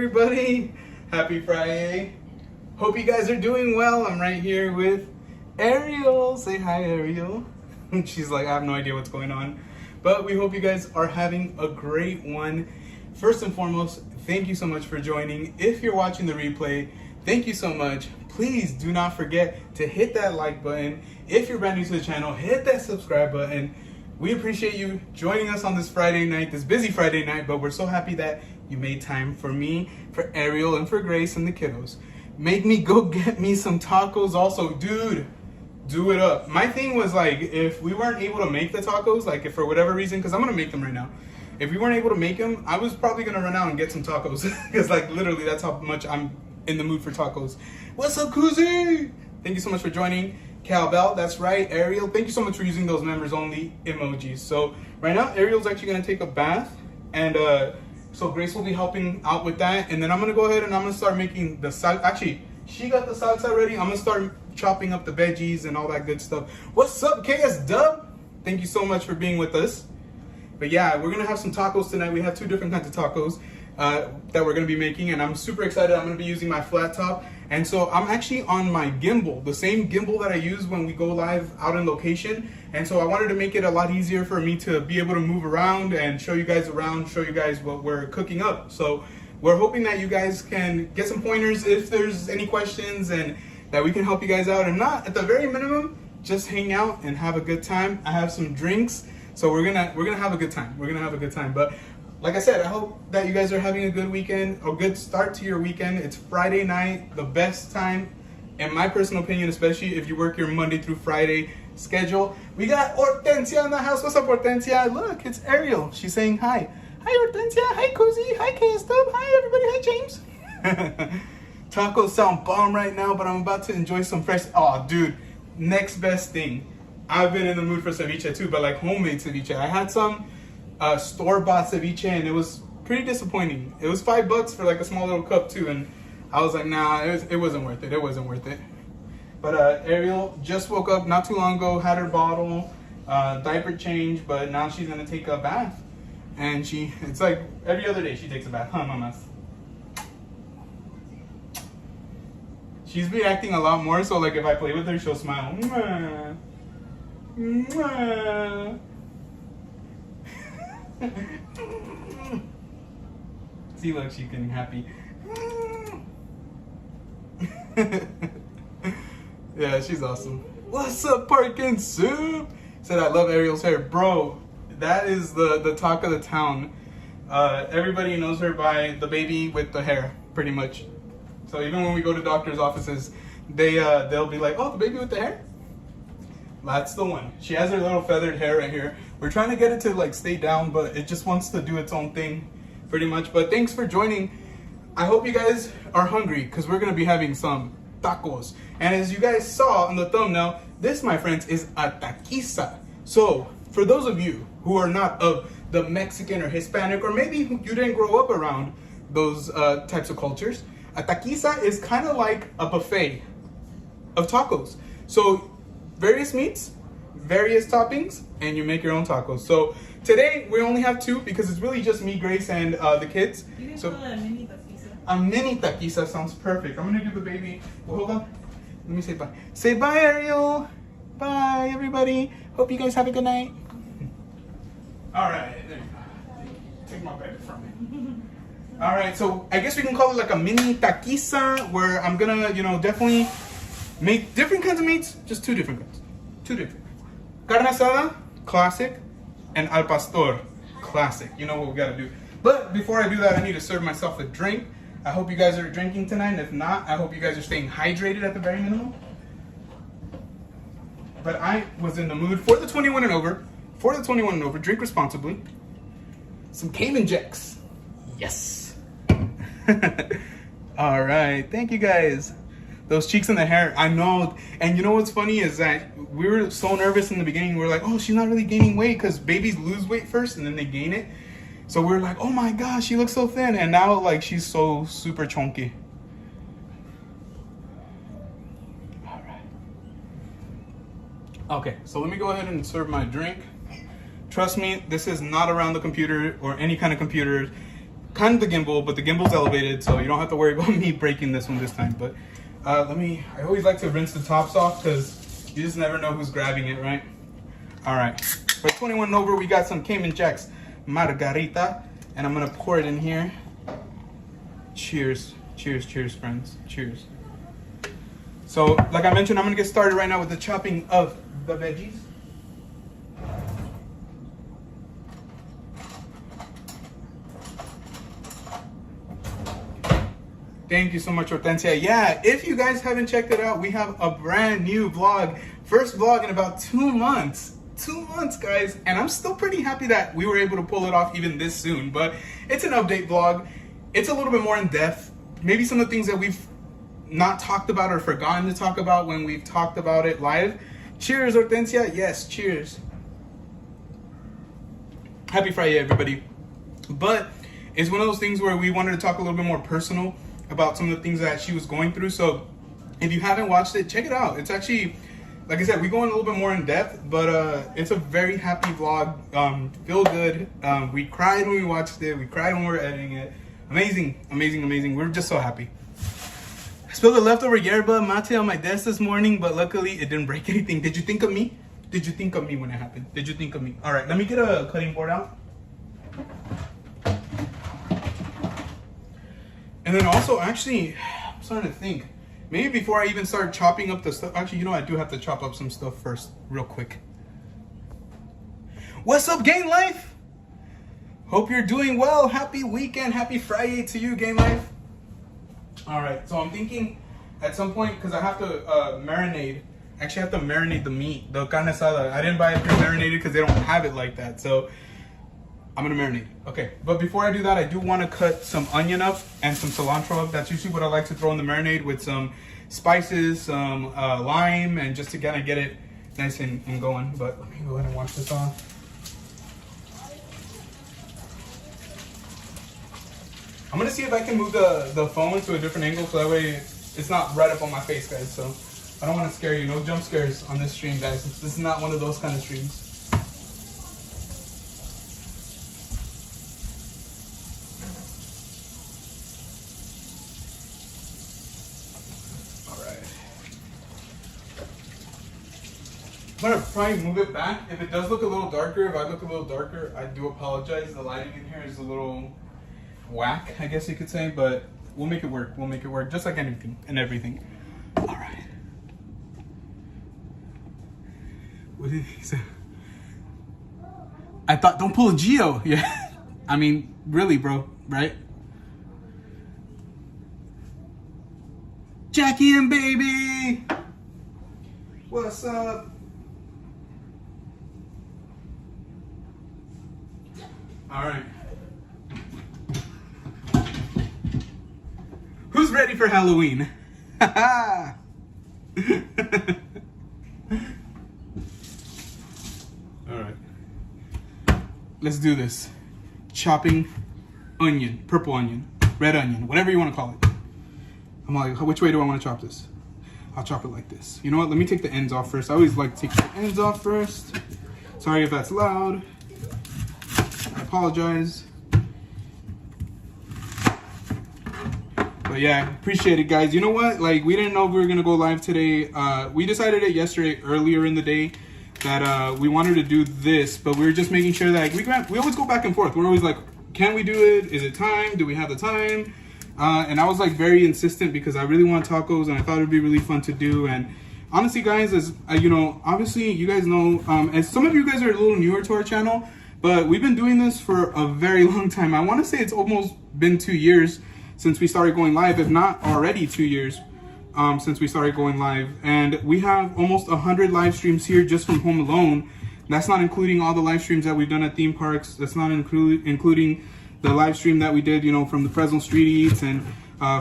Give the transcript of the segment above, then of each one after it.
everybody. Happy FriYay. Hope you guys are doing well. I'm right here with Ariel. Say hi, Ariel. She's like, I have no idea what's going on. But we hope you guys are having a great one. First and foremost, thank you so much for joining. If you're watching the replay, thank you so much. Please do not forget to hit that like button. If you're brand new to the channel, hit that subscribe button. We appreciate you joining us on this Friday night, this busy Friday night, but we're so happy that you made time for me, for Ariel, and for Grace and the kiddos. Make me go get me some tacos also. Dude, do it up. My thing was like, if we weren't able to make the tacos, like if for whatever reason, because I'm going to make them right now. If we weren't able to make them, I was probably going to run out and get some tacos. Because like literally that's how much I'm in the mood for tacos. What's up, Kuzi? Thank you so much for joining. Cowbell, that's right. Ariel, thank you so much for using those members only emojis. So right now, Ariel's actually going to take a bath. And so Grace will be helping out with that. And then I'm going to go ahead and I'm going to start making the salsa. Actually, she got the salsa ready. I'm going to start chopping up the veggies and all that good stuff. What's up, KS Dub? Thank you so much for being with us. But yeah, we're going to have some tacos tonight. We have two different kinds of tacos that we're going to be making. And I'm super excited. I'm going to be using my flat top. And so I'm actually on my gimbal, the same gimbal that I use when we go live out in location. And so I wanted to make it a lot easier for me to be able to move around and show you guys around, show you guys what we're cooking up. So we're hoping that you guys can get some pointers if there's any questions and that we can help you guys out. And not, at the very minimum, just hang out and have a good time. I have some drinks, so we're gonna have a good time. We're gonna have a good time. But like I said, I hope that you guys are having a good weekend, a good start to your weekend. It's Friday night, the best time, in my personal opinion, especially if you work your Monday through Friday schedule. We got Hortensia in the house. What's up, Hortensia? Look, it's Ariel. She's saying hi. Hi, Hortensia. Hi, Cozy. Hi, KSW. Hi, everybody. Hi, James. Tacos sound bomb right now, but I'm about to enjoy some fresh. Oh, dude, next best thing. I've been in the mood for ceviche too, but like homemade ceviche. I had some store-bought ceviche and it was pretty disappointing. It was $5 for like a small little cup too, and I was like, nah, it wasn't worth it. It wasn't worth it. But Ariel just woke up not too long ago, had her bottle, diaper change, but now she's gonna take a bath. And it's like every other day she takes a bath, huh, mamas? She's reacting a lot more, so like if I play with her, she'll smile. Mwah. Mwah. See, look, she's getting happy. Yeah, she's awesome. What's up, Parkin Soup? Said I love Ariel's hair. Bro, that is the talk of the town. Everybody knows her by the baby with the hair, pretty much. So even when we go to doctor's offices, they'll be like, oh, the baby with the hair? That's the one. She has her little feathered hair right here. We're trying to get it to like stay down, but it just wants to do its own thing pretty much. But thanks for joining. I hope you guys are hungry because we're going to be having some tacos. And as you guys saw on the thumbnail, this, my friends, is a taquiza. So for those of you who are not of the Mexican or Hispanic, or maybe you didn't grow up around those types of cultures, a taquiza is kind of like a buffet of tacos. So various meats, various toppings, and you make your own tacos. So today we only have two because it's really just me, Grace, and the kids. You can so call it a mini taquiza. A mini taquiza sounds perfect. I'm gonna give the baby. Well, hold on. Let me say bye. Say bye, Ariel. Bye, everybody. Hope you guys have a good night. All right. There you go. Take my baby from me. All right. So I guess we can call it like a mini taquiza, where I'm gonna, definitely make different kinds of meats, just two different kinds. Two different. Carne asada, classic, and al pastor, classic. You know what we gotta do. But before I do that, I need to serve myself a drink. I hope you guys are drinking tonight, and if not, I hope you guys are staying hydrated at the very minimum. But I was in the mood for the 21 and over. For the 21 and over, drink responsibly. Some Cayman Jacks. Yes. All right, thank you guys. Those cheeks and the hair, I know. And you know what's funny is that we were so nervous in the beginning. We were like, oh, she's not really gaining weight because babies lose weight first and then they gain it. So we were like, oh my gosh, she looks so thin. And now like she's so super chunky. All right. Okay, so let me go ahead and serve my drink. Trust me, this is not around the computer or any kind of computer. kind of the gimbal, but the gimbal's elevated, so you don't have to worry about me breaking this one this time. But I always like to rinse the tops off because you just never know who's grabbing it, right? All right, for 21 and over, we got some Cayman Jack's Margarita, and I'm gonna pour it in here. Cheers, cheers, cheers, friends, cheers. So, like I mentioned, I'm gonna get started right now with the chopping of the veggies. Thank you so much, Hortensia. Yeah, if you guys haven't checked it out, we have a brand new vlog. First vlog in about 2 months. 2 months, guys. And I'm still pretty happy that we were able to pull it off even this soon. But it's an update vlog. It's a little bit more in depth. Maybe some of the things that we've not talked about or forgotten to talk about when we've talked about it live. Cheers, Hortensia. Yes, cheers. Happy Friday, everybody. But it's one of those things where we wanted to talk a little bit more personal about some of the things that she was going through. So if you haven't watched it, check it out. It's actually, like I said, we go in a little bit more in depth, but it's a very happy vlog. Feel good. We cried when we watched it. We cried when we were editing it. Amazing, amazing, amazing. We're just so happy. I spilled the leftover yerba mate on my desk this morning, but luckily it didn't break anything. Did you think of me? Did you think of me when it happened? Did you think of me? All right, let me get a cutting board out. And then also, actually, I'm starting to think, maybe before I even start chopping up the stuff, actually, you know, I do have to chop up some stuff first, real quick. What's up, Game Life? Hope you're doing well. Happy weekend, happy Friday to you, Game Life. All right, so I'm thinking at some point, because I have to marinate, actually I have to marinate the meat, the carne asada. I didn't buy it pre-marinated because they don't have it like that, so I'm gonna marinate. Okay, but before I do that, I do want to cut some onion up and some cilantro up. That's usually what I like to throw in the marinade with some spices, some lime, and just to kind of get it nice and going. But let me go ahead and wash this off. I'm gonna see if I can move the phone to a different angle so that way it's not right up on my face, guys. So I don't want to scare you. No jump scares on this stream, guys. This is not one of those kind of streams. I'm gonna probably move it back. If it does look a little darker, if I look a little darker, I do apologize. The lighting in here is a little whack, I guess you could say, but we'll make it work. We'll make it work, just like anything and everything. All right. What did he say? I thought, don't pull a Geo. Yeah. I mean, really, bro, right? Jackie and baby. What's up? All right. Who's ready for Halloween? All right. Let's do this. Chopping onion, purple onion, red onion, whatever you want to call it. I'm like, which way do I want to chop this? I'll chop it like this. You know what? Let me take the ends off first. I always like to take the ends off first. Sorry if that's loud. I apologize. But yeah, appreciate it, guys. You know what? Like, we didn't know if we were gonna go live today. We decided it yesterday, earlier in the day, that we wanted to do this, but we were just making sure that we always go back and forth. We're always like, can we do it? Is it time? Do we have the time? And I was like very insistent because I really want tacos and I thought it'd be really fun to do. And honestly, guys, as you know, obviously you guys know, and some of you guys are a little newer to our channel, but we've been doing this for a very long time. I want to say it's almost been 2 years since we started going live, if not already 2 years since we started going live. And we have almost 100 live streams here just from home alone. That's not including all the live streams that we've done at theme parks. That's not including the live stream that we did, you know, from the Fresno Street Eats, and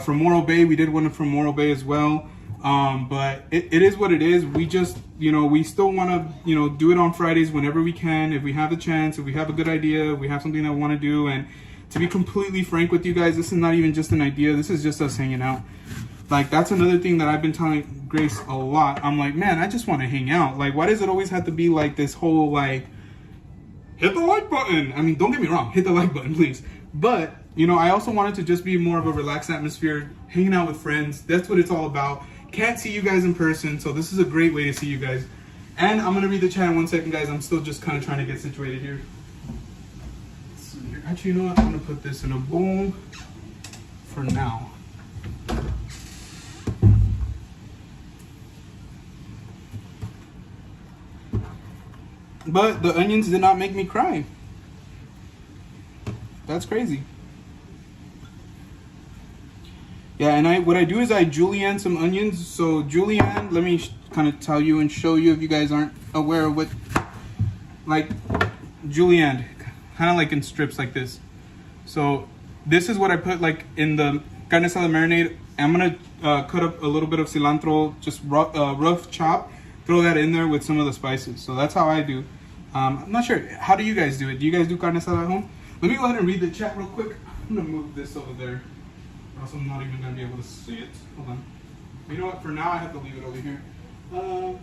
from Morro Bay. We did one from Morro Bay as well. But it is what it is. We just, you know, we still want to, you know, do it on Fridays whenever we can. If we have the chance, if we have a good idea, if we have something that we want to do. And to be completely frank with you guys, this is not even just an idea. This is just us hanging out. Like, that's another thing that I've been telling Grace a lot. I'm like, man, I just want to hang out. Like, why does it always have to be like this whole, like, hit the like button? I mean, don't get me wrong, hit the like button, please. But, you know, I also wanted to just be more of a relaxed atmosphere, hanging out with friends. That's what it's all about. Can't see you guys in person, so this is a great way to see you guys. And I'm gonna read the chat in 1 second, guys. I'm still just kind of trying to get situated here. Actually, you know what? I'm gonna put this in a bowl for now. But the onions did not make me cry. That's crazy. Yeah, and what I do is I julienne some onions. So julienne, let me kind of tell you and show you if you guys aren't aware of what, like, julienne, kind of like in strips like this. So this is what I put like in the carne asada marinade. I'm gonna cut up a little bit of cilantro, just rough chop, throw that in there with some of the spices. So that's how I do. I'm not sure, how do you guys do it? Do you guys do carne asada at home? Let me go ahead and read the chat real quick. I'm gonna move this over there, or else I'm not even gonna be able to see it. Hold on. You know what? For now, I have to leave it over here. All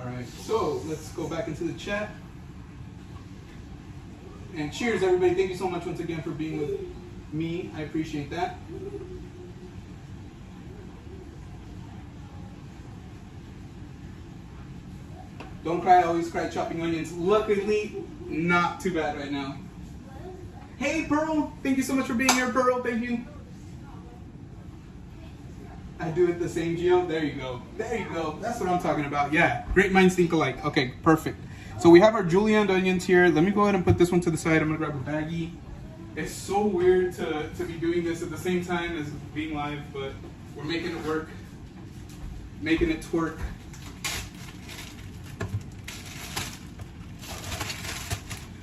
right. So let's go back into the chat. And cheers, everybody! Thank you so much once again for being with me. I appreciate that. Don't cry, always cry chopping onions. Luckily, not too bad right now. Hey, Pearl. Thank you so much for being here, Pearl. Thank you. I do it the same, Gio. There you go. There you go. That's what I'm talking about. Yeah, great minds think alike. Okay, perfect. So we have our julienne onions here. Let me go ahead and put this one to the side. I'm going to grab a baggie. It's so weird to be doing this at the same time as being live, but we're making it work. Making it twerk.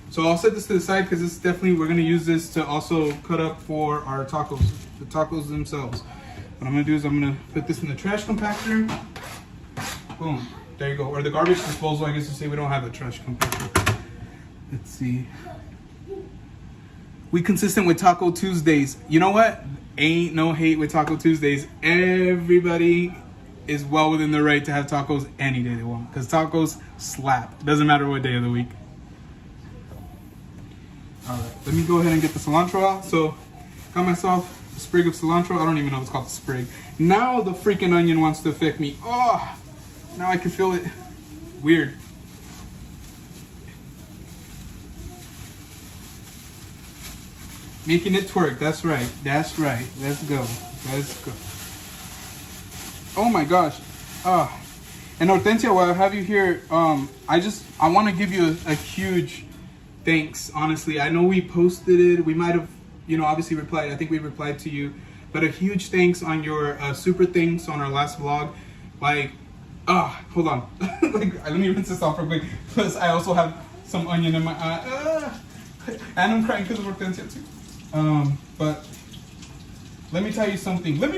So I'll set this to the side because this definitely, we're gonna use this to also cut up for our tacos, the tacos themselves. What I'm gonna do is I'm gonna put this in the trash compactor. Boom, there you go. Or the garbage disposal, I guess to say we don't have a trash compactor. Let's see. We consistent with Taco Tuesdays. You know what? Ain't no hate with Taco Tuesdays. Everybody is well within their right to have tacos any day they want because tacos slap. Doesn't matter what day of the week. All right, let me go ahead and get the cilantro out. So, got myself a sprig of cilantro. I don't even know if it's called a sprig. Now the freaking onion wants to affect me. Oh, now I can feel it. Weird. Making it twerk. That's right. That's right. Let's go. Let's go. Oh my gosh. And Hortensia, while I have you here, I want to give you a huge thanks, honestly. I know we posted it. We might have, obviously replied. I think we replied to you. But a huge thanks on your super thanks on our last vlog. Like, hold on. Let me rinse this off real quick. Plus, I also have some onion in my eye. And I'm crying because of Hortensia too. But let me tell you something. When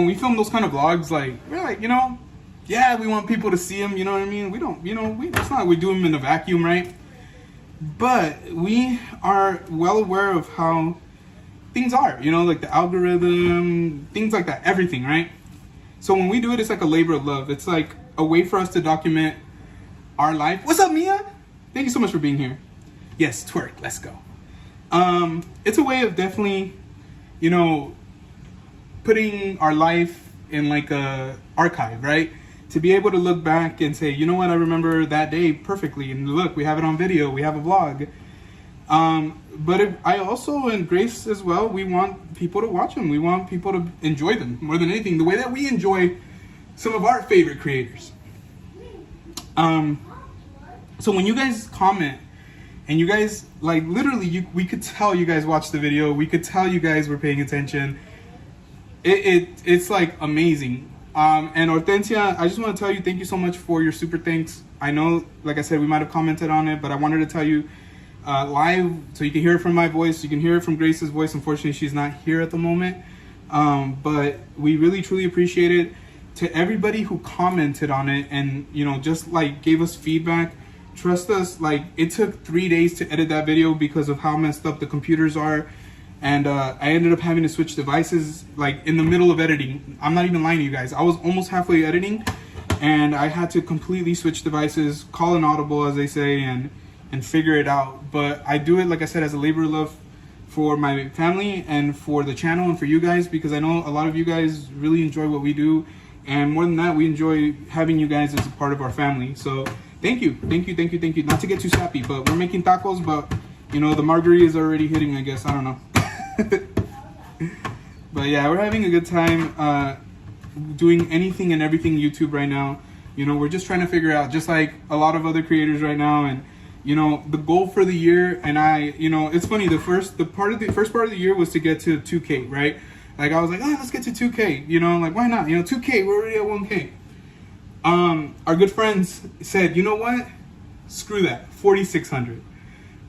we film those kind of vlogs, we're like, yeah, we want people to see them, you know what I mean? We don't, it's not like we do them in a vacuum, right? But we are well aware of how things are, like the algorithm, things like that, everything, right? So when we do it, it's like a labor of love. It's like a way for us to document our life. What's up, Mia? Thank you so much for being here. Yes, twerk, let's go. It's a way of definitely, putting our life in like a archive, right? To be able to look back and say, you know what, I remember that day perfectly, and look, we have it on video, we have a vlog. But I also, and Grace as well, we want people to watch them. We want people to enjoy them more than anything, the way that we enjoy some of our favorite creators. So when you guys comment, and you guys, literally, we could tell you guys watched the video, we could tell you guys were paying attention. It's like amazing. And Hortensia, I just want to tell you, thank you so much for your super thanks. I know, like I said, we might have commented on it, but I wanted to tell you live so you can hear it from my voice. You can hear it from Grace's voice. Unfortunately, she's not here at the moment. But we really, truly appreciate it. To everybody who commented on it and, just gave us feedback. Trust us, it took 3 days to edit that video because of how messed up the computers are. And I ended up having to switch devices like in the middle of editing. I'm not even lying to you guys. I was almost halfway editing and I had to completely switch devices, call an audible as they say, and figure it out. But I do it, like I said, as a labor of love for my family and for the channel and for you guys, because I know a lot of you guys really enjoy what we do. And more than that, we enjoy having you guys as a part of our family. So thank you. Not to get too sappy, but we're making tacos, but you know, the margarita is already hitting, I guess. I don't know. But yeah, we're having a good time doing anything and everything YouTube right now. You know, we're just trying to figure out, just like a lot of other creators right now. And you know, the goal for the year, and you know, it's funny, the first part of the year was to get to 2K, right? Like I was like, oh, let's get to 2K, you know, like why not? You know, 2K, we're already at 1K. Our good friends said, you know what? Screw that, 4,600.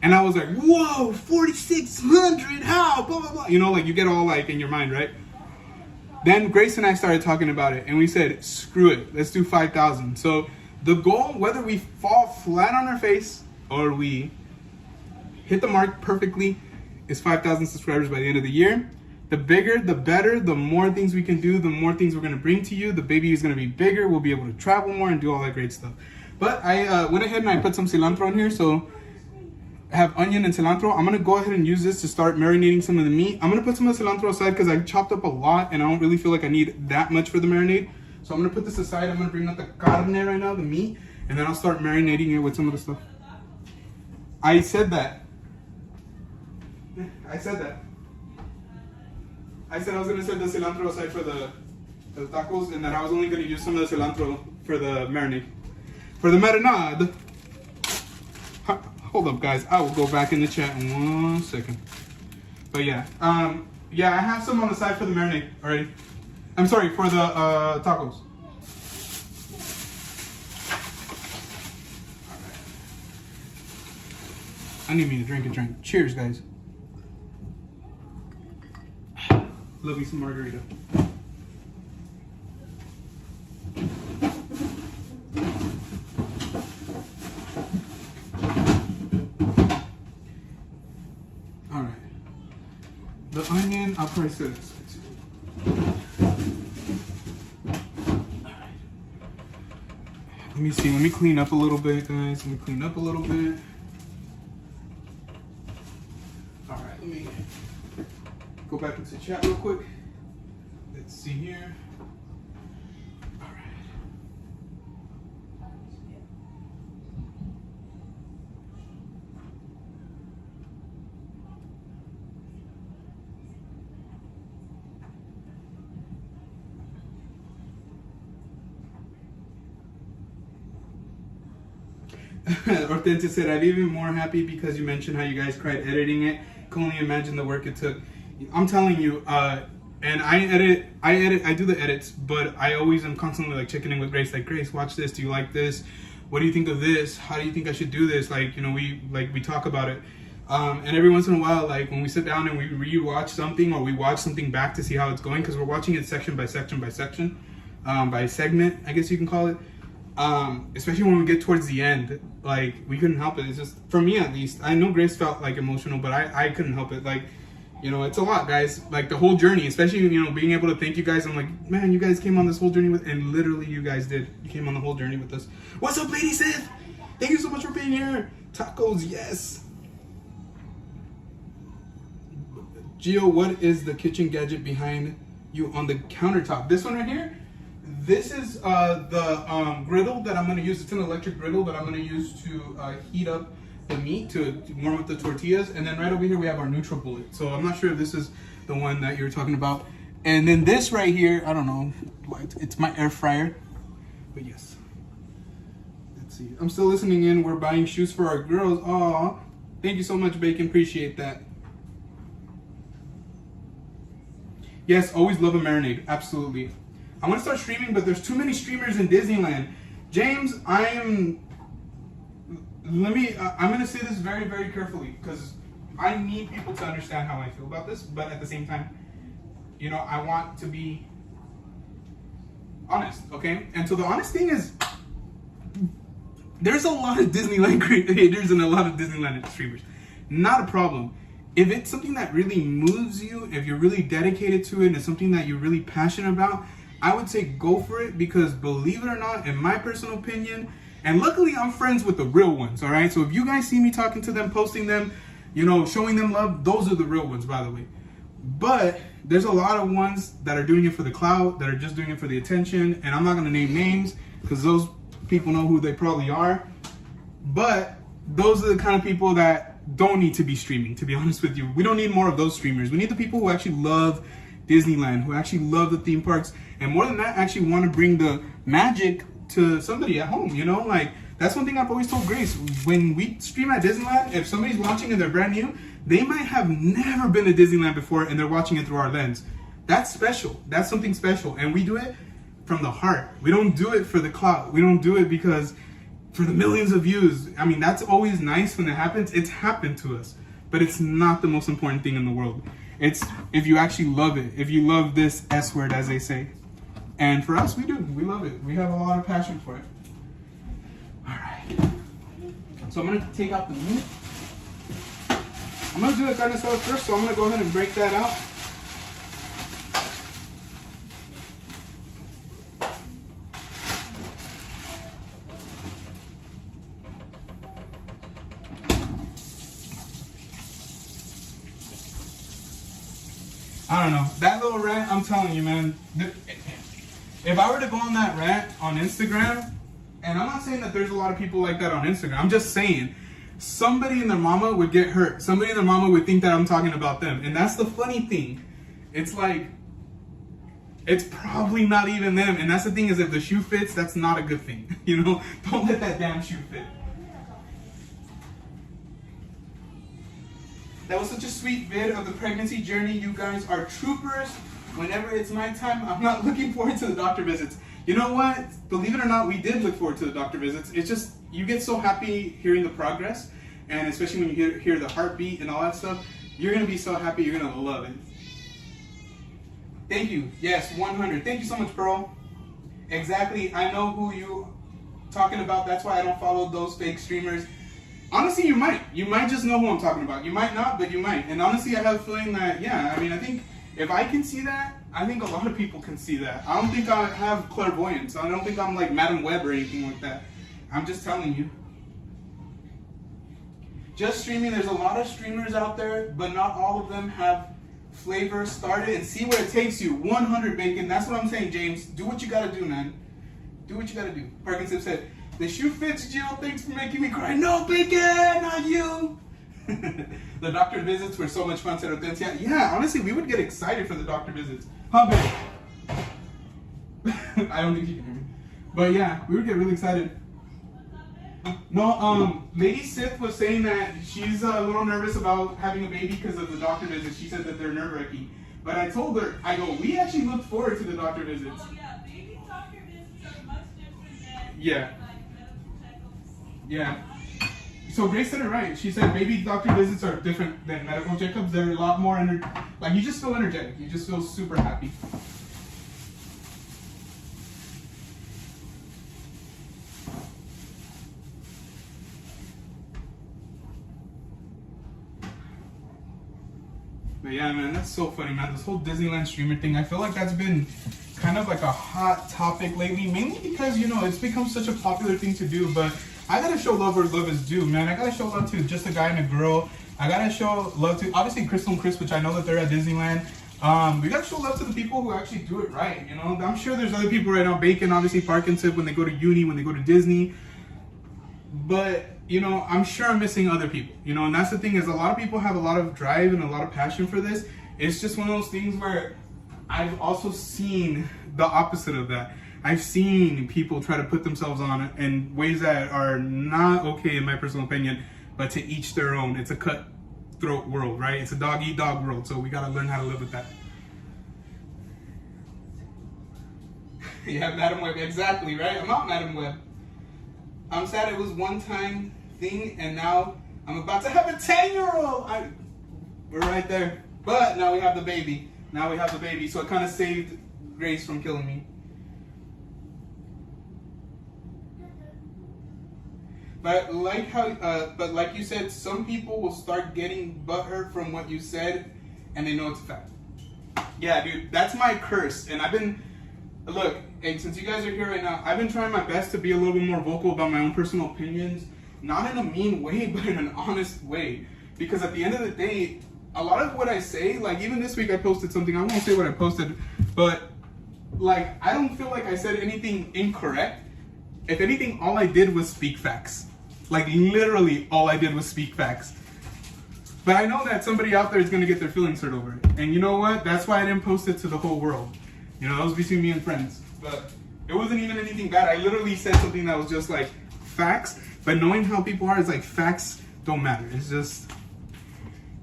And I was like, whoa, 4,600, how? Blah, blah, blah. You know, like you get all like in your mind, right? Then Grace and I started talking about it and we said, screw it, let's do 5,000. So the goal, whether we fall flat on our face or we hit the mark perfectly, is 5,000 subscribers by the end of the year. The bigger, the better, the more things we can do, the more things we're gonna bring to you. The baby is gonna be bigger, we'll be able to travel more and do all that great stuff. But I went ahead and I put some cilantro in here, so I have onion and cilantro. I'm gonna go ahead and use this to start marinating some of the meat. I'm gonna put some of the cilantro aside because I chopped up a lot and I don't really feel like I need that much for the marinade. So I'm gonna put this aside. I'm gonna bring out the carne right now, the meat, and then I'll start marinating it with some of the stuff. I said that I said I was gonna set the cilantro aside for the tacos, and that I was only gonna use some of the cilantro for the marinade. For the marinade. Hold up, guys. I will go back in the chat in 1 second. But yeah, yeah, I have some on the side for the marinade already. I'm sorry, for the tacos. I need me to drink a drink. Cheers, guys. Love me some margarita. All right. The onion, I'll probably set it aside too. All right. Let me see. Let me clean up a little bit, guys. Let me clean up a little bit. All right. Let me go back into the chat real quick. Let's see here. All right. Hortensia said, I'm even more happy because you mentioned how you guys cried editing it. Can only imagine the work it took. I'm telling you, and I do the edits, but I always am constantly like checking in with Grace, like, Grace, watch this, do you like this? What do you think of this? How do you think I should do this? Like, you know, we talk about it. And every once in a while, like when we sit down and we re-watch something or we watch something back to see how it's going, because we're watching it section by section by section, by segment, I guess you can call it. Especially when we get towards the end, like we couldn't help it. It's just, for me at least, I know Grace felt like emotional, but I couldn't help it. Like, you know, it's a lot, guys. Like the whole journey, especially, you know, being able to thank you guys. I'm like, man, you guys came on this whole journey with, and literally you guys did. You came on the whole journey with us. What's up, Lady Sith? Thank you so much for being here. Tacos, yes. Gio, what is the kitchen gadget behind you on the countertop? This one right here? This is the griddle that I'm going to use. It's an electric griddle that I'm going to use to heat up the meat, to warm up the tortillas. And then right over here we have our NutriBullet. So I'm not sure if this is the one that you're talking about. And then this right here, I don't know, it's my air fryer. But yes. Let's see. I'm still listening in. We're buying shoes for our girls. Aw, thank you so much, Bacon. Appreciate that. Yes, always love a marinade. Absolutely. I want to start streaming, but there's too many streamers in Disneyland. James, I'm going to say this very, very carefully because I need people to understand how I feel about this, but at the same time, you know, I want to be honest, okay? And so the honest thing is, there's a lot of Disneyland creators and a lot of Disneyland streamers. Not a problem. if it's something that really moves you, if you're really dedicated to it, and it's something that you're really passionate about, I would say go for it, because believe it or not, in my personal opinion, and luckily I'm friends with the real ones, all right? So if you guys see me talking to them, posting them, you know, showing them love, those are the real ones, by the way. But there's a lot of ones that are doing it for the clout, that are just doing it for the attention, and I'm not gonna name names because those people know who they probably are. But those are the kind of people that don't need to be streaming, to be honest with you. We don't need more of those streamers. We need the people who actually love Disneyland, who actually love the theme parks, and more than that, actually want to bring the magic to somebody at home, you know? Like, that's one thing I've always told Grace. When we stream at Disneyland, if somebody's watching and they're brand new, they might have never been to Disneyland before and they're watching it through our lens. That's special. That's something special. And we do it from the heart. We don't do it for the clout. We don't do it because for the millions of views. I mean, that's always nice when it happens. It's happened to us, but it's not the most important thing in the world. It's if you actually love it, if you love this S word, as they say. And for us, we do. We love it. We have a lot of passion for it. All right. So I'm going to take out the meat. I'm going to do the carne asada first, so I'm going to go ahead and break that out. I don't know. That little rant, I'm telling you, man. If I were to go on that rant on Instagram, and I'm not saying that there's a lot of people like that on Instagram. I'm just saying somebody and their mama would get hurt. Somebody and their mama would think that I'm talking about them. And that's the funny thing. It's like, it's probably not even them. And that's the thing, is if the shoe fits, that's not a good thing. You know, don't let that damn shoe fit. That was such a sweet vid of the pregnancy journey. You guys are troopers. Whenever it's my time, I'm not looking forward to the doctor visits. You know what? Believe it or not, we did look forward to the doctor visits. It's just, you get so happy hearing the progress, and especially when you hear the heartbeat and all that stuff, you're going to be so happy, you're going to love it. Thank you. Yes, 100. Thank you so much, Pearl. Exactly. I know who you talking about. That's why I don't follow those fake streamers. Honestly, you might. You might just know who I'm talking about. You might not, but you might. And honestly, I have a feeling that, yeah, I mean, I think if I can see that, I think a lot of people can see that. I don't think I have clairvoyance. I don't think I'm like Madam Web or anything like that. I'm just telling you. Just streaming, there's a lot of streamers out there, but not all of them have flavor. Start it and see where it takes you. 100 bacon. That's what I'm saying, James. Do what you gotta do, man. Do what you gotta do. Parkinson said, the shoe fits, Jill. Thanks for making me cry. No, bacon, not you. The doctor visits were so much fun, said Hortensia. Yeah, honestly, we would get excited for the doctor visits. Huh, babe? I don't think you can hear me. But yeah, we would get really excited. No, Lady Sith was saying that she's a little nervous about having a baby because of the doctor visits. She said that they're nerve-wracking. But I told her, I go, we actually look forward to the doctor visits. Oh yeah, baby doctor visits are much different than yeah. like medical checkups. Yeah. So Grace said it right. She said baby doctor visits are different than medical checkups. They're a lot more, like you just feel energetic. You just feel super happy. But yeah, man, that's so funny, man. This whole Disneyland streamer thing, I feel like that's been kind of like a hot topic lately, mainly because, you know, it's become such a popular thing to do. But I gotta show love where love is due, man. I gotta show love to just a guy and a girl. I gotta show love to, obviously, Crystal and Chris, which I know that they're at Disneyland. We gotta show love to the people who actually do it right, you know? I'm sure there's other people right now, Bacon, obviously, Parkinson, when they go to uni, when they go to Disney. But, you know, I'm sure I'm missing other people, you know? And that's the thing, is a lot of people have a lot of drive and a lot of passion for this. It's just one of those things where I've also seen the opposite of that. I've seen people try to put themselves on in ways that are not okay, in my personal opinion, but to each their own. It's a cutthroat world, right? It's a dog-eat-dog world, so we gotta learn how to live with that. Yeah, Madam Web, exactly, right? I'm not Madam Web. I'm sad it was one-time thing, and now I'm about to have a 10-year-old. We're right there. But now we have the baby. Now we have the baby, so it kind of saved Grace from killing me. But like you said, some people will start getting butthurt from what you said, and they know it's a fact. Yeah, dude, that's my curse. And I've been, look, and since you guys are here right now, I've been trying my best to be a little bit more vocal about my own personal opinions, not in a mean way, but in an honest way. Because at the end of the day, a lot of what I say, like even this week I posted something, I won't say what I posted, but like I don't feel like I said anything incorrect. If anything, all I did was speak facts. Like literally all I did was speak facts. But I know that somebody out there is going to get their feelings hurt over it. And you know what? That's why I didn't post it to the whole world. You know, that was between me and friends. But it wasn't even anything bad. I literally said something that was just like facts. But knowing how people are, it's like facts don't matter. It's just...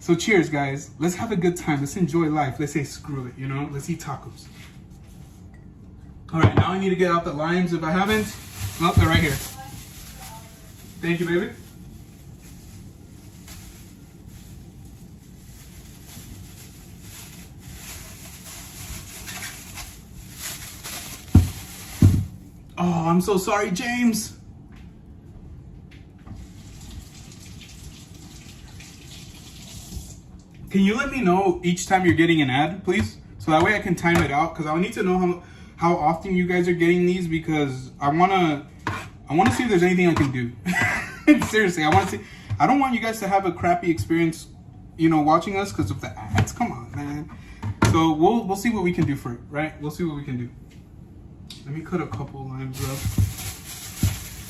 So cheers, guys. Let's have a good time. Let's enjoy life. Let's say screw it, you know? Let's eat tacos. All right, now I need to get out the limes if I haven't. Oh, they're right here. Thank you, baby. Oh, I'm so sorry, James. Can you let me know each time you're getting an ad, please? So that way I can time it out, because I need to know how often you guys are getting these, because I wanna see if there's anything I can do. Seriously, I don't want you guys to have a crappy experience, you know, watching us because of the ads. Come on, man. So we'll see what we can do for it, right? We'll see what we can do. Let me cut a couple limes up.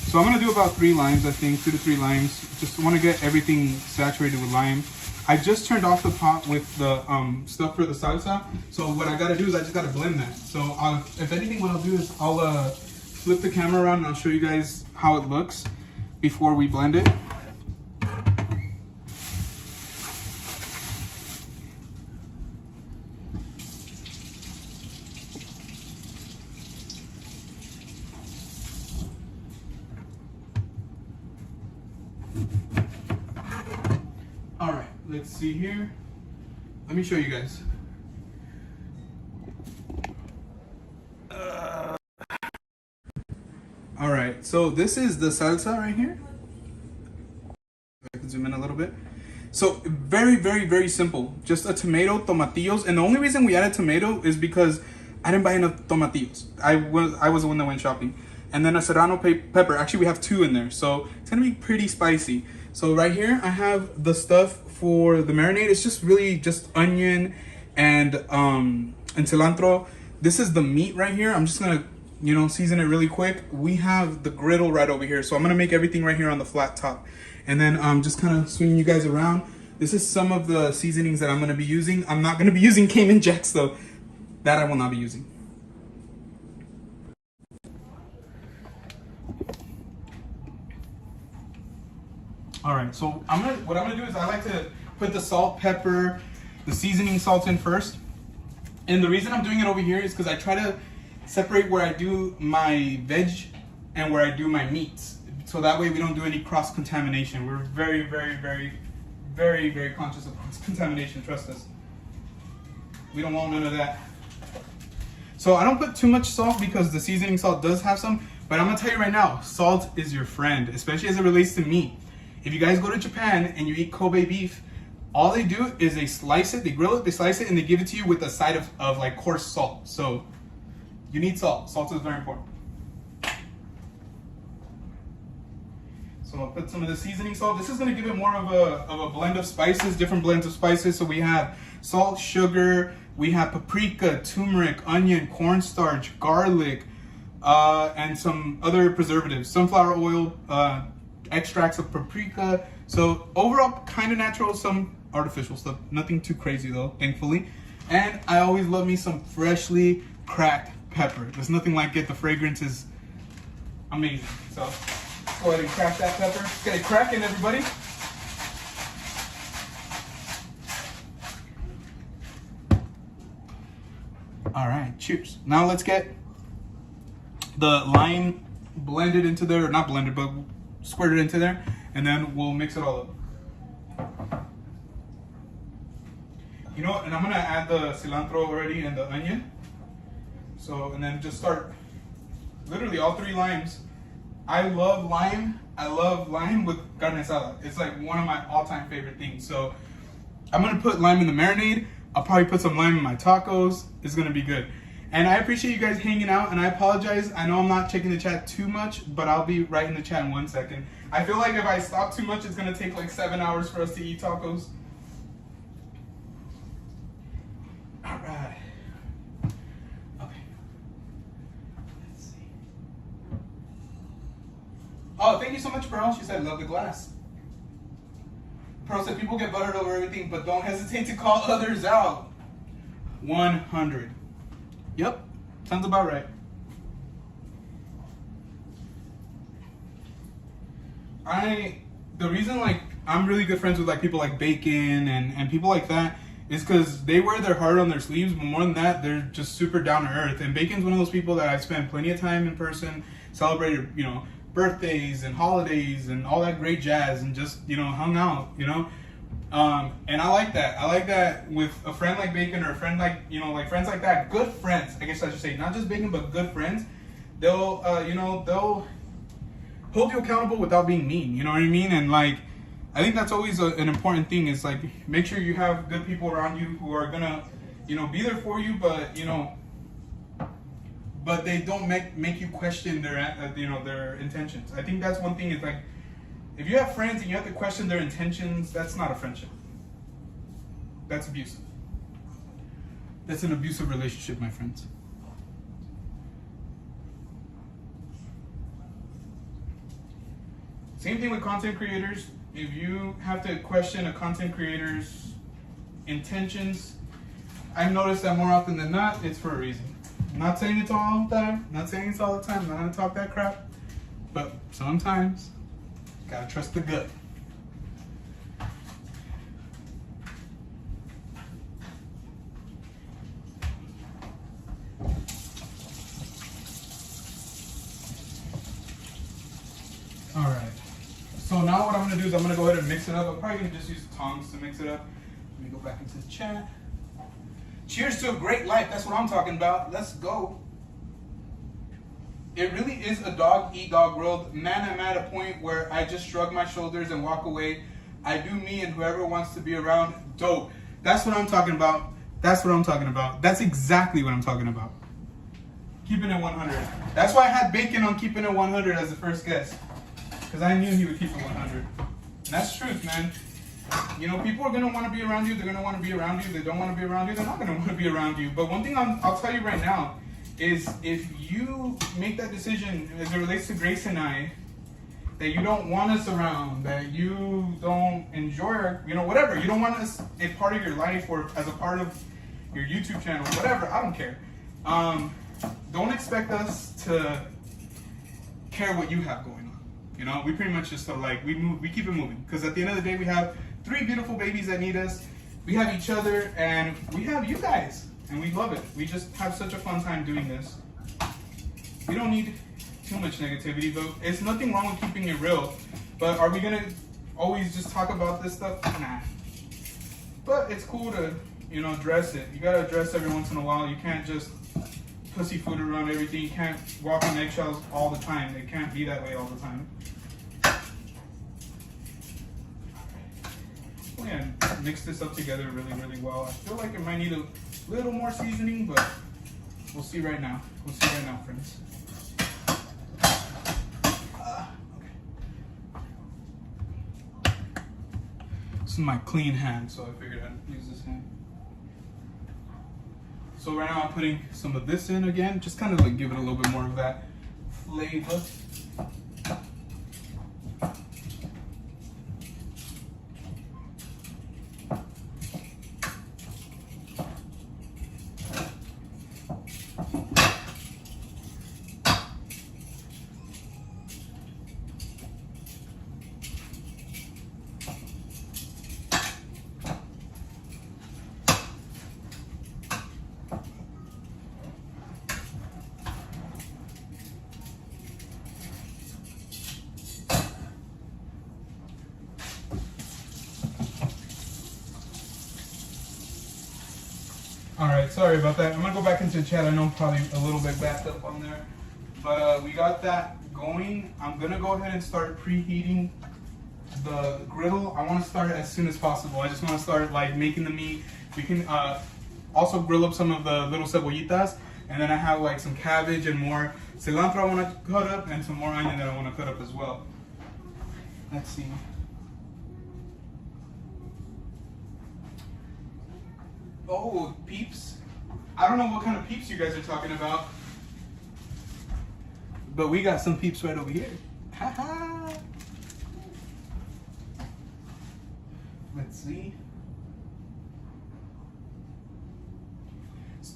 So I'm gonna do about 3 limes, I think, 2 to 3 limes. Just want to get everything saturated with lime. I just turned off the pot with the stuff for the salsa. So what I gotta do is I just gotta blend that. So if anything, what I'll do is I'll flip the camera around and I'll show you guys how it looks before we blend it. All right, let's see here. Let me show you guys. All right, so this is the salsa right here. I can zoom in a little bit. So very, very, very simple. Just a tomato, tomatillos, and the only reason we added tomato is because I didn't buy enough tomatillos. I was the one that went shopping. And then a serrano pepper. Actually, we have 2 in there, so it's gonna be pretty spicy. So right here, I have the stuff for the marinade. It's just really just onion and cilantro. This is the meat right here. I'm just gonna, you know, season it really quick. We have the griddle right over here, so I'm gonna make everything right here on the flat top. And then just kind of swinging you guys around. This is some of the seasonings that I'm gonna be using. I'm not gonna be using Cayman Jacks though. That I will not be using. All right, so what I'm gonna do is I like to put the salt, pepper, the seasoning salt in first. And the reason I'm doing it over here is because I try to separate where I do my veg and where I do my meats. So that way we don't do any cross-contamination. We're very, very, very, very, very conscious of cross-contamination, trust us. We don't want none of that. So I don't put too much salt because the seasoning salt does have some, but I'm gonna tell you right now, salt is your friend, especially as it relates to meat. If you guys go to Japan and you eat Kobe beef, all they do is they slice it, they grill it, they slice it, and they give it to you with a side of like coarse salt. So you need salt. Salt is very important. So I'll put some of the seasoning salt. This is going to give it more of a blend of spices, different blends of spices. So we have salt, sugar, we have paprika, turmeric, onion, cornstarch, garlic, and some other preservatives, sunflower oil, extracts of paprika. So overall kind of natural, some artificial stuff, nothing too crazy though, thankfully. And I always love me some freshly cracked pepper. There's nothing like it. The fragrance is amazing. So let's go ahead and crack that pepper. Let's get it cracking, everybody. All right, cheers. Now let's get the lime blended into there, or not blended, but squirted into there, and then we'll mix it all up. You know what, and I'm gonna add the cilantro already and the onion. So, and then just start, literally all 3 limes. I love lime. I love lime with carne asada. It's like one of my all-time favorite things. So I'm gonna put lime in the marinade. I'll probably put some lime in my tacos. It's gonna be good. And I appreciate you guys hanging out, and I apologize. I know I'm not checking the chat too much, but I'll be right in the chat in 1 second. I feel like if I stop too much, it's gonna take like 7 hours for us to eat tacos. All right. Okay. Let's see. Oh, thank you so much, Pearl. She said, love the glass. Pearl said, people get buttered over everything, but don't hesitate to call others out. 100. Yep, sounds about right. The reason like I'm really good friends with like people like Bacon and people like that is because they wear their heart on their sleeves, but more than that, they're just super down to earth. And Bacon's one of those people that I've spent plenty of time in person, celebrated, you know, birthdays and holidays and all that great jazz, and just, you know, hung out, you know. And I like that. I like that with a friend like Bacon, or a friend like, you know, like friends like that, good friends, I guess I should say, not just Bacon, but good friends. They'll, you know, they'll hold you accountable without being mean, you know what I mean? And like, I think that's always an important thing, is like, make sure you have good people around you who are gonna, you know, be there for you, but, you know, but they don't make you question their, you know, their intentions. I think that's one thing, is like, if you have friends and you have to question their intentions, that's not a friendship. That's abusive. That's an abusive relationship, my friends. Same thing with content creators. If you have to question a content creator's intentions, I've noticed that more often than not, it's for a reason. I'm not saying it's all the time. I'm not saying it's all the time. I'm not gonna talk that crap. But sometimes, gotta trust the gut. All right. So now what I'm gonna do is I'm gonna go ahead and mix it up. I'm probably gonna just use tongs to mix it up. Let me go back into the chat. Cheers to a great life. That's what I'm talking about. Let's go. It really is a dog eat dog world. Man, I'm at a point where I just shrug my shoulders and walk away. I do me, and whoever wants to be around, dope. That's what I'm talking about. That's what I'm talking about. That's exactly what I'm talking about. Keeping it 100. That's why I had Bacon on Keeping It 100 as the first guest, because I knew he would keep it 100. And that's the truth, man. You know, people are going to want to be around you. They're going to want to be around you. They don't want to be around you. They're not going to want to be around you. But one thing I'll tell you right now is, if you make that decision as it relates to Grace and I, that you don't want us around, that you don't enjoy, you know, whatever, you don't want us a part of your life or as a part of your YouTube channel, whatever, I don't care. Don't expect us to care what you have going on. You know, we pretty much just like, we keep it moving. Because at the end of the day, we have 3 beautiful babies that need us. We have each other, and we have you guys. And we love it. We just have such a fun time doing this. We don't need too much negativity, but it's nothing wrong with keeping it real. But are we gonna always just talk about this stuff? Nah. But it's cool to, you know, address it. You gotta address every once in a while. You can't just pussyfoot around everything. You can't walk on eggshells all the time. It can't be that way all the time. Oh yeah, mix this up together really, really well. I feel like it might need a little more seasoning, but we'll see right now. We'll see right now, friends. Okay. This is my clean hand, so I figured I'd use this hand. So right now I'm putting some of this in again, just kind of like give it a little bit more of that flavor. Alright, sorry about that. I'm gonna go back into the chat. I know I'm probably a little bit backed up on there. But we got that going. I'm gonna go ahead and start preheating the griddle. I want to start as soon as possible. I just want to start like making the meat. We can also grill up some of the little cebollitas, and then I have like some cabbage and more cilantro I want to cut up, and some more onion that I want to cut up as well. Let's see. Oh, peeps. I don't know what kind of peeps you guys are talking about, but we got some peeps right over here. Haha. Let's see.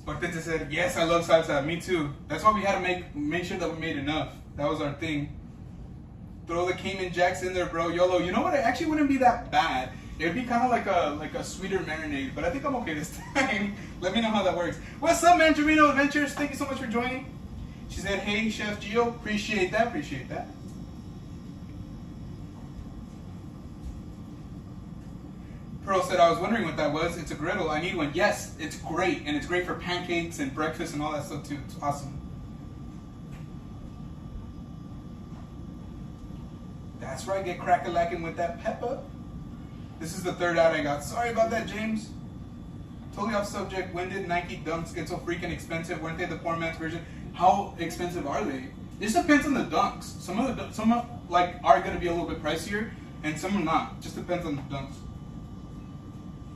Hortensia said, yes, I love salsa. Me too. That's why we had to make sure that we made enough. That was our thing. Throw the Cayman Jacks in there, bro. YOLO. You know what? It actually wouldn't be that bad. It would be kind of like a sweeter marinade, but I think I'm okay this time. Let me know how that works. What's up, Mandarino Adventures? Thank you so much for joining. She said, hey, Chef Gio. Appreciate that. Appreciate that. Pearl said, I was wondering what that was. It's a griddle. I need one. Yes, it's great. And it's great for pancakes and breakfast and all that stuff too. It's awesome. That's right. Get crack-a-lackin' with that pepper. This is the third ad I got. Sorry about that, James. Totally off subject. When did Nike dunks get so freaking expensive? Weren't they the poor man's version? How expensive are they? This depends on the dunks. Some like are going to be a little bit pricier, and some are not. Just depends on the dunks.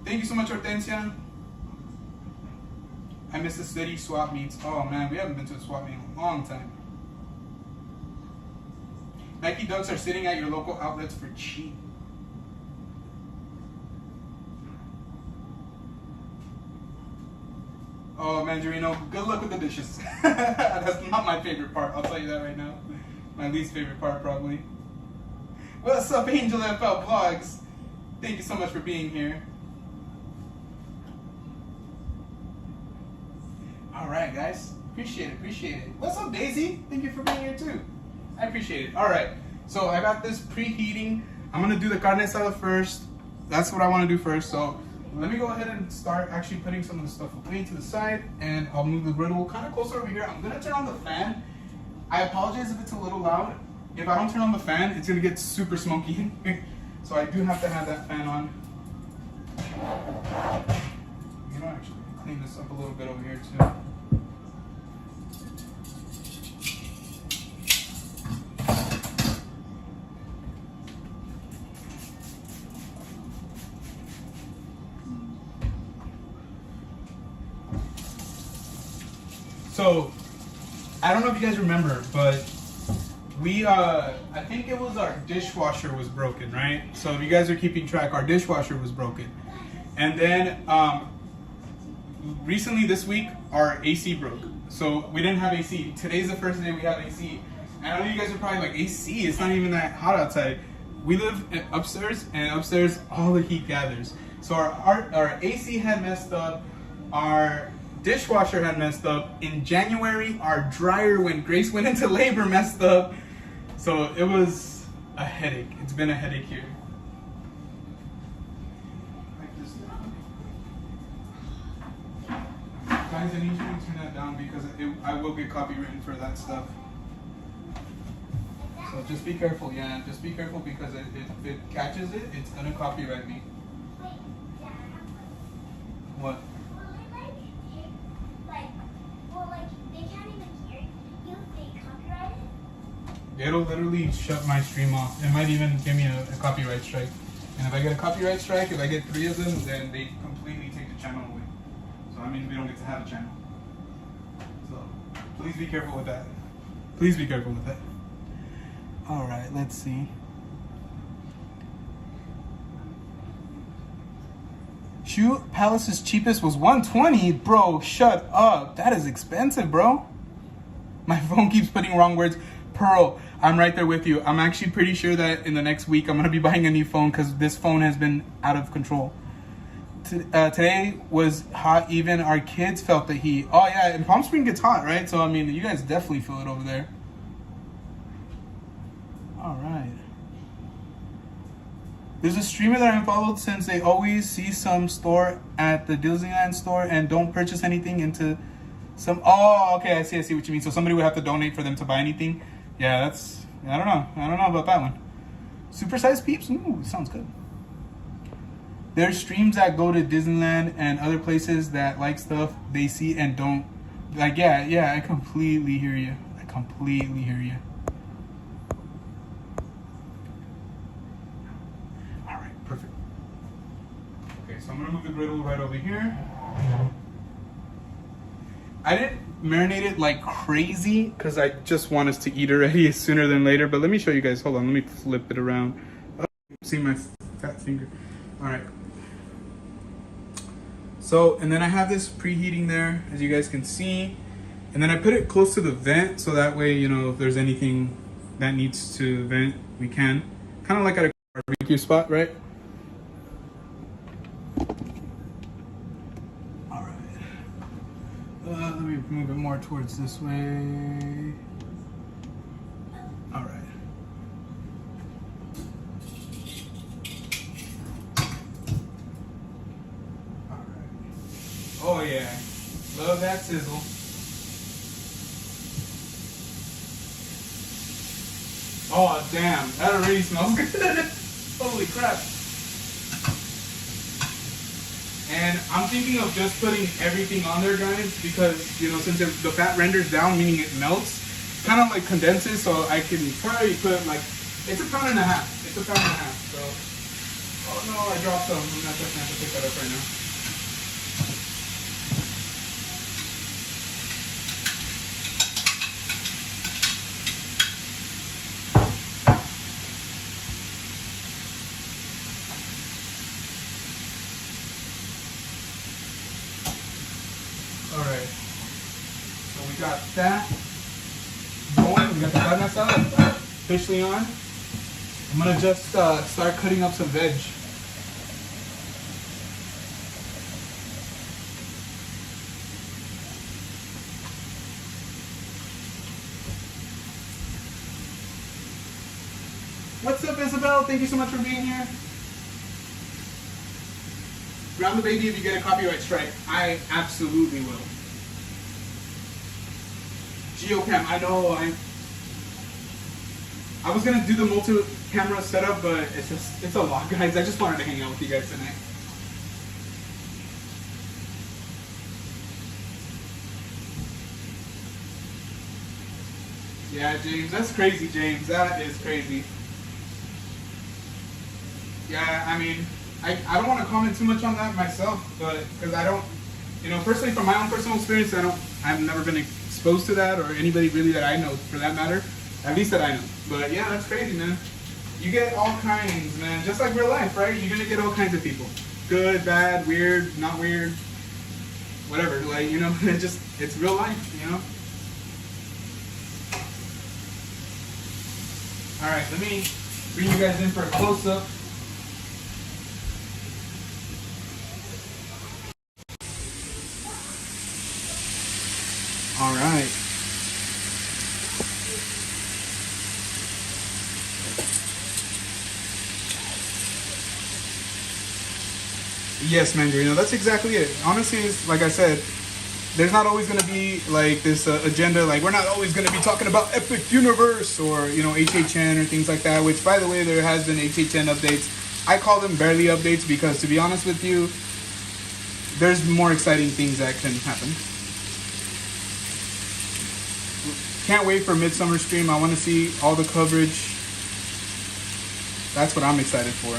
Thank you so much, Hortensia. I miss the city swap meets. Oh man, we haven't been to a swap meet in a long time. Nike dunks are sitting at your local outlets for cheap. Oh, Mandarino, good luck with the dishes. That's not my favorite part, I'll tell you that right now. My least favorite part, probably. What's up, Angel FL Vlogs? Thank you so much for being here. Alright, guys. Appreciate it. What's up, Daisy? Thank you for being here, too. I appreciate it. Alright, so I got this preheating. I'm going to do the carne asada first. That's what I want to do first, so let me go ahead and start actually putting some of the stuff away to the side, and I'll move the griddle kind of closer over here. I'm going to turn on the fan. I apologize if it's a little loud. If I don't turn on the fan, it's going to get super smoky. So I do have to have that fan on. You know, actually, clean this up a little bit over here too. So, I don't know if you guys remember, but we, I think it was our dishwasher was broken, right? So if you guys are keeping track, our dishwasher was broken. And then, recently this week, our AC broke. So we didn't have AC. Today's the first day we have AC. And I know you guys are probably like, AC, it's not even that hot outside. We live upstairs, and upstairs, all the heat gathers. So our AC had messed up, our dishwasher had messed up. In January, our dryer, when Grace went into labor, messed up. So it was a headache. It's been a headache here. Guys, I need you to turn that down because I will get copywritten for that stuff. So just be careful, yeah. Just be careful because if it catches it, it's gonna copyright me. What? It'll literally shut my stream off. It might even give me a copyright strike. And if I get a copyright strike, if I get 3 of them, then they completely take the channel away. So I mean, we don't get to have a channel. So please be careful with that. Please be careful with that. All right, let's see. Shoe Palace's cheapest was $120. Bro, shut up. That is expensive, bro. My phone keeps putting wrong words. Pearl, I'm right there with you. I'm actually pretty sure that in the next week I'm going to be buying a new phone because this phone has been out of control. Today was hot. Even our kids felt the heat. Oh, yeah, and Palm Springs gets hot, right? So, I mean, you guys definitely feel it over there. All right. There's a streamer that I followed since they always see some store at the Disneyland store and don't purchase anything Oh, okay, I see what you mean. So somebody would have to donate for them to buy anything. Yeah, I don't know about that one. Supersized peeps? Ooh, sounds good. There's streams that go to Disneyland and other places that like stuff they see and don't. Like, yeah, I completely hear you. All right, perfect. Okay, so I'm gonna move the griddle right over here. I didn't marinate it like crazy because I just want us to eat already sooner than later. But let me show you guys. Hold on, let me flip it around. Oh, see my fat finger. All right. So, and then I have this preheating there, as you guys can see. And then I put it close to the vent so that way, you know, if there's anything that needs to vent, we can. Kind of like at a barbecue spot, right? All right. Let me move it more towards this way. All right. Oh yeah, love that sizzle. Oh damn, that already smells good. Holy crap. And I'm thinking of just putting everything on there, guys, because, you know, since the fat renders down, meaning it melts, kind of like condenses, so I can probably put like, it's 1.5 pounds. It's 1.5 pounds, so. Oh no, I dropped some. I'm not just gonna have to pick that up right now. Alright, so we got that going. We got the carne asada officially on. I'm gonna just start cutting up some veg. What's up, Isabel? Thank you so much for being here. Ground the baby if you get a copyright strike. I absolutely will. Geocam, I know. I was gonna do the multi-camera setup, but it's a lot, guys. I just wanted to hang out with you guys tonight. Yeah, James, that's crazy, James. That is crazy. Yeah, I mean, I don't want to comment too much on that myself, but because I don't, you know, personally from my own personal experience, I've never been exposed to that, or anybody really that I know for that matter, at least that I know. But yeah, that's crazy, man. You get all kinds, man. Just like real life, right? You're gonna get all kinds of people. Good, bad, weird, not weird, whatever. Like, you know, it's real life, you know. All right, let me bring you guys in for a close-up. All right. Yes, Mandarino, that's exactly it. Honestly, it's, like I said, there's not always going to be like this agenda. Like, we're not always going to be talking about Epic Universe or, you know, HHN or things like that, which, by the way, there has been HHN updates. I call them barely updates because, to be honest with you, there's more exciting things that can happen. Can't wait for Midsummer stream. I want to see all the coverage. That's what I'm excited for.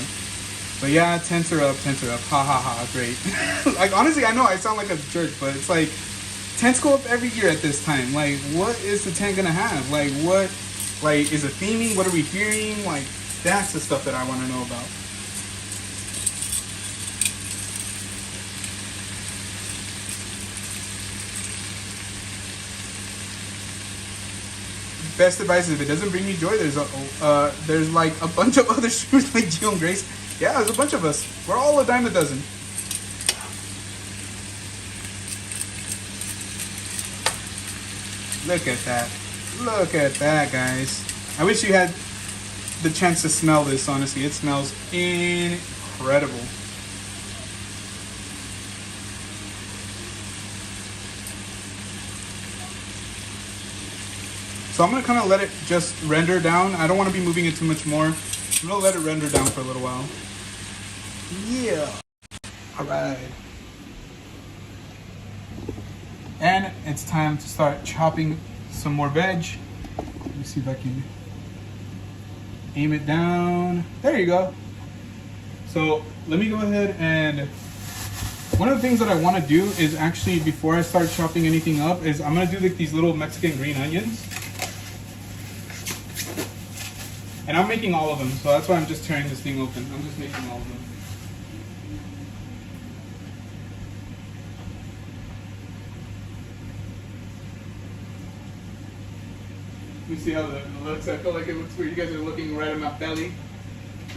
But yeah, tents are up. Ha ha ha, great. Like, honestly, I know I sound like a jerk, but it's like, tents go up every year at this time. Like, what is the tent gonna have? Like, what, like, is it theming? What are we hearing? Like, that's the stuff that I want to know about. Best advice is, if it doesn't bring you joy, there's like a bunch of other streamers like Jill and Grace. Yeah, there's a bunch of us. We're all a dime a dozen. Look at that. Look at that, guys. I wish you had the chance to smell this, honestly. It smells incredible. So I'm gonna kind of let it just render down. I don't want to be moving it too much more. I'm gonna let it render down for a little while. Yeah. All right. And it's time to start chopping some more veg. Let me see if I can aim it down. There you go. So let me go ahead and one of the things that I want to do is actually, before I start chopping anything up, is I'm going to do like these little Mexican green onions. And I'm making all of them, so that's why I'm just tearing this thing open. I'm just making all of them. Let me see how it looks. I feel like it looks weird. You guys are looking right at my belly.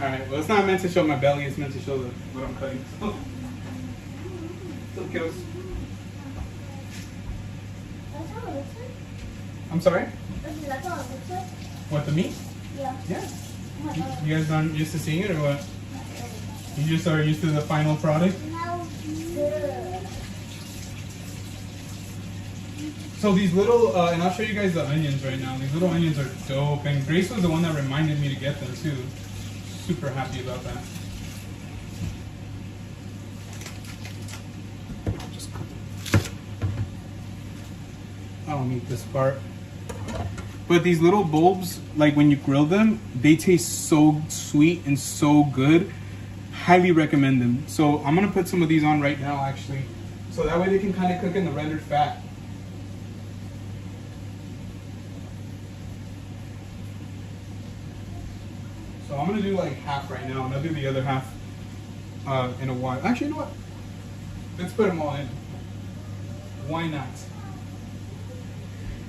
Alright, well, it's not meant to show my belly, it's meant to show what I'm cutting. So kills. That's how it looks like? I'm sorry? That's how it looks like? What, the meat? Yeah. Yeah. Oh my God. You guys aren't used to seeing it or what? You just are used to the final product? Smells good. So these little, and I'll show you guys the onions right now. These little onions are dope, and Grace was the one that reminded me to get them too. Super happy about that. Just cut them. I don't need this part. But these little bulbs, like when you grill them, they taste so sweet and so good. Highly recommend them. So I'm gonna put some of these on right now actually. So that way they can kind of cook in the rendered fat. So I'm gonna do like half right now, and I'll do the other half in a while. Actually, you know what? Let's put them all in. Why not?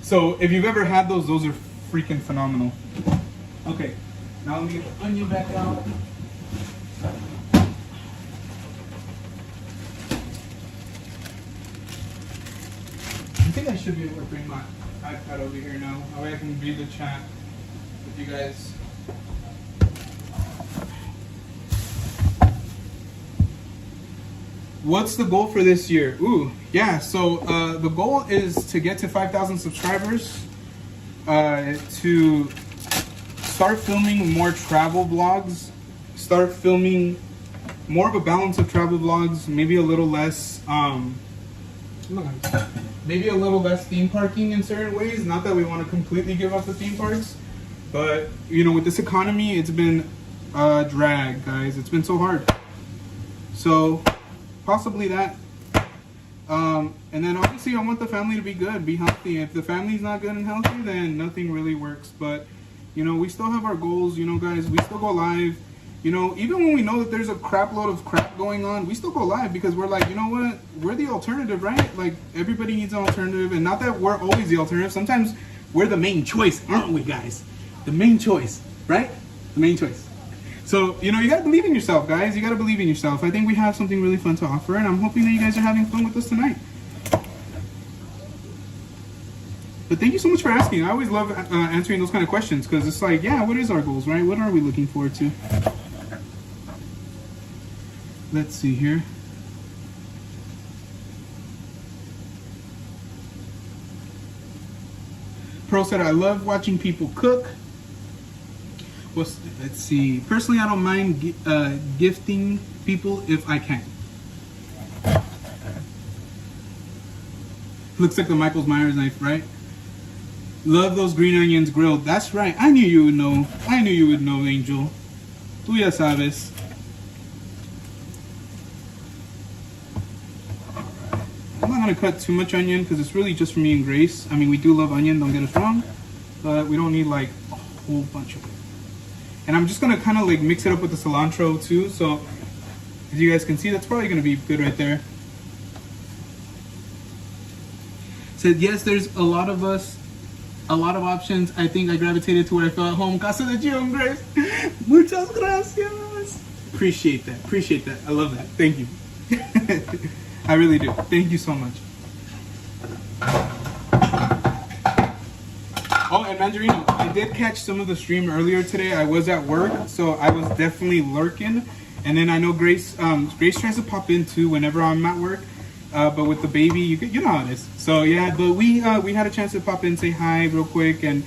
So if you've ever had those are freaking phenomenal. Okay, now let me get the onion back out. I think I should be able to bring my iPad over here now. That way I can read the chat with you guys. What's the goal for this year? Ooh, yeah, so the goal is to get to 5,000 subscribers, to start filming more travel vlogs, start filming more of a balance of travel vlogs, maybe a little less, maybe a little less theme parking in certain ways. Not that we want to completely give up the theme parks, but you know, with this economy, it's been a drag, guys. It's been so hard. So possibly that. And then obviously I want the family to be good, be healthy. If the family's not good and healthy, then nothing really works. But you know, we still have our goals, you know, guys. We still go live. You know, even when we know that there's a crap load of crap going on, we still go live because we're like, you know what? We're the alternative, right? Like, everybody needs an alternative. And not that we're always the alternative. Sometimes we're the main choice, aren't we, guys? The main choice, right? The main choice. So, you know, you gotta believe in yourself, guys. You gotta believe in yourself. I think we have something really fun to offer, and I'm hoping that you guys are having fun with us tonight. But thank you so much for asking. I always love answering those kind of questions because it's like, yeah, what is our goals, right? What are we looking forward to? Let's see here. Pearl said, I love watching people cook. Let's see. Personally, I don't mind gifting people if I can. Looks like the Michael Myers knife, right? Love those green onions grilled. That's right. I knew you would know. I knew you would know, Angel. Tú ya sabes. I'm not going to cut too much onion because it's really just for me and Grace. I mean, we do love onion, don't get us wrong. But we don't need like a whole bunch of it. And I'm just going to kind of like mix it up with the cilantro too. So as you guys can see, that's probably going to be good right there. Said, yes, there's a lot of us, a lot of options. I think I gravitated to where I felt at home. Casa de Gio, Grace. Muchas gracias. Appreciate that. Appreciate that. I love that. Thank you. I really do. Thank you so much. Oh, and Mandarino, I did catch some of the stream earlier today. I was at work, so I was definitely lurking. And then I know Grace, Grace tries to pop in too whenever I'm at work. But with the baby, you know how it is. So yeah, but we had a chance to pop in, say hi real quick, and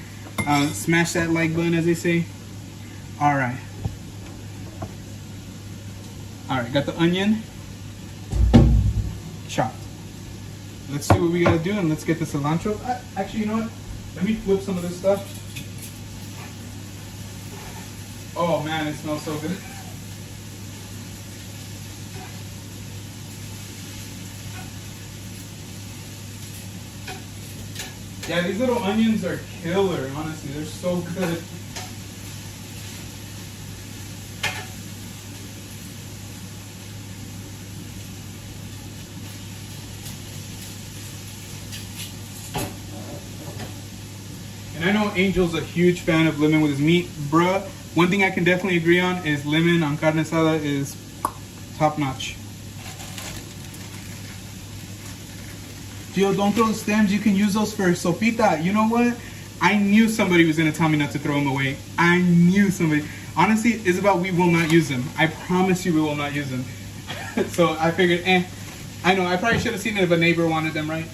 Smash that like button, as they say. All right. All right, got the onion chopped. Let's see what we gotta do, and let's get the cilantro. Actually, you know what? Let me flip some of this stuff. Oh man, it smells so good. Yeah, these little onions are killer, honestly. They're so good. And I know Angel's a huge fan of lemon with his meat. Bruh, one thing I can definitely agree on is lemon on carne asada is top notch. Gio, don't throw the stems. You can use those for sopita. You know what? I knew somebody was going to tell me not to throw them away. I knew somebody. Honestly, Isabel, we will not use them. I promise you we will not use them. So I figured, I know, I probably should have seen it if a neighbor wanted them, right?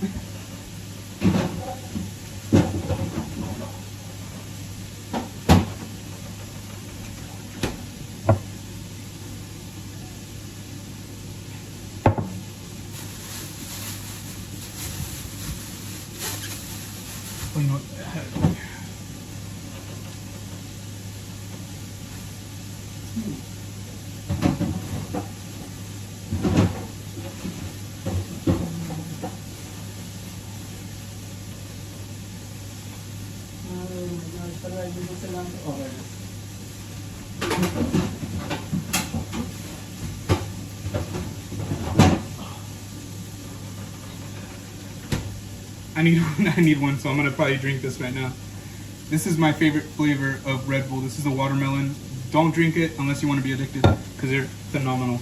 I need one, so I'm gonna probably drink this right now. This is my favorite flavor of Red Bull. This is the watermelon. Don't drink it unless you want to be addicted, because they're phenomenal.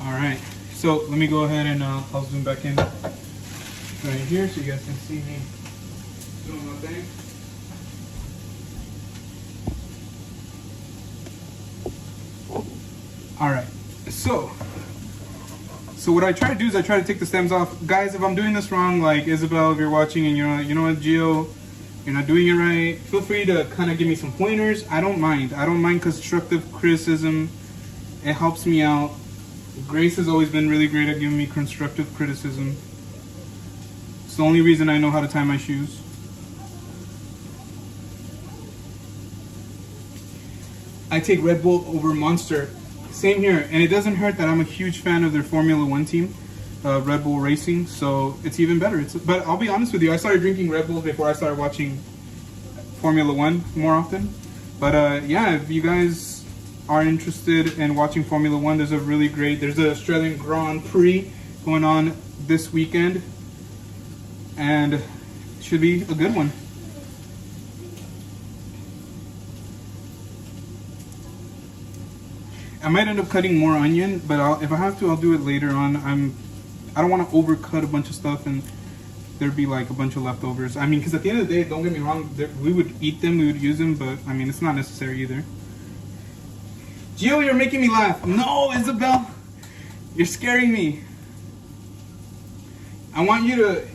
All right, so let me go ahead and I'll zoom back in right here so you guys can see me doing my thing. All right, so what I try to do is I try to take the stems off. Guys, if I'm doing this wrong, like Isabel, if you're watching and you're like, you know what, Gio, you're not doing it right, feel free to kind of give me some pointers. I don't mind. I don't mind constructive criticism. It helps me out. Grace has always been really great at giving me constructive criticism. It's the only reason I know how to tie my shoes. I take Red Bull over Monster. Same here, and it doesn't hurt that I'm a huge fan of their Formula One team, Red Bull Racing, so it's even better. But I'll be honest with you, I started drinking Red Bulls before I started watching Formula One more often. But yeah, if you guys are interested in watching Formula One, there's the Australian Grand Prix going on this weekend, and it should be a good one. I might end up cutting more onion, but if I have to, I'll do it later on. I don't want to overcut a bunch of stuff and there'd be like a bunch of leftovers. I mean, because at the end of the day, don't get me wrong, we would eat them, we would use them, but I mean, it's not necessary either. Gio, you're making me laugh. No, Isabel, you're scaring me.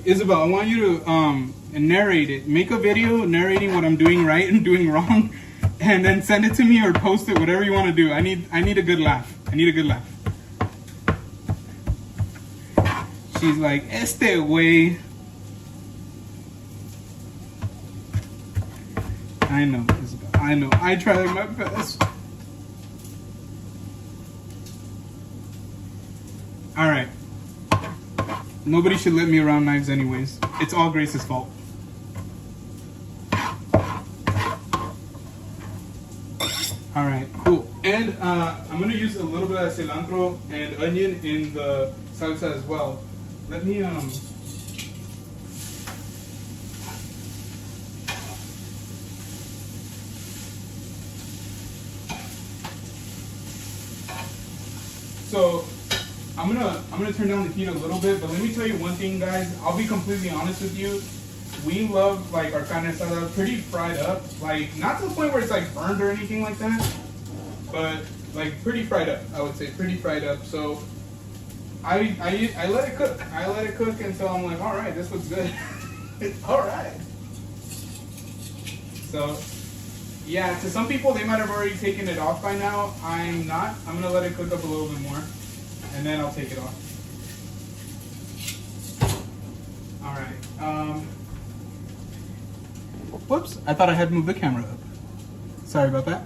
Isabel, I want you to narrate it. Make a video narrating what I'm doing right and doing wrong. And then send it to me or post it, whatever you want to do. I need a good laugh. I need a good laugh. She's like, este way. I know, Isabel. I know. I try my best. Alright. Nobody should let me around knives anyways. It's all Grace's fault. Alright, cool. And I'm going to use a little bit of cilantro and onion in the salsa as well. Let me, So I'm gonna turn down the heat a little bit, but let me tell you one thing, guys. I'll be completely honest with you. We love like our carne asada pretty fried up, like not to the point where it's like burned or anything like that, but like pretty fried up. I would say pretty fried up. So I let it cook. I let it cook until I'm like, all right, this looks good. All right. So, yeah, to some people, they might have already taken it off by now. I'm not. I'm going to let it cook up a little bit more, and then I'll take it off. All right. Whoops. I thought I had moved the camera up. Sorry about that.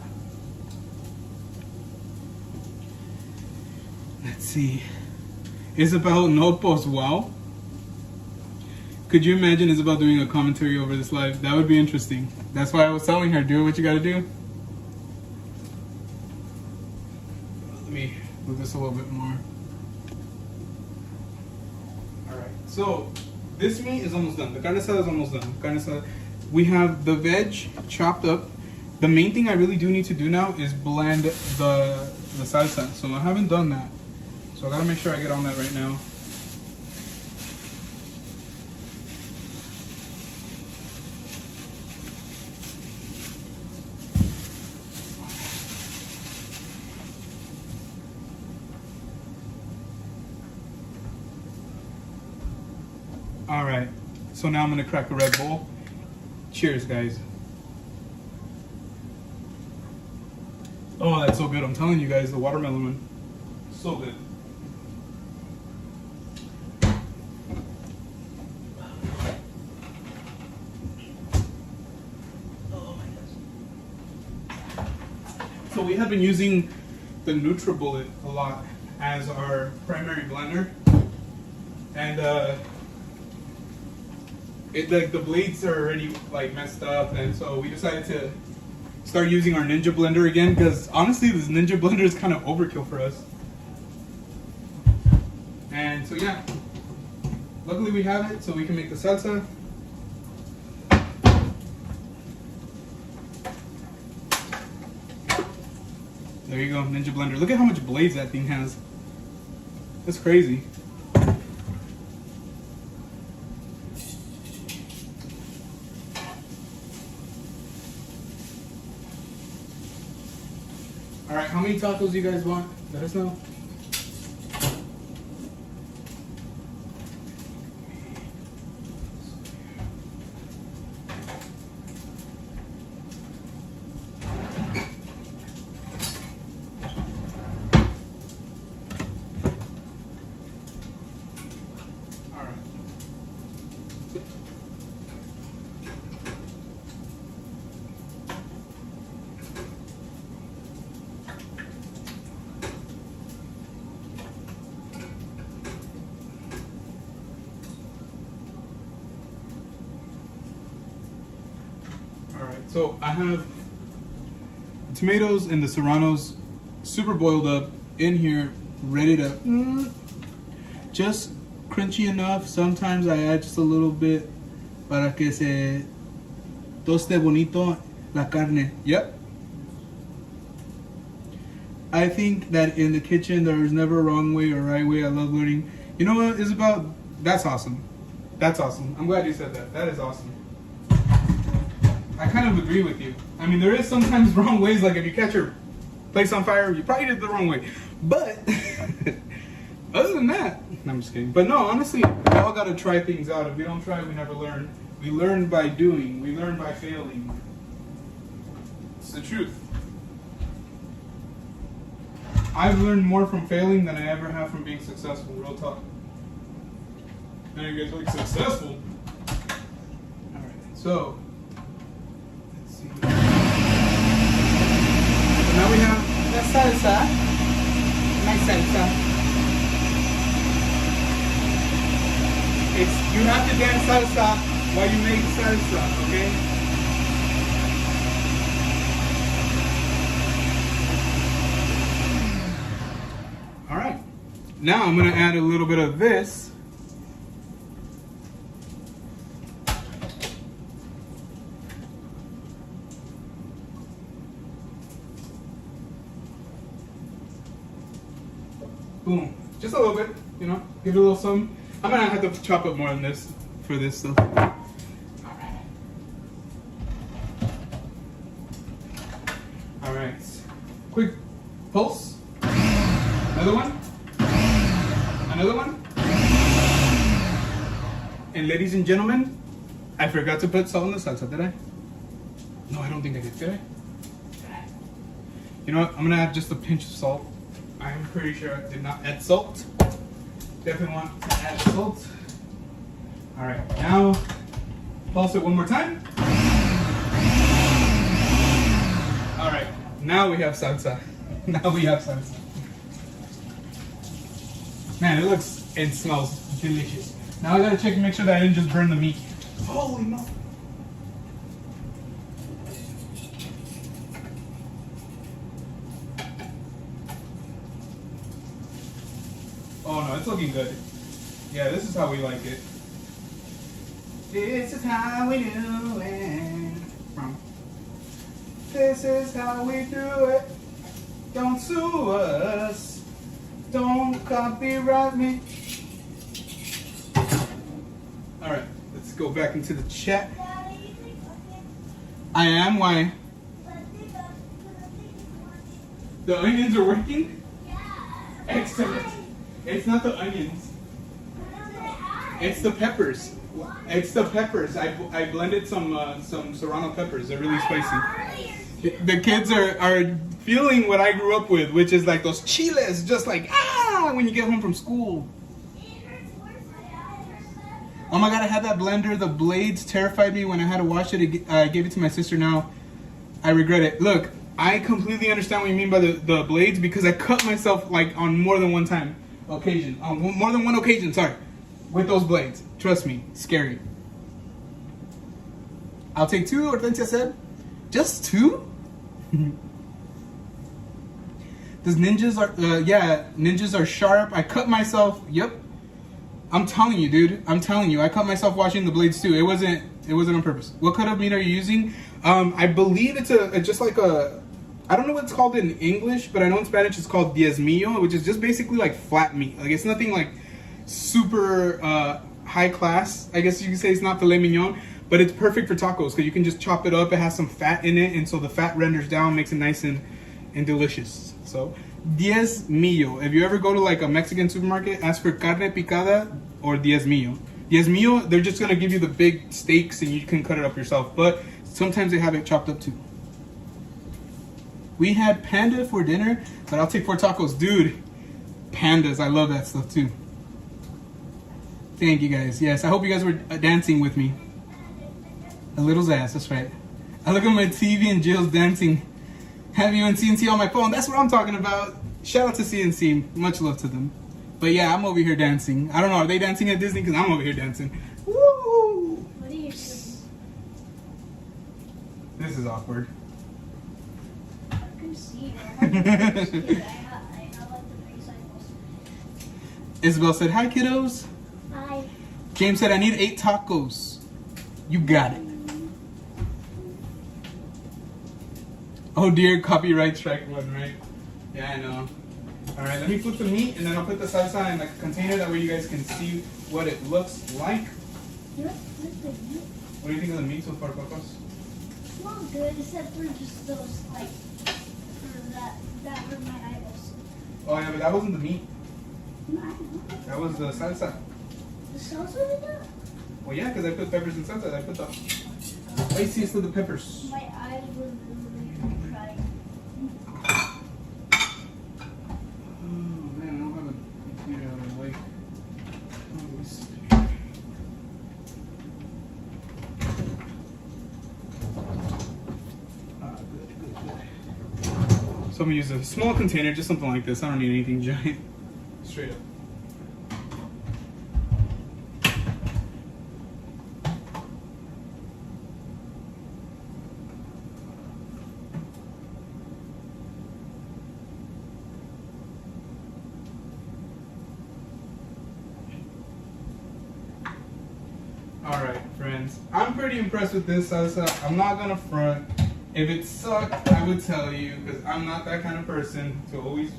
Let's see. Isabel Nopos, wow. Could you imagine Isabel doing a commentary over this live? That would be interesting. That's why I was telling her, do what you gotta do. Let me move this a little bit more. Alright, so this meat is almost done. The carne asada is almost done. Carne asada. We have the veg chopped up. The main thing I really do need to do now is blend the salsa. So I haven't done that. So I gotta make sure I get on that right now. All right, so now I'm gonna crack a Red Bull. Cheers, guys. Oh, that's so good. I'm telling you guys, the watermelon one, so good. So we have been using the NutriBullet a lot as our primary blender, and like the blades are already like messed up, and so we decided to start using our Ninja blender again, because honestly this Ninja blender is kind of overkill for us. And so yeah, luckily we have it so we can make the salsa. There you go, Ninja blender. Look at how much blades that thing has. That's crazy. All right, how many tacos do you guys want? Let us know. All right. Alright, so I have the tomatoes and the serranos super boiled up in here, ready to just crunchy enough. Sometimes I add just a little bit para que se toste bonito la carne. Yep. I think that in the kitchen there is never a wrong way or right way. I love learning. You know what, Isabel? That's awesome. That's awesome. I'm glad you said that. That is awesome. I kind of agree with you. I mean, there is sometimes wrong ways, like if you catch your place on fire, you probably did it the wrong way. But other than that, no, I'm just kidding. But no, honestly, we all got to try things out. If we don't try, we never learn. We learn by doing. We learn by failing. It's the truth. I've learned more from failing than I ever have from being successful. Real talk. Now you guys are like successful. All right, so. Now we have the salsa. My salsa. You have to dance salsa while you make salsa, okay? Alright. Now I'm going to add a little bit of this. Boom. Just a little bit, you know, give it a little some. I'm gonna have to chop up more than this for this stuff. Alright. Alright. Quick pulse. Another one. Another And ladies and gentlemen, I forgot to put salt in the salsa, did I? No, I don't think I did I? You know what? I'm gonna add just a pinch of salt. I'm pretty sure I did not add salt. Definitely want to add salt. Alright, now pulse it one more time. Alright, now we have salsa. Now we have salsa. Man, it looks and smells delicious. Now I gotta check and make sure that I didn't just burn the meat. Holy moly. Oh no, it's looking good. Yeah, this is how we like it. This is how we do it. This is how we do it. Don't sue us. Don't copyright me. Alright, let's go back into the chat. I am, why? The onions are working? Excellent. It's not the onions. It's the peppers. It's the peppers. I blended some serrano peppers. They're really spicy. The kids are feeling what I grew up with, which is like those chiles, just like when you get home from school. Oh my god, I had that blender. The blades terrified me when I had to wash it. I gave it to my sister now. I regret it. Look, I completely understand what you mean by the blades because I cut myself like on more than one occasion, sorry, with those blades. Trust me, scary. I'll take 2, Hortensia said. Just 2? Does ninjas are, yeah, ninjas are sharp. I cut myself, yep. I'm telling you, dude. I'm telling you, I cut myself washing the blades too. It wasn't on purpose. What cut of meat are you using? I believe it's just like a, I don't know what it's called in English, but I know in Spanish it's called diezmillo, which is just basically like flat meat. Like it's nothing like super high class. I guess you can say it's not filet mignon, but it's perfect for tacos because you can just chop it up. It has some fat in it, and so the fat renders down, makes it nice and delicious. So diezmillo. If you ever go to like a Mexican supermarket, ask for carne picada or diezmillo. Diezmillo, they're just gonna give you the big steaks and you can cut it up yourself, but sometimes they have it chopped up too. We had panda for dinner, but I'll take 4 tacos. Dude, pandas, I love that stuff too. Thank you guys. Yes, I hope you guys were dancing with me. A little ass, that's right. I look at my TV and Jill's dancing. Have you on CNC on my phone? That's what I'm talking about. Shout out to CNC. Much love to them. But yeah, I'm over here dancing. I don't know, are they dancing at Disney? Because I'm over here dancing. Woo! What are you doing? This is awkward. I can see you. I have like the 3 cycles. Isabel said, hi kiddos. Hi. James said, I need 8 tacos. You got it. Oh dear, copyright strike 1, right? Yeah, I know. Alright, let me put the meat and then I'll put the salsa in the container. That way you guys can see what it looks like. What do you think of the meat so far, Pocos? Well, good, except for just those, like, for that hurt my eyeballs. Oh yeah, but that wasn't the meat. No, I don't know. That was the salsa. The salsa did that? Well, yeah, because I put peppers and salsa. I put the spiciest of the peppers. My eyes were literally crying. Oh man, I don't have a computer out of the way. Oh, let me see. Good. So I'm gonna use a small container, just something like this. I don't need anything giant. Straight up. Alright, friends. I'm pretty impressed with this salsa. I'm not gonna front. If it sucked, I would tell you, because I'm not that kind of person to always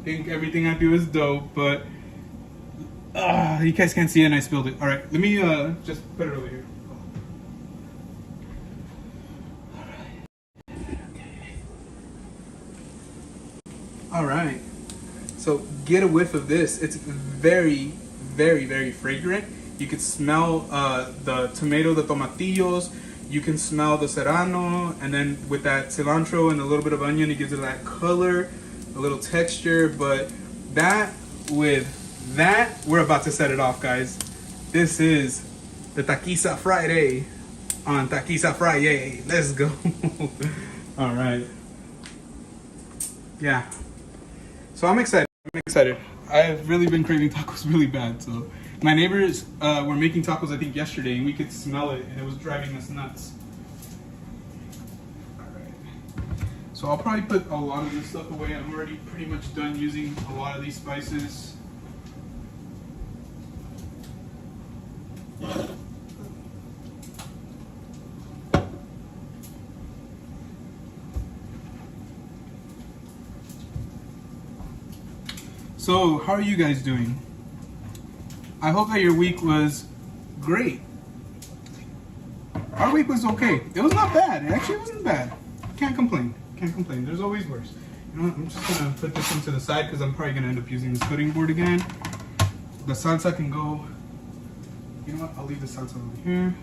think everything I do is dope, but you guys can't see it and I spilled it. Alright, let me just put it over here. Alright. So get a whiff of this. It's very, very, very fragrant. You can smell the tomato, the tomatillos. You can smell the serrano, and then with that cilantro and a little bit of onion, it gives it that color, a little texture. But that with that, we're about to set it off, guys. This is the Taquiza Friday on Taquiza FriYay. Let's go. All right. Yeah. So I'm excited. I've really been craving tacos really bad. So my neighbors were making tacos, I think, yesterday, and we could smell it, and it was driving us nuts. All right. So I'll probably put a lot of this stuff away. I'm already pretty much done using a lot of these spices. So, how are you guys doing? I hope that your week was great. Our week was okay. It was not bad. It actually wasn't bad. Can't complain. There's always worse. You know what? I'm just gonna put this one to the side because I'm probably gonna end up using this cutting board again. The salsa can go. You know what? I'll leave the salsa over here.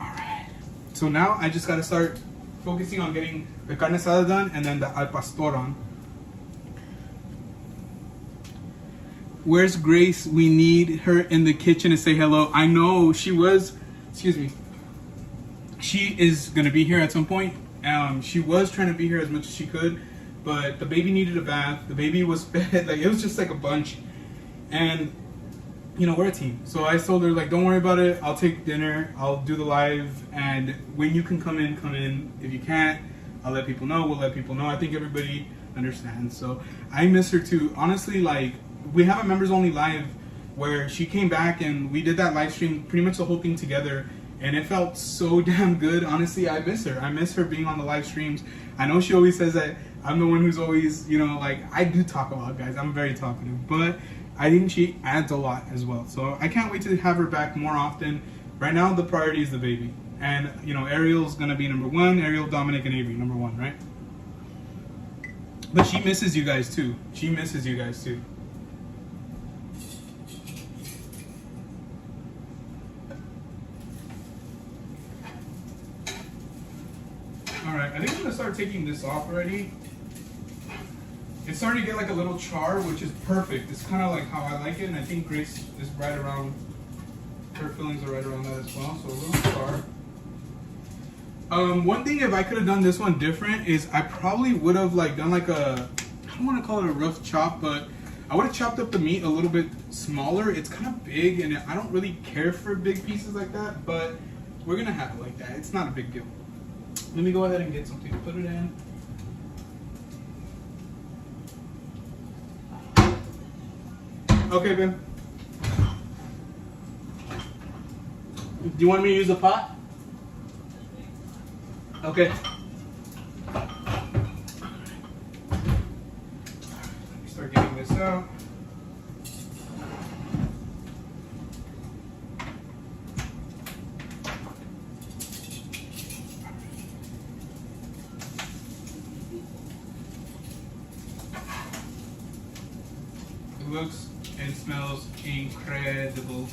All right. So now I just gotta start focusing on getting the carne asada done and then the al pastor on. Where's Grace? We need her in the kitchen to say hello. I know she was, excuse me. She is gonna be here at some point. She was trying to be here as much as she could, but the baby needed a bath. The baby was fed, like it was just like a bunch. And you know, we're a team. So I told her, like, don't worry about it. I'll take dinner. I'll do the live. And when you can come in, come in. If you can't, I'll let people know. We'll let people know. I think everybody understands. So I miss her too. Honestly, like, we have a members only live where she came back and we did that live stream, pretty much the whole thing together, and it felt so damn good. Honestly, I miss her being on the live streams. I know she always says that I'm the one who's always, you know, like, I do talk a lot, guys. I'm very talkative, but I think she adds a lot as well. So I can't wait to have her back more often. Right now the priority is the baby, and you know, Ariel's gonna be number one. Ariel, Dominic, and Avery number one, right? But she misses you guys too. Alright, I think I'm gonna start taking this off already. It's starting to get like a little char, which is perfect. It's kind of like how I like it, and I think Grace is right around, her feelings are right around that as well, so a little char. One thing, if I could have done this one different, is I probably would have like done like a, I don't want to call it a rough chop, but I would have chopped up the meat a little bit smaller. It's kind of big, and I don't really care for big pieces like that, but we're gonna have it like that. It's not a big deal. Let me go ahead and get something to put it in. Okay, Ben. Do you want me to use the pot? Okay. Let me start getting this out. It looks and smells incredible.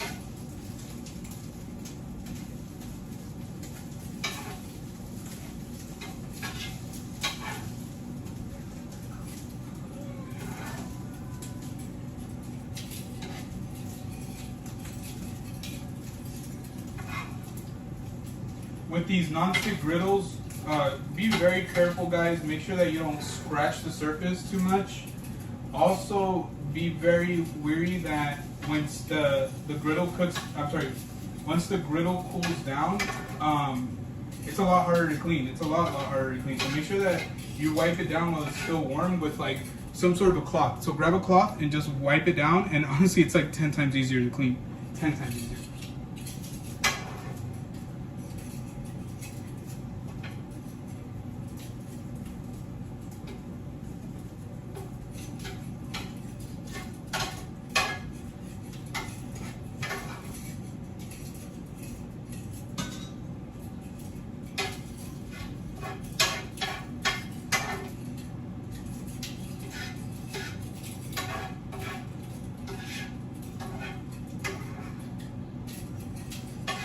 With these non-stick griddles, be very careful, guys. Make sure that you don't scratch the surface too much. Also, be very wary that once the griddle cooks, once the griddle cools down, it's a lot harder to clean. So make sure that you wipe it down while it's still warm with like some sort of a cloth. So grab a cloth and just wipe it down, and honestly, it's like 10 times easier to clean. 10 times easier.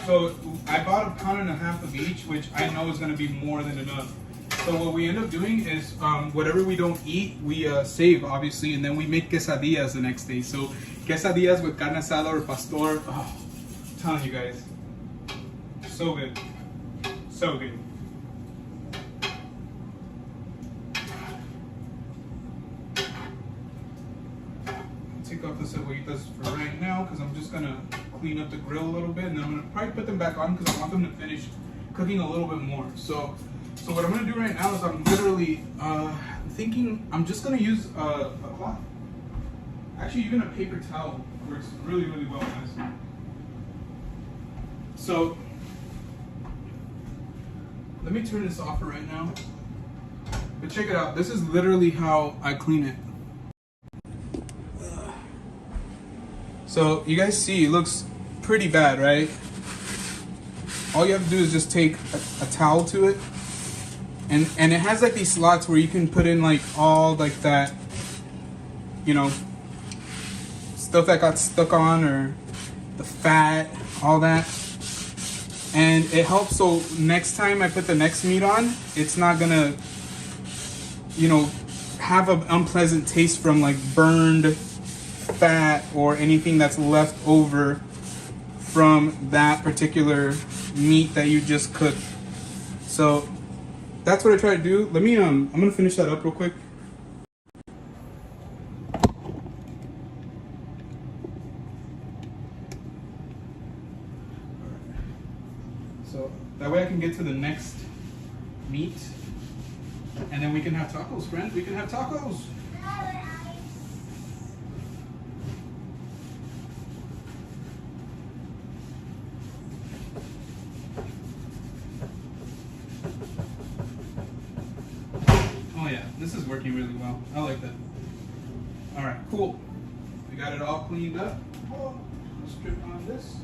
So I bought 1.5 pounds of each, which I know is gonna be more than enough. So what we end up doing is whatever we don't eat, we save, obviously, and then we make quesadillas the next day. So quesadillas with carne asada or pastor. Oh, I'm telling you guys, so good, so good. Take off the cebollitas for right now because I'm just gonna clean up the grill a little bit, and then I'm gonna probably put them back on because I want them to finish cooking a little bit more. So what I'm gonna do right now is I'm literally thinking I'm just gonna use a cloth. Actually, even a paper towel works really, really well, guys. So let me turn this off for right now. But check it out. This is literally how I clean it. So you guys see, it looks pretty bad, right? All you have to do is just take a towel to it, and it has like these slots where you can put in like all like that, you know, stuff that got stuck on, or the fat, all that. And it helps so next time I put the next meat on, it's not gonna, you know, have an unpleasant taste from like burned fat or anything that's left over from that particular meat that you just cooked. So that's what I try to do. Let me I'm gonna finish that up real quick. So that way I can get to the next meat, and then we can have tacos, friends. We can have tacos. Oh yeah, this is working really well. I like that. All right, cool. We got it all cleaned up. Let's strip on this.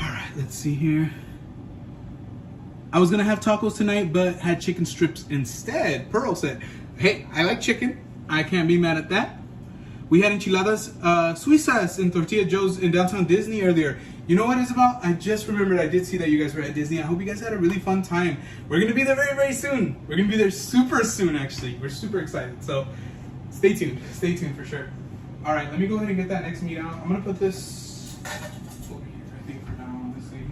All right, let's see here. I was gonna have tacos tonight, but had chicken strips instead. Pearl said, hey, I like chicken. I can't be mad at that. We had enchiladas suizas in Tortilla Joe's in downtown Disney earlier. You know what it's about? I just remembered I did see that you guys were at Disney. I hope you guys had a really fun time. We're gonna be there very, very soon. We're gonna be there super soon, actually. We're super excited, so stay tuned for sure. All right, let me go ahead and get that next meat out. I'm gonna put this over here, I think, for now, honestly.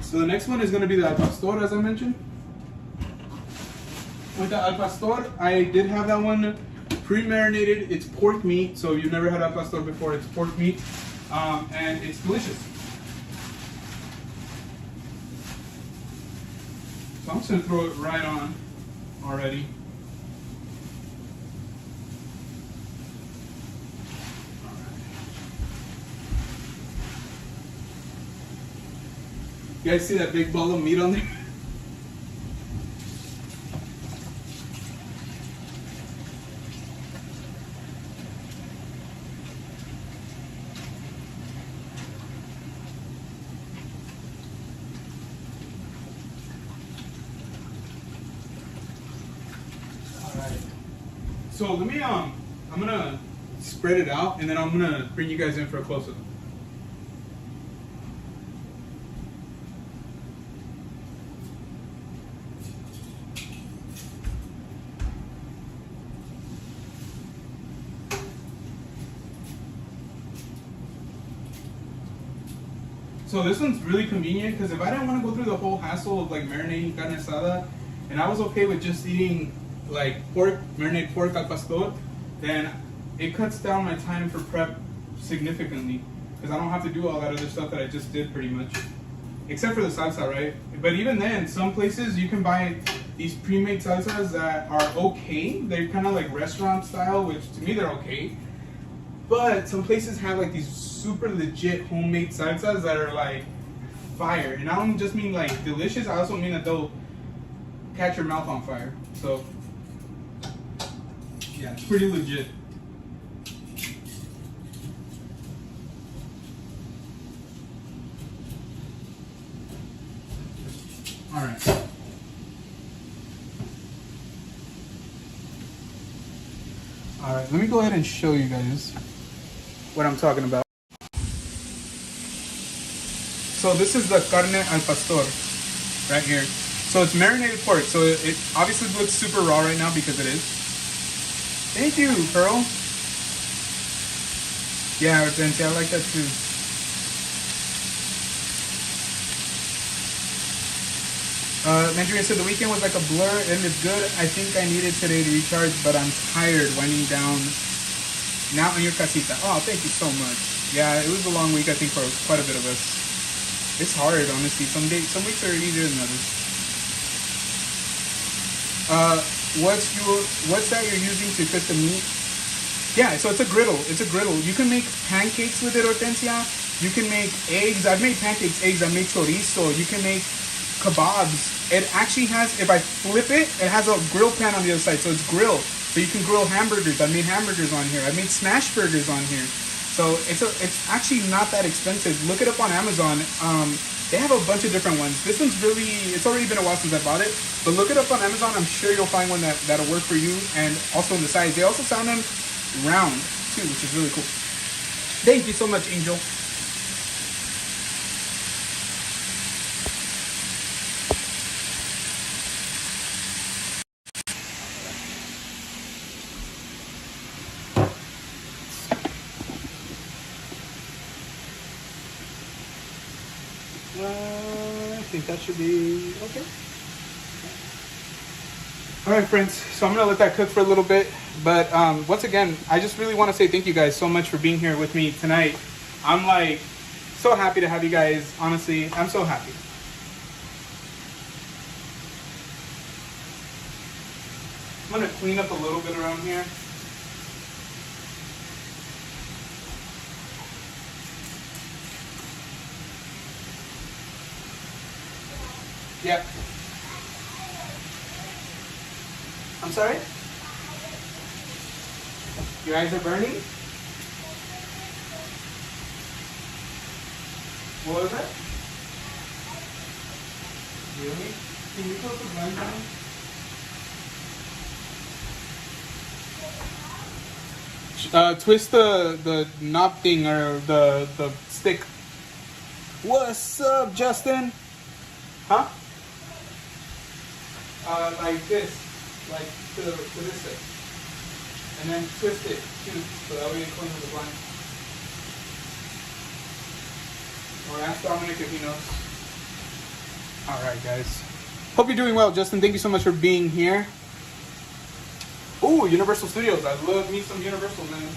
So the next one is gonna be the al pastor, as I mentioned. With the al pastor, I did have that one pre-marinated. It's pork meat, so if you've never had al pastor before, it's pork meat, and it's delicious. So I'm just gonna throw it right on already. You guys see that big ball of meat on there? So let me I'm gonna spread it out, and then I'm gonna bring you guys in for a close-up. So this one's really convenient because if I didn't want to go through the whole hassle of like marinating carne asada, and I was okay with just eating like pork, marinated pork al pastor, then it cuts down my time for prep significantly because I don't have to do all that other stuff that I just did pretty much, except for the salsa, right? But even then, some places you can buy these pre-made salsas that are okay. They're kind of like restaurant style, which to me they're okay. But some places have like these super legit homemade salsas that are like fire. And I don't just mean like delicious, I also mean that they'll catch your mouth on fire. So yeah, it's pretty legit. All right. All right, let me go ahead and show you guys what I'm talking about. So this is the carne al pastor right here. So it's marinated pork. So it obviously looks super raw right now because it is. Thank you, Pearl. Yeah, Hortensia, I like that too. Nigerian said the weekend was like a blur and it's good. I think I needed today to recharge, but I'm tired winding down now in your casita. Oh, thank you so much. Yeah, it was a long week, I think, for quite a bit of us. It's hard, honestly. Some weeks are easier than others. What's that you're using to cook the meat? Yeah, so it's a griddle. It's a griddle. You can make pancakes with it, Hortensia. You can make eggs. I've made pancakes, eggs. I've made chorizo. You can make kebabs. It actually has, if I flip it, it has a grill pan on the other side. So it's grilled. So you can grill hamburgers. I've made hamburgers on here. I've made smash burgers on here. So it's actually not that expensive. Look it up on Amazon. They have a bunch of different ones. This one's really, it's already been a while since I bought it. But look it up on Amazon. I'm sure you'll find one that'll work for you. And also in the size. They also sound them round too, which is really cool. Thank you so much, Angel. I think that should be okay. All right, friends. So I'm gonna let that cook for a little bit. But once again, I just really want to say thank you guys so much for being here with me tonight. I'm like so happy to have you guys. Honestly, I'm so happy. I'm gonna clean up a little bit around here. Yeah. I'm sorry? Your eyes are burning? What was that? Really? Can you close the blinds on? Twist the knob thing or the stick. What's up, Justin? Huh? Like this. Like to this side. And then twist it too, so that way it cleans the blind. Or ask Dominic if he knows. Alright, guys. Hope you're doing well, Justin. Thank you so much for being here. Ooh, Universal Studios. I love me some Universal, man.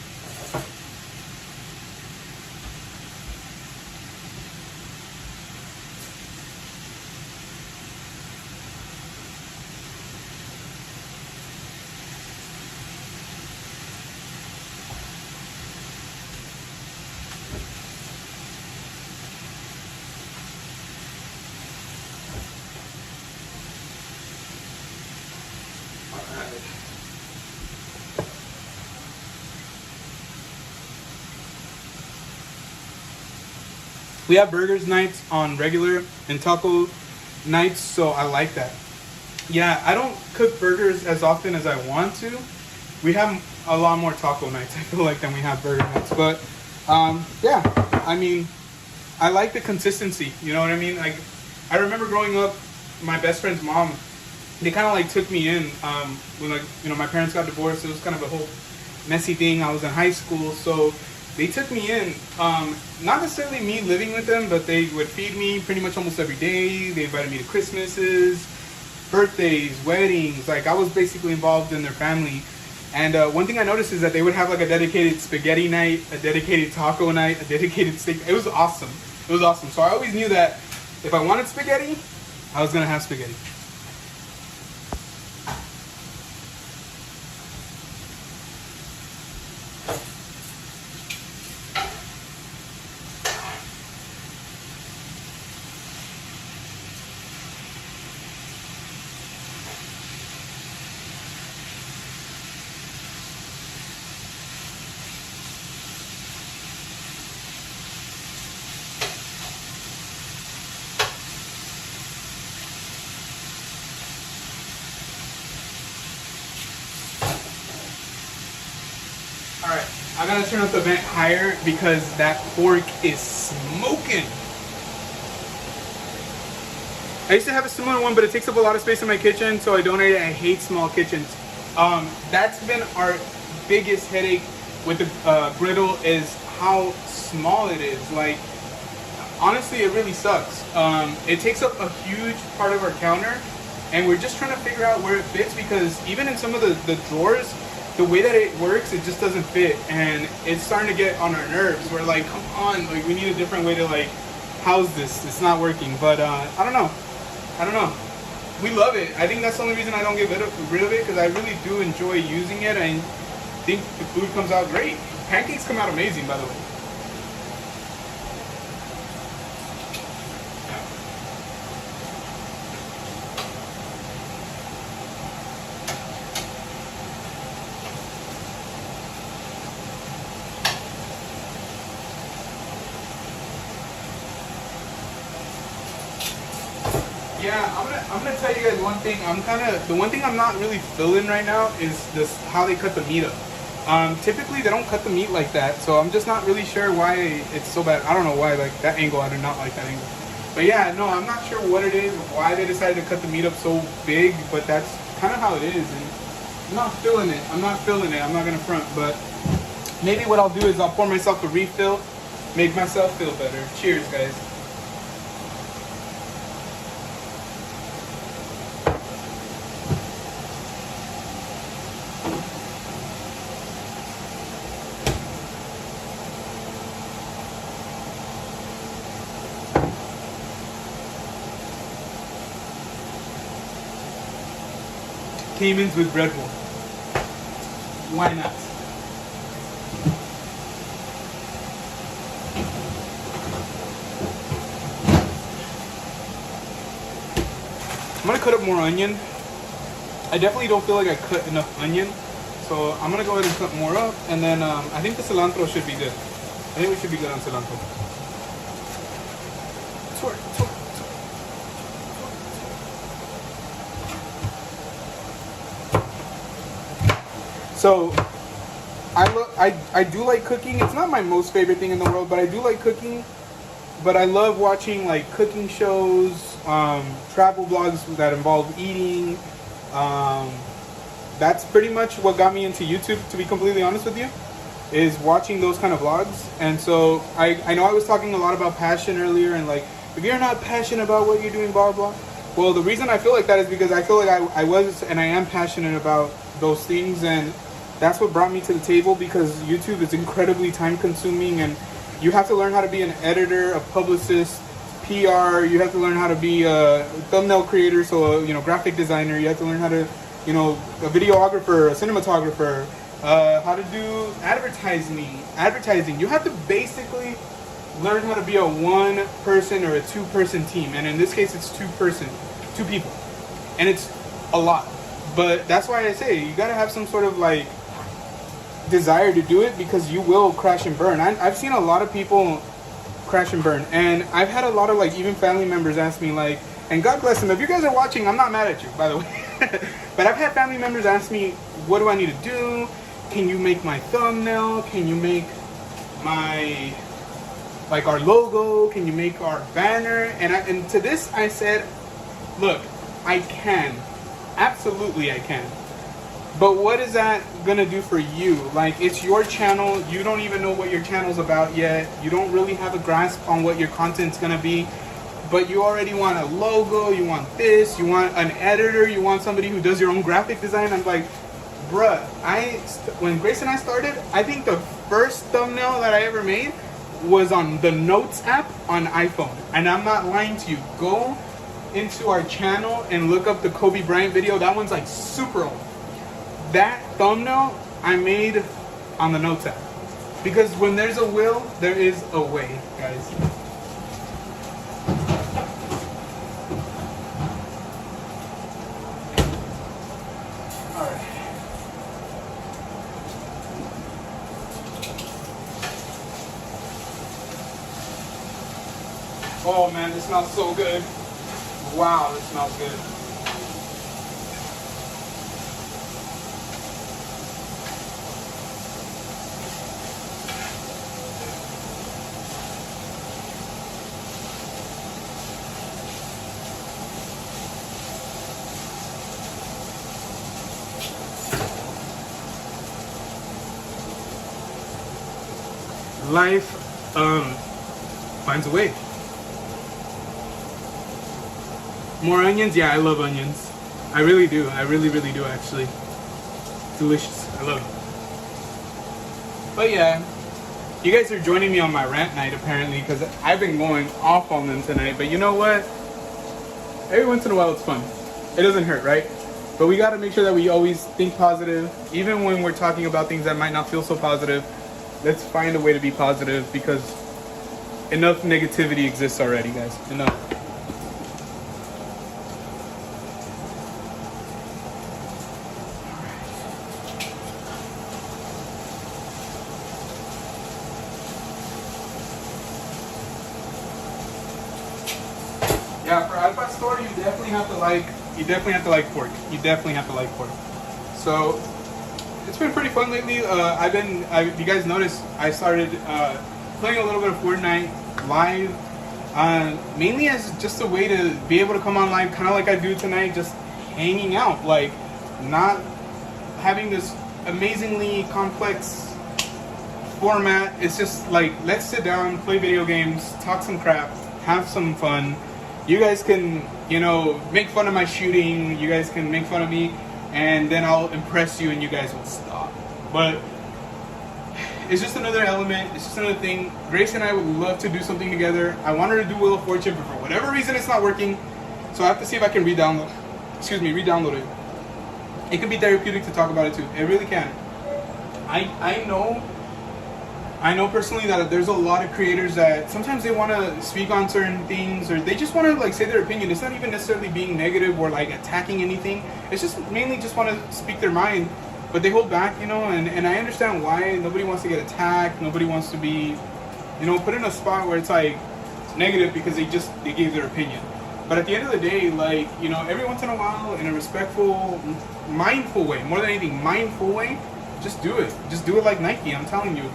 We have burgers nights on regular and taco nights, so I like that. Yeah, I don't cook burgers as often as I want to. We have a lot more taco nights, I feel like, than we have burger nights. But yeah, I mean, I like the consistency. You know what I mean? Like, I remember growing up, my best friend's mom, they kind of like took me in when, like, you know, my parents got divorced. It was kind of a whole messy thing. I was in high school, so they took me in. Not necessarily me living with them, but they would feed me pretty much almost every day. They invited me to Christmases, birthdays, weddings. Like, I was basically involved in their family. And one thing I noticed is that they would have like a dedicated spaghetti night, a dedicated taco night, a dedicated steak. It was awesome. It was awesome. So I always knew that if I wanted spaghetti, I was gonna have spaghetti. Alright, I gotta turn up the vent higher because that pork is smoking. I used to have a similar one, but it takes up a lot of space in my kitchen, so I donated it. I hate small kitchens. That's been our biggest headache with the griddle, is how small it is. Like, honestly, it really sucks. It takes up a huge part of our counter, and we're just trying to figure out where it fits, because even in some of the drawers, the way that it works, it just doesn't fit, and it's starting to get on our nerves. We're like, come on, like, we need a different way to like house this. It's not working. But I don't know. We love it. I think that's the only reason I don't get rid of it, because I really do enjoy using it. I think the food comes out great. Pancakes come out amazing, by the way. Yeah, I'm gonna tell you guys one thing. The one thing I'm not really feeling right now is this, how they cut the meat up. Typically they don't cut the meat like that, so I'm just not really sure why it's so bad. I don't know why, like that angle, I do not like that angle. But yeah, no, I'm not sure what it is, why they decided to cut the meat up so big, but that's kind of how it is, and I'm not feeling it. I'm not gonna front, but maybe what I'll do is I'll pour myself a refill, make myself feel better. Cheers, guys. Caymans with Red Bull. Why not? I'm gonna cut up more onion. I definitely don't feel like I cut enough onion, so I'm gonna go ahead and cut more up, and then I think the cilantro should be good. I think we should be good on cilantro. Twerk. So, I do like cooking. It's not my most favorite thing in the world, but I do like cooking. But I love watching like cooking shows, travel vlogs that involve eating. That's pretty much what got me into YouTube, to be completely honest with you, is watching those kind of vlogs. And so I know I was talking a lot about passion earlier, and like, if you're not passionate about what you're doing, blah blah. Well, the reason I feel like that is because I feel like I was and I am passionate about those things, and that's what brought me to the table, because YouTube is incredibly time consuming, and you have to learn how to be an editor, a publicist, PR. You have to learn how to be a thumbnail creator, so a graphic designer. You have to learn how to, a videographer, a cinematographer, how to do advertising. You have to basically learn how to be a one-person or a two-person team, and in this case, it's two people, and it's a lot. But that's why I say you gotta have some sort of like desire to do it, because you will crash and burn. I've seen a lot of people crash and burn, and I've had a lot of like even family members ask me like, and God bless them, if you guys are watching, I'm not mad at you, by the way. But I've had family members ask me, what do I need to do? Can you make my thumbnail? Can you make my our logo? Can you make our banner? And to this I said, look, I can. Absolutely I can. But what is that gonna do for you? Like, it's your channel. You don't even know what your channel's about yet. You don't really have a grasp on what your content's gonna be. But you already want a logo, you want this, you want an editor, you want somebody who does your own graphic design. I'm like, bruh, when Grace and I started, I think the first thumbnail that I ever made was on the Notes app on iPhone. And I'm not lying to you. Go into our channel and look up the Kobe Bryant video. That one's like super old. That thumbnail I made on the Notes app. Because when there's a will, there is a way, guys. Alright. Oh man, this smells so good. Wow, this smells good. life finds a way. More onions? Yeah, I love onions. I really do. I really, really do, actually. Delicious. I love it. But yeah, you guys are joining me on my rant night, apparently, because I've been going off on them tonight. But you know what? Every once in a while, it's fun. It doesn't hurt, right? But we got to make sure that we always think positive. Even when we're talking about things that might not feel so positive, let's find a way to be positive, because enough negativity exists already, guys. Enough. Yeah, for al pastor, you definitely have to like pork. You definitely have to like pork. So it's been pretty fun lately. If you guys noticed, I started playing a little bit of Fortnite live, mainly as just a way to be able to come on live, kind of like I do tonight, just hanging out, like not having this amazingly complex format. It's just like, let's sit down, play video games, talk some crap, have some fun. You guys can, make fun of my shooting. You guys can make fun of me, and then I'll impress you and you guys will stop. But it's just another element. It's just another thing. Grace and I would love to do something together. I wanted to do Wheel of Fortune, but for whatever reason it's not working. So I have to see if I can re-download it. It could be therapeutic to talk about it too. It really can. I know personally that there's a lot of creators that sometimes they want to speak on certain things, or they just want to say their opinion. It's not even necessarily being negative or attacking anything. It's just mainly just want to speak their mind, but they hold back, and I understand why. Nobody wants to get attacked. Nobody wants to be, put in a spot where it's negative because they gave their opinion. But at the end of the day, every once in a while, in a respectful, mindful way, more than anything, mindful way, just do it. Just do it like Nike, I'm telling you.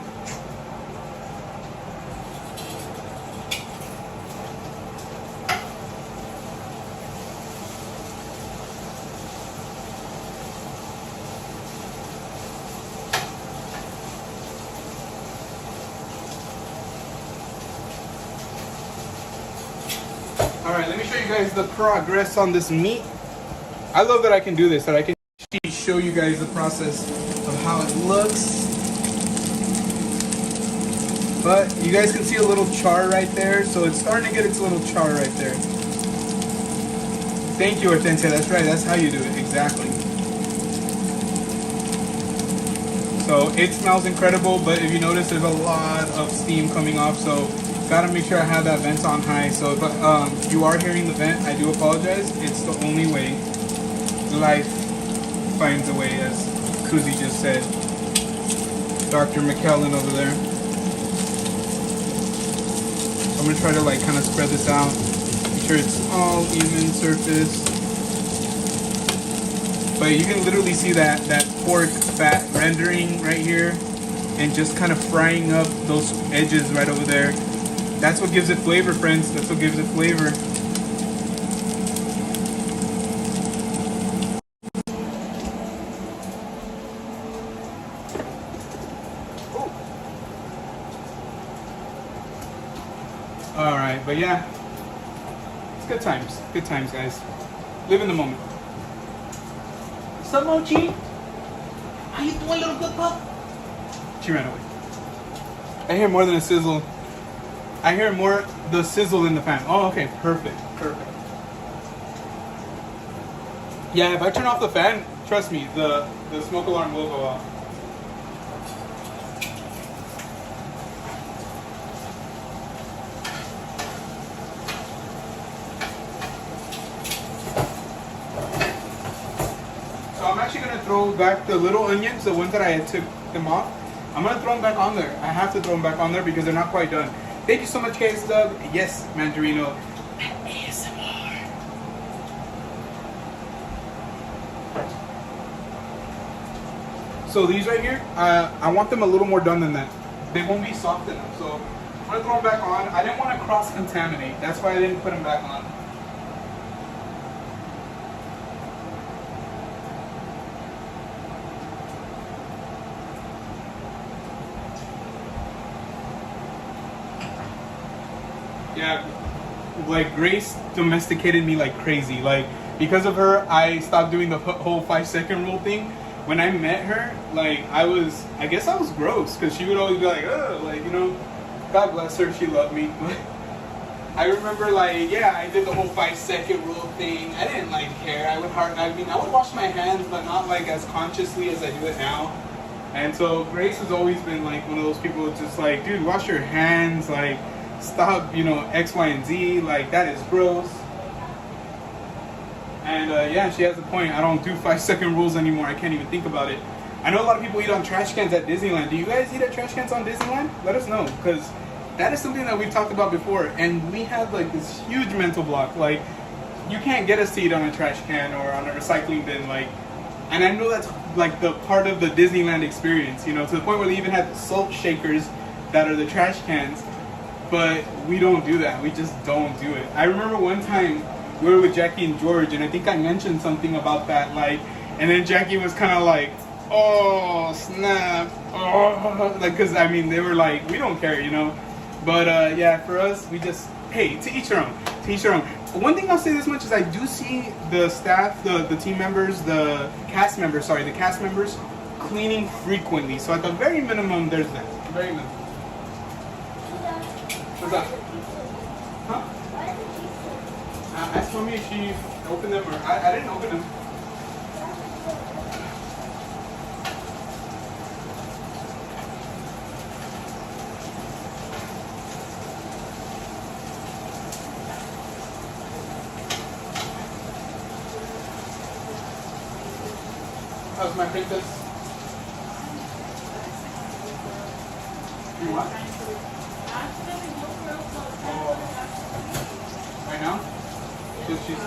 Alright, let me show you guys the progress on this meat. I love that I can do this, that I can show you guys the process of how it looks. But you guys can see a little char right there, so it's starting to get its little char right there. Thank you, Hortensia, that's right, that's how you do it, exactly. So it smells incredible, but if you notice, there's a lot of steam coming off, so gotta make sure I have that vent on high. So if you are hearing the vent, I do apologize. It's the only way. Life finds a way, as Kuzi just said. Dr. McKellen over there. I'm gonna try to kind of spread this out. Make sure it's all even surface. But you can literally see that pork fat rendering right here, and just kind of frying up those edges right over there. That's what gives it flavor, friends. That's what gives it flavor. Alright, but yeah. It's good times. Good times, guys. Live in the moment. What's up, Mochi? How you doing, little good pup? She ran away. I hear more than a sizzle. I hear more the sizzle in the fan. Oh, okay, perfect, perfect. Yeah, if I turn off the fan, trust me, the smoke alarm will go off. So I'm actually gonna throw back the little onions, the ones that I took them off. I'm gonna throw them back on there. I have to throw them back on there because they're not quite done. Thank you so much, KS Dub. Yes, Mandarino. ASMR. So these right here, I want them a little more done than that. They won't be soft enough. So I'm gonna throw them back on. I didn't want to cross-contaminate. That's why I didn't put them back on. Yeah, like Grace domesticated me like crazy. Like because of her, I stopped doing the whole 5-second rule thing. When I met her, like I guess I was gross because she would always be like, oh, like you know, God bless her, she loved me. I remember like I did the whole 5-second rule thing. I didn't like care. I would wash my hands, but not like as consciously as I do it now. And so Grace has always been like one of those people that's just like, dude, wash your hands, like stop, you know, X, Y, and Z, like that is gross. And she has a point. I don't do 5-second rules anymore. I can't even think about it. I know a lot of people eat on trash cans at Disneyland. Do you guys eat at trash cans on Disneyland? Let us know, because that is something that we've talked about before, and we have like this huge mental block. Like, you can't get us to eat on a trash can or on a recycling bin, like. And I know that's like the part of the Disneyland experience, you know, to the point where they even have the salt shakers that are the trash cans. But we don't do that. We just don't do it. I remember one time we were with Jackie and George, and I think I mentioned something about that, like, and then Jackie was kind of like, oh snap, oh, like, because I mean they were like, we don't care, you know. But for us, we just, hey, to each their own. To each their own. One thing I'll say this much is I do see the staff, the team members, the cast members cleaning frequently. So at the very minimum, there's that. Very minimum. What's that? Huh? Ask mommy if she opened them or I didn't open them. How's my princess? You what? Oh. Right now? She's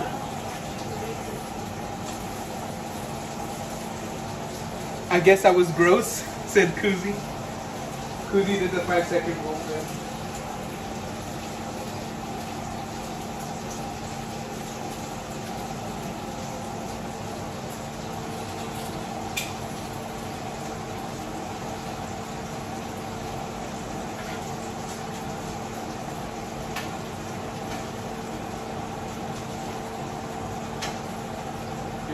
I guess I was gross, said Kuzi. Kuzi did the 5-second rule thing.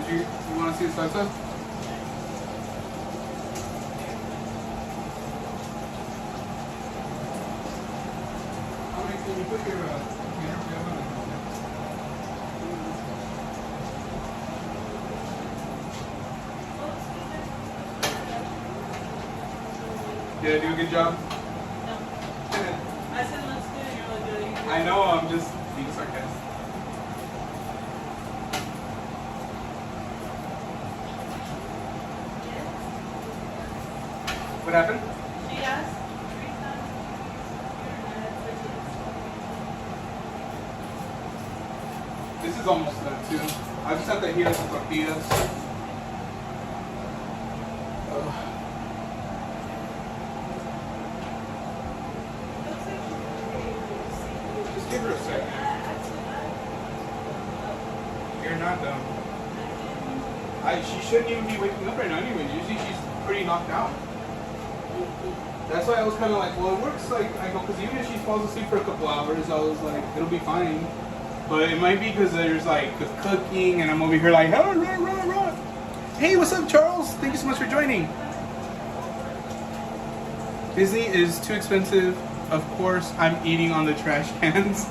You want to see the salsa? Can you put your Did I do a good job? No. I said let's do it, you're like, good. I know, I'm just being sarcastic. What happened? She asked 3 times. This is almost done too. I just have to heat up the tortillas. Just give her a second. You're not done. She shouldn't even be waking up right now anyway. Usually she's pretty knocked out. That's why I was kind of like, well, it works like, I go, because even if she falls asleep for a couple hours, I was like, it'll be fine. But it might be because there's like the cooking and I'm over here like, oh, rah. Hey, what's up, Charles? Thank you so much for joining. Disney is too expensive. Of course, I'm eating on the trash cans.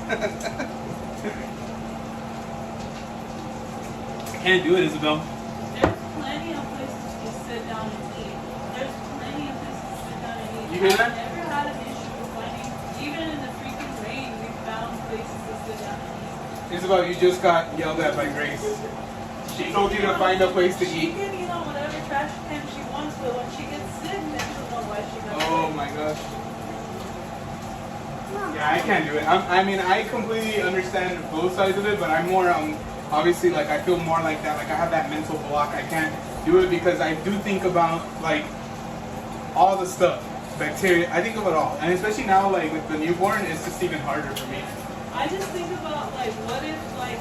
I can't do it, Isabel. There's plenty of places to sit down and eat. There's plenty of places to sit down and eat. You hear that? I've never had an issue with finding, even in the freaking rain, we found places to sit down and eat. Isabel, you just got yelled at by Grace. She told you to find a place to She eat. can eat on whatever trash can she wants, but when she gets sick, then she'll know why she got Oh sick. my gosh. Yeah, I can't do it. I mean, I completely understand both sides of it, but I'm more, obviously, like, I feel more like that. Like, I have that mental block. I can't do it because I do think about, like, all the stuff. Bacteria. I think of it all. And especially now, like, with the newborn, it's just even harder for me. I just think about, like, what if, like,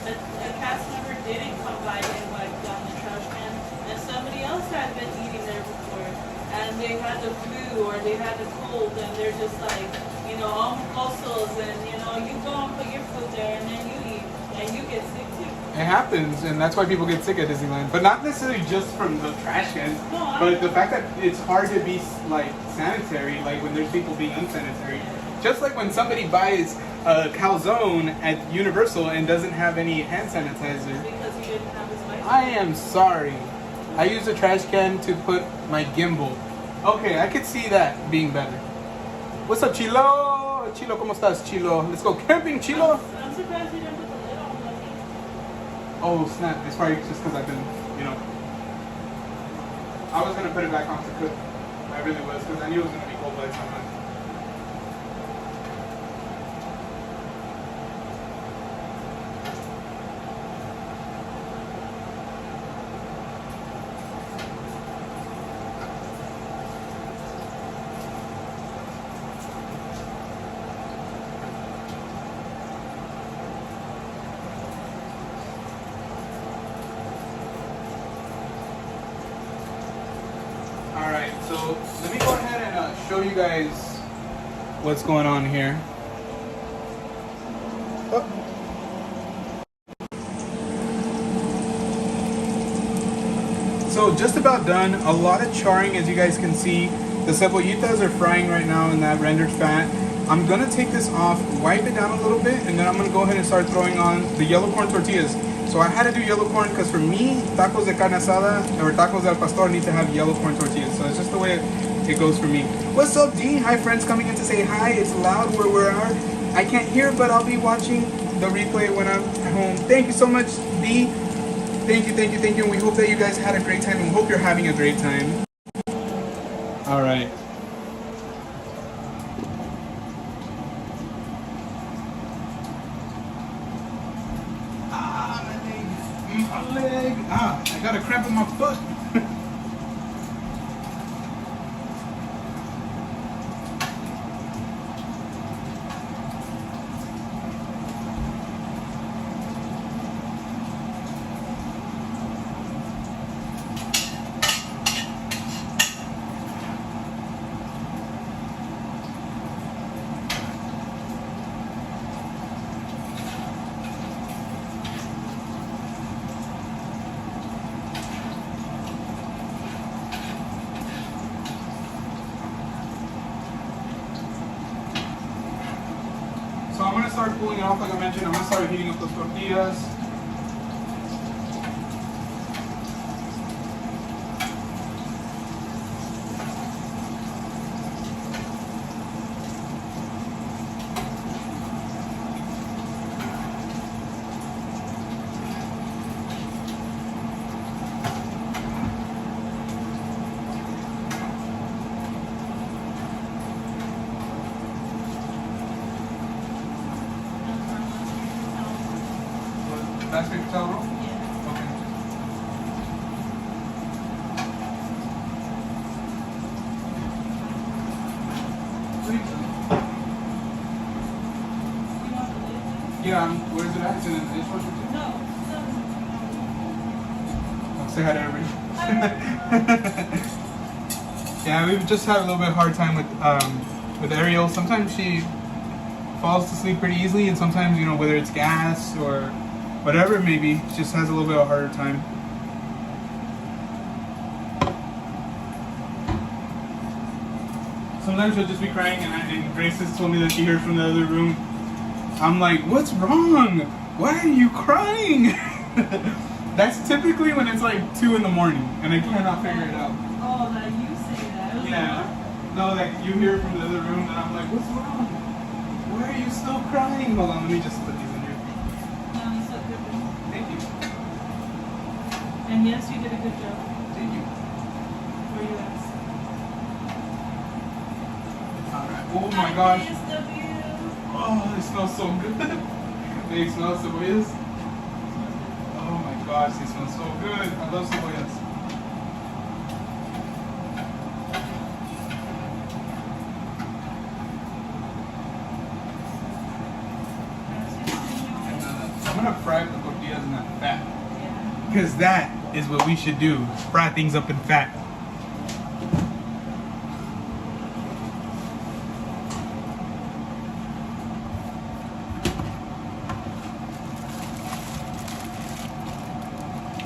a cast member didn't come by and wipe down the trash can, and somebody else had been eating there before, and they had the flu or they had the cold, and they're just like, you know, all muscles, and you know, you go and put your food there, and then you eat, and you get sick too. It happens, and that's why people get sick at Disneyland. But not necessarily just from the trash cans, No, but the fact that it's hard to be like sanitary, like when there's people being unsanitary. Just like when somebody buys a calzone at Universal and doesn't have any hand sanitizer. because you didn't have as much. I am sorry. I use a trash can to put my gimbal. Okay, I could see that being better. What's up, Chilo? Chilo, ¿cómo estás, Chilo? Let's go camping, Chilo. I'm surprised you didn't put the lid on. Oh, snap. It's probably just because I've been, you know. I was going to put it back on to cook. I really was, because I knew it was going to be cold by the time I... Alright, so let me go ahead and show you guys what's going on here. Oh. So just about done. A lot of charring, as you guys can see. The cebollitas are frying right now in that rendered fat. I'm gonna take this off, wipe it down a little bit, and then I'm gonna go ahead and start throwing on the yellow corn tortillas. So I had to do yellow corn because for me, tacos de carne asada or tacos al pastor need to have yellow corn tortillas. So it's just the way it goes for me. What's up, D? Hi, friends coming in to say hi. It's loud where we are. I can't hear, but I'll be watching the replay when I'm at home. Thank you so much, D. Thank you, thank you, thank you. And we hope that you guys had a great time, and we hope you're having a great time. All right. My leg. I got a cramp in my foot. So I'm going to start pulling it off like I mentioned. I'm going to start heating up those tortillas. That's paper towel roll? Yeah. Okay. Sweet. You want the lid? Yeah, where is it at? It's in the dishwasher too? No. I'll say hi to everybody. Yeah, we've just had a little bit hard time with Ariel. Sometimes she falls to sleep pretty easily, and sometimes, you know, whether it's gas or whatever it may be, she just has a little bit of a harder time. Sometimes she'll just be crying, and Grace has told me that she hears from the other room. I'm like, what's wrong? Why are you crying? That's typically when it's like 2 in the morning, and I cannot figure it out. Oh, that you say that. Yeah. No, like you hear from the other room, and I'm like, what's wrong? Why are you still crying? Hold on, let me just put these in here. No, you said good. Thank you. And yes, you did a good job. Thank you. Where you at? Alright. Oh my gosh. ISW. Oh, it smells so good. They smell cebollas. Oh my gosh, they smell so good. I love cebollas. I'm gonna fry the tortillas in that fat. Yeah. Because that is what we should do. Fry things up in fat.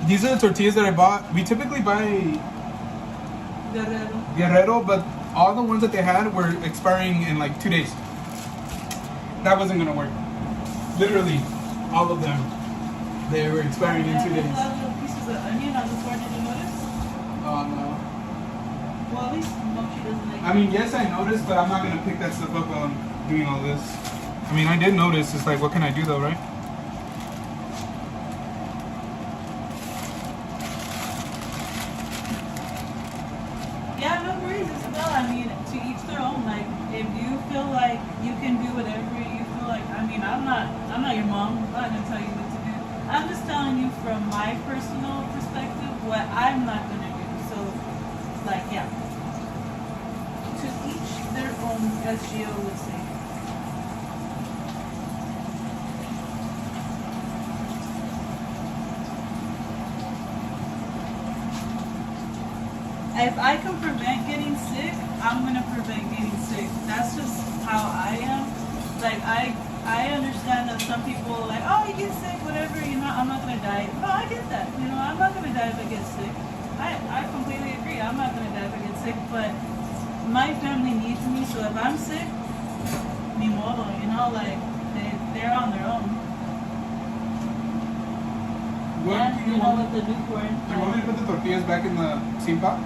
These are the tortillas that I bought. We typically buy Guerrero, but all the ones that they had were expiring in like 2 days. That wasn't gonna work. Literally, all of them. They were expiring in 2 days. A lot of little pieces of onion on the floor, did you notice? Oh no. Well, at least Mochi doesn't like I mean, yes, I noticed, but I'm not gonna pick that stuff up while I'm doing all this. I mean, I did notice. It's like, what can I do though, right? Yeah, no worries, Isabel. I mean, to each their own. Like, if you feel like you can do whatever you feel like, I mean, I'm not your mom. I'm not gonna tell you what to do. I'm just telling you from my personal perspective what I'm not gonna do. So, like, yeah, to each their own, as Gio would say. If I can prevent getting sick, I'm gonna prevent getting sick. That's just how I am. Like I understand that some people are like, oh, you get sick, whatever, you know, I'm not gonna die. No, I get that. You know, I'm not gonna die if I get sick. I completely agree. I'm not gonna die if I get sick, but my family needs me, so if I'm sick, ni modo, you know, like they're on their own. What And do you know, with the newborn. Do you want me to put the tortillas back in the steam pot?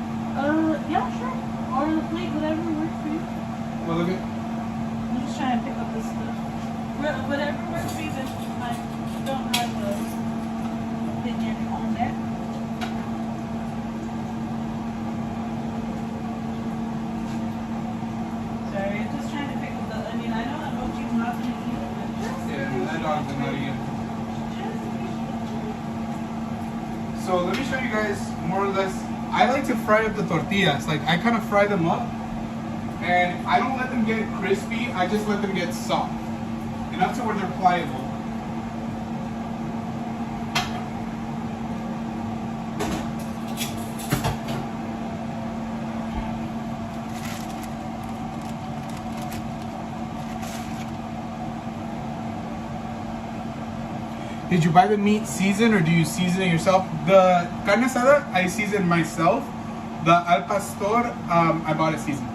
Yeah, sure. Or the plate, whatever works for you. Well, look at. I'm just trying to pick up this stuff. Whatever works for you, then I don't have a opinion on that. Sorry, I'm just trying to pick up the onion. I know that Mochi's not going to eat it, but just Yeah, that dog's not eating. So let me show you guys more or less. I like to fry up the tortillas. Like, I kind of fry them up, and I don't let them get crispy. I just let them get soft, enough to where they're pliable. Did you buy the meat seasoned or do you season it yourself? The carne asada, I seasoned myself. The al pastor, I bought it seasoned.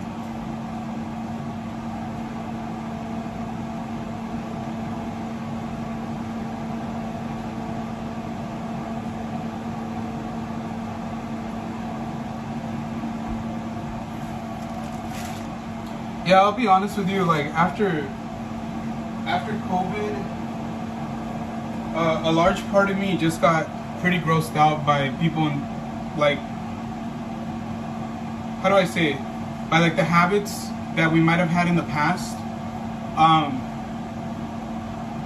Yeah, I'll be honest with you, like after COVID, a large part of me just got pretty grossed out by people and like, how do I say it? By like the habits that we might have had in the past.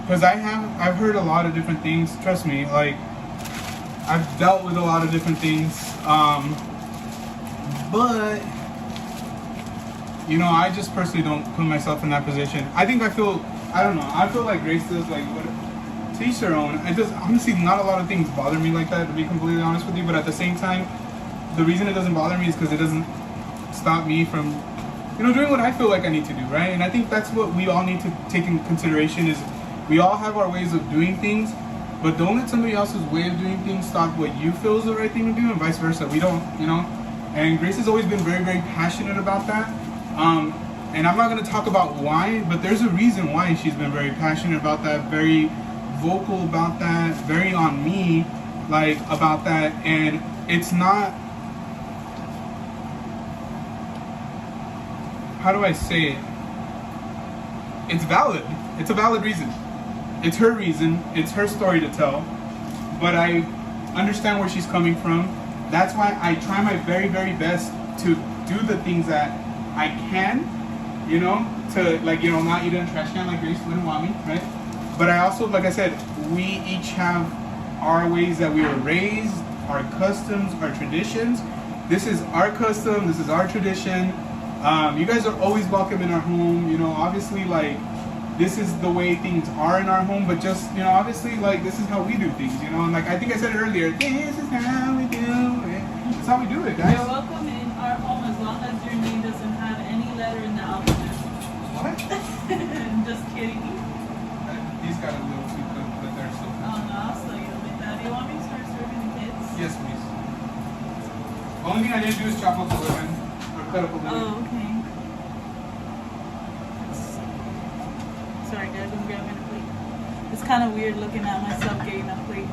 Because I've heard a lot of different things. Trust me, like I've dealt with a lot of different things. But you know, I just personally don't put myself in that position. I don't know. I feel like Grace does, like, what, to each their own. It does, honestly, not a lot of things bother me like that, to be completely honest with you. But at the same time, the reason it doesn't bother me is because it doesn't stop me from, you know, doing what I feel like I need to do, right? And I think that's what we all need to take in consideration is we all have our ways of doing things, but don't let somebody else's way of doing things stop what you feel is the right thing to do, and vice versa. We don't, you know. And Grace has always been very, very passionate about that. And I'm not going to talk about why, but there's a reason why she's been very passionate about that, very vocal about that, very on me, like, about that. And it's not, how do I say it? It's valid. It's a valid reason. It's her reason. It's her story to tell. But I understand where she's coming from. That's why I try my very, very best to do the things that I can, you know, to, like, you know, not eat in a trash can like Grace wouldn't want me, right? But I also, like I said, we each have our ways that we were raised, our customs, our traditions. This is our custom, this is our tradition. You guys are always welcome in our home, you know, obviously, like, this is the way things are in our home, but just, you know, obviously, like, this is how we do things, you know, and like, I think I said it earlier, this is how we do it. That's how we do it, guys. You're welcome in our home as long as your name doesn't have any letter in the alphabet. What? Just kidding. These got a little too cooked, but they're still Oh no, I'll still eat them like that. Do you want me to start serving the kids? only thing I didn't do is chop up the lemon or cut up a lemon. Oh, okay. Sorry guys, I'm grabbing a plate. It's kind of weird looking at myself getting a plate.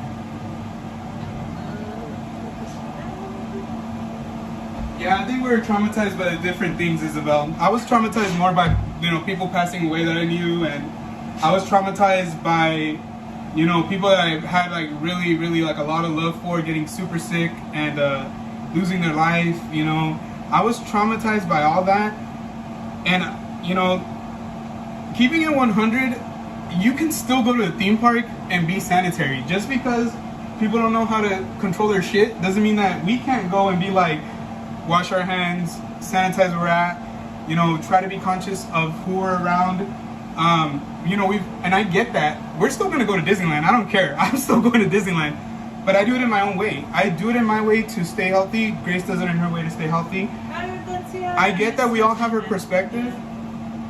Yeah, I think we were traumatized by the different things, Isabel. I was traumatized more by, people passing away that I knew, and I was traumatized by, people that I had like really, really like a lot of love for getting super sick and losing their life, I was traumatized by all that. And, keeping it 100, you can still go to the theme park and be sanitary. Just because people don't know how to control their shit doesn't mean that we can't go and be like, wash our hands, sanitize where we're at, try to be conscious of who we're around. And I get that. We're still gonna go to Disneyland. I don't care. I'm still going to Disneyland. But I do it in my own way. I do it in my way to stay healthy. Grace does it in her way to stay healthy. I get that we all have our perspective.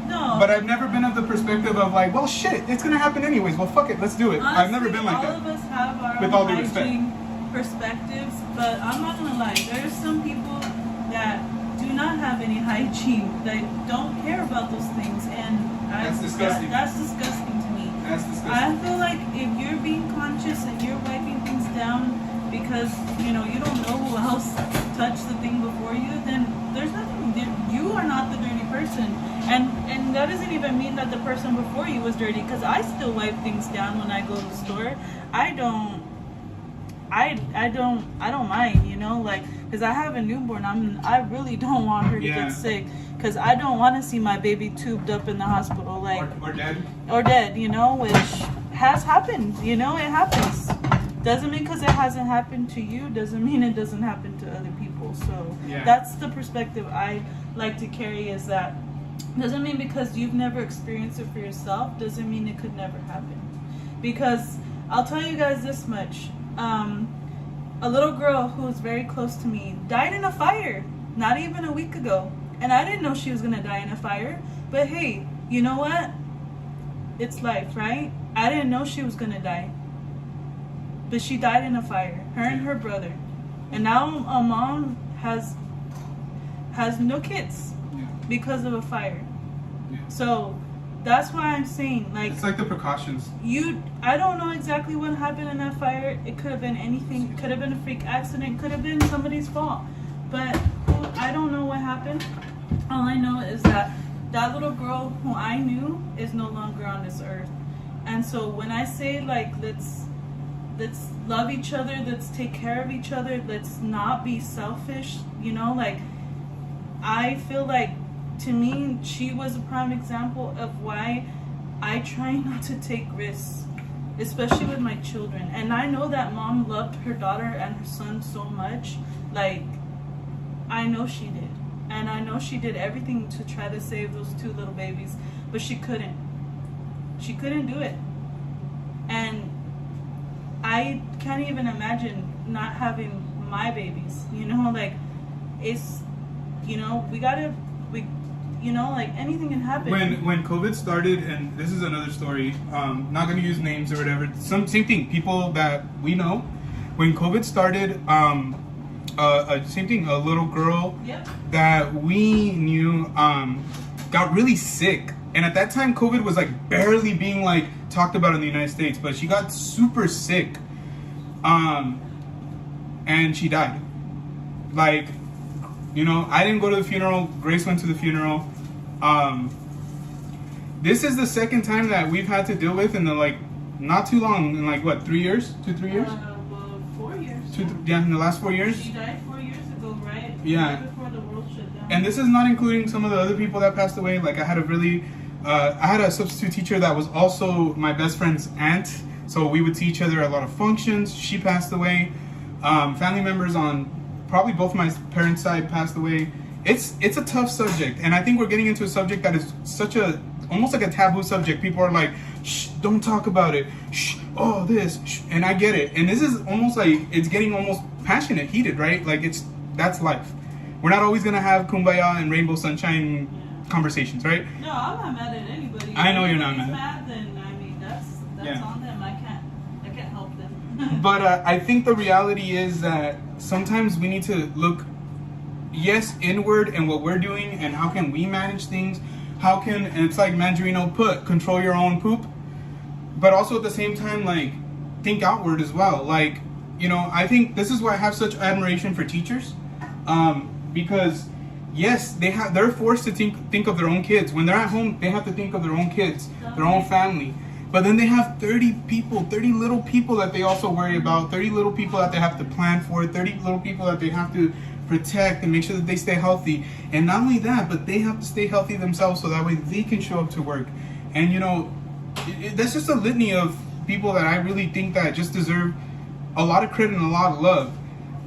No. But I've never been of the perspective of like, well, shit, it's gonna happen anyways. Well, fuck it, let's do it. Honestly, I've never been like that. All of us have our With own all due respect. hygiene perspectives, but I'm not gonna lie. There's some people that do not have any hygiene. They don't care about those things, and That's disgusting. That's disgusting to me. That's disgusting. I feel like if you're being conscious and you're wiping things down because you don't know who else touched the thing before you, then there's nothing. You are not the dirty person, and that doesn't even mean that the person before you was dirty. Because I still wipe things down when I go to the store. I don't mind, because I have a newborn. I really don't want her to get sick, because I don't want to see my baby tubed up in the hospital, or dead, which has happened. It happens. Doesn't mean because it hasn't happened to you doesn't mean it doesn't happen to other people. So that's the perspective I like to carry, is that doesn't mean because you've never experienced it for yourself doesn't mean it could never happen. Because I'll tell you guys this much. A little girl who was very close to me died in a fire not even a week ago. And I didn't know she was going to die in a fire. But hey, you know what? It's life, right? I didn't know she was going to die. But she died in a fire. Her and her brother. And now a mom has no kids because of a fire. So that's why I'm saying, like, it's like the precautions. I don't know exactly what happened in that fire. It could have been anything. It could have been a freak accident. It could have been somebody's fault. But I don't know what happened. All I know is that little girl who I knew is no longer on this earth. And so when I say, like, let's love each other, let's take care of each other, let's not be selfish, like, I feel like, to me, she was a prime example of why I try not to take risks, especially with my children. And I know that mom loved her daughter and her son so much. Like, I know she did. And I know she did everything to try to save those two little babies, but she couldn't. She couldn't do it. And I can't even imagine not having my babies, like, it's, like, anything can happen. When COVID started, and this is another story, not going to use names or whatever, same thing, people that we know, when COVID started, same thing, a little girl that we knew got really sick. And at that time, COVID was like barely being like talked about in the United States, but she got super sick, and she died. Like, I didn't go to the funeral. Grace went to the funeral. This is the second time that we've had to deal with in the, like, not too long, in like what, 3 years, 2-3 years? Well, 4 years. In the last 4 years. She died 4 years ago, right? Yeah. Right before the world shut down. And this is not including some of the other people that passed away. Like, I had a substitute teacher that was also my best friend's aunt. So we would see each other at a lot of functions. She passed away. Family members on probably both my parents' side passed away. It's a tough subject. And I think we're getting into a subject that is almost like a taboo subject. People are like, shh, don't talk about it. Shh, oh, this. Shh. And I get it. And this is almost like, it's getting almost passionate, heated, right? Like, that's life. We're not always going to have kumbaya and rainbow sunshine conversations, right? No, I'm not mad at anybody. I know you're not mad. mad. Then that's on them. I can't help them. But I think the reality is that sometimes we need to look yes, inward and what we're doing and how can we manage things. And it's like Mandarino put, control your own poop. But also at the same time, like, think outward as well. Like, you know, I think this is why I have such admiration for teachers. Because yes, they're forced to think of their own kids. When they're at home, they have to think of their own kids, their own family. But then they have 30 little people that they also worry about, 30 little people that they have to plan for, 30 little people that they have to protect and make sure that they stay healthy. And not only that, but they have to stay healthy themselves so that way they can show up to work. And you know, that's just a litany of people that I really think that just deserve a lot of credit and a lot of love.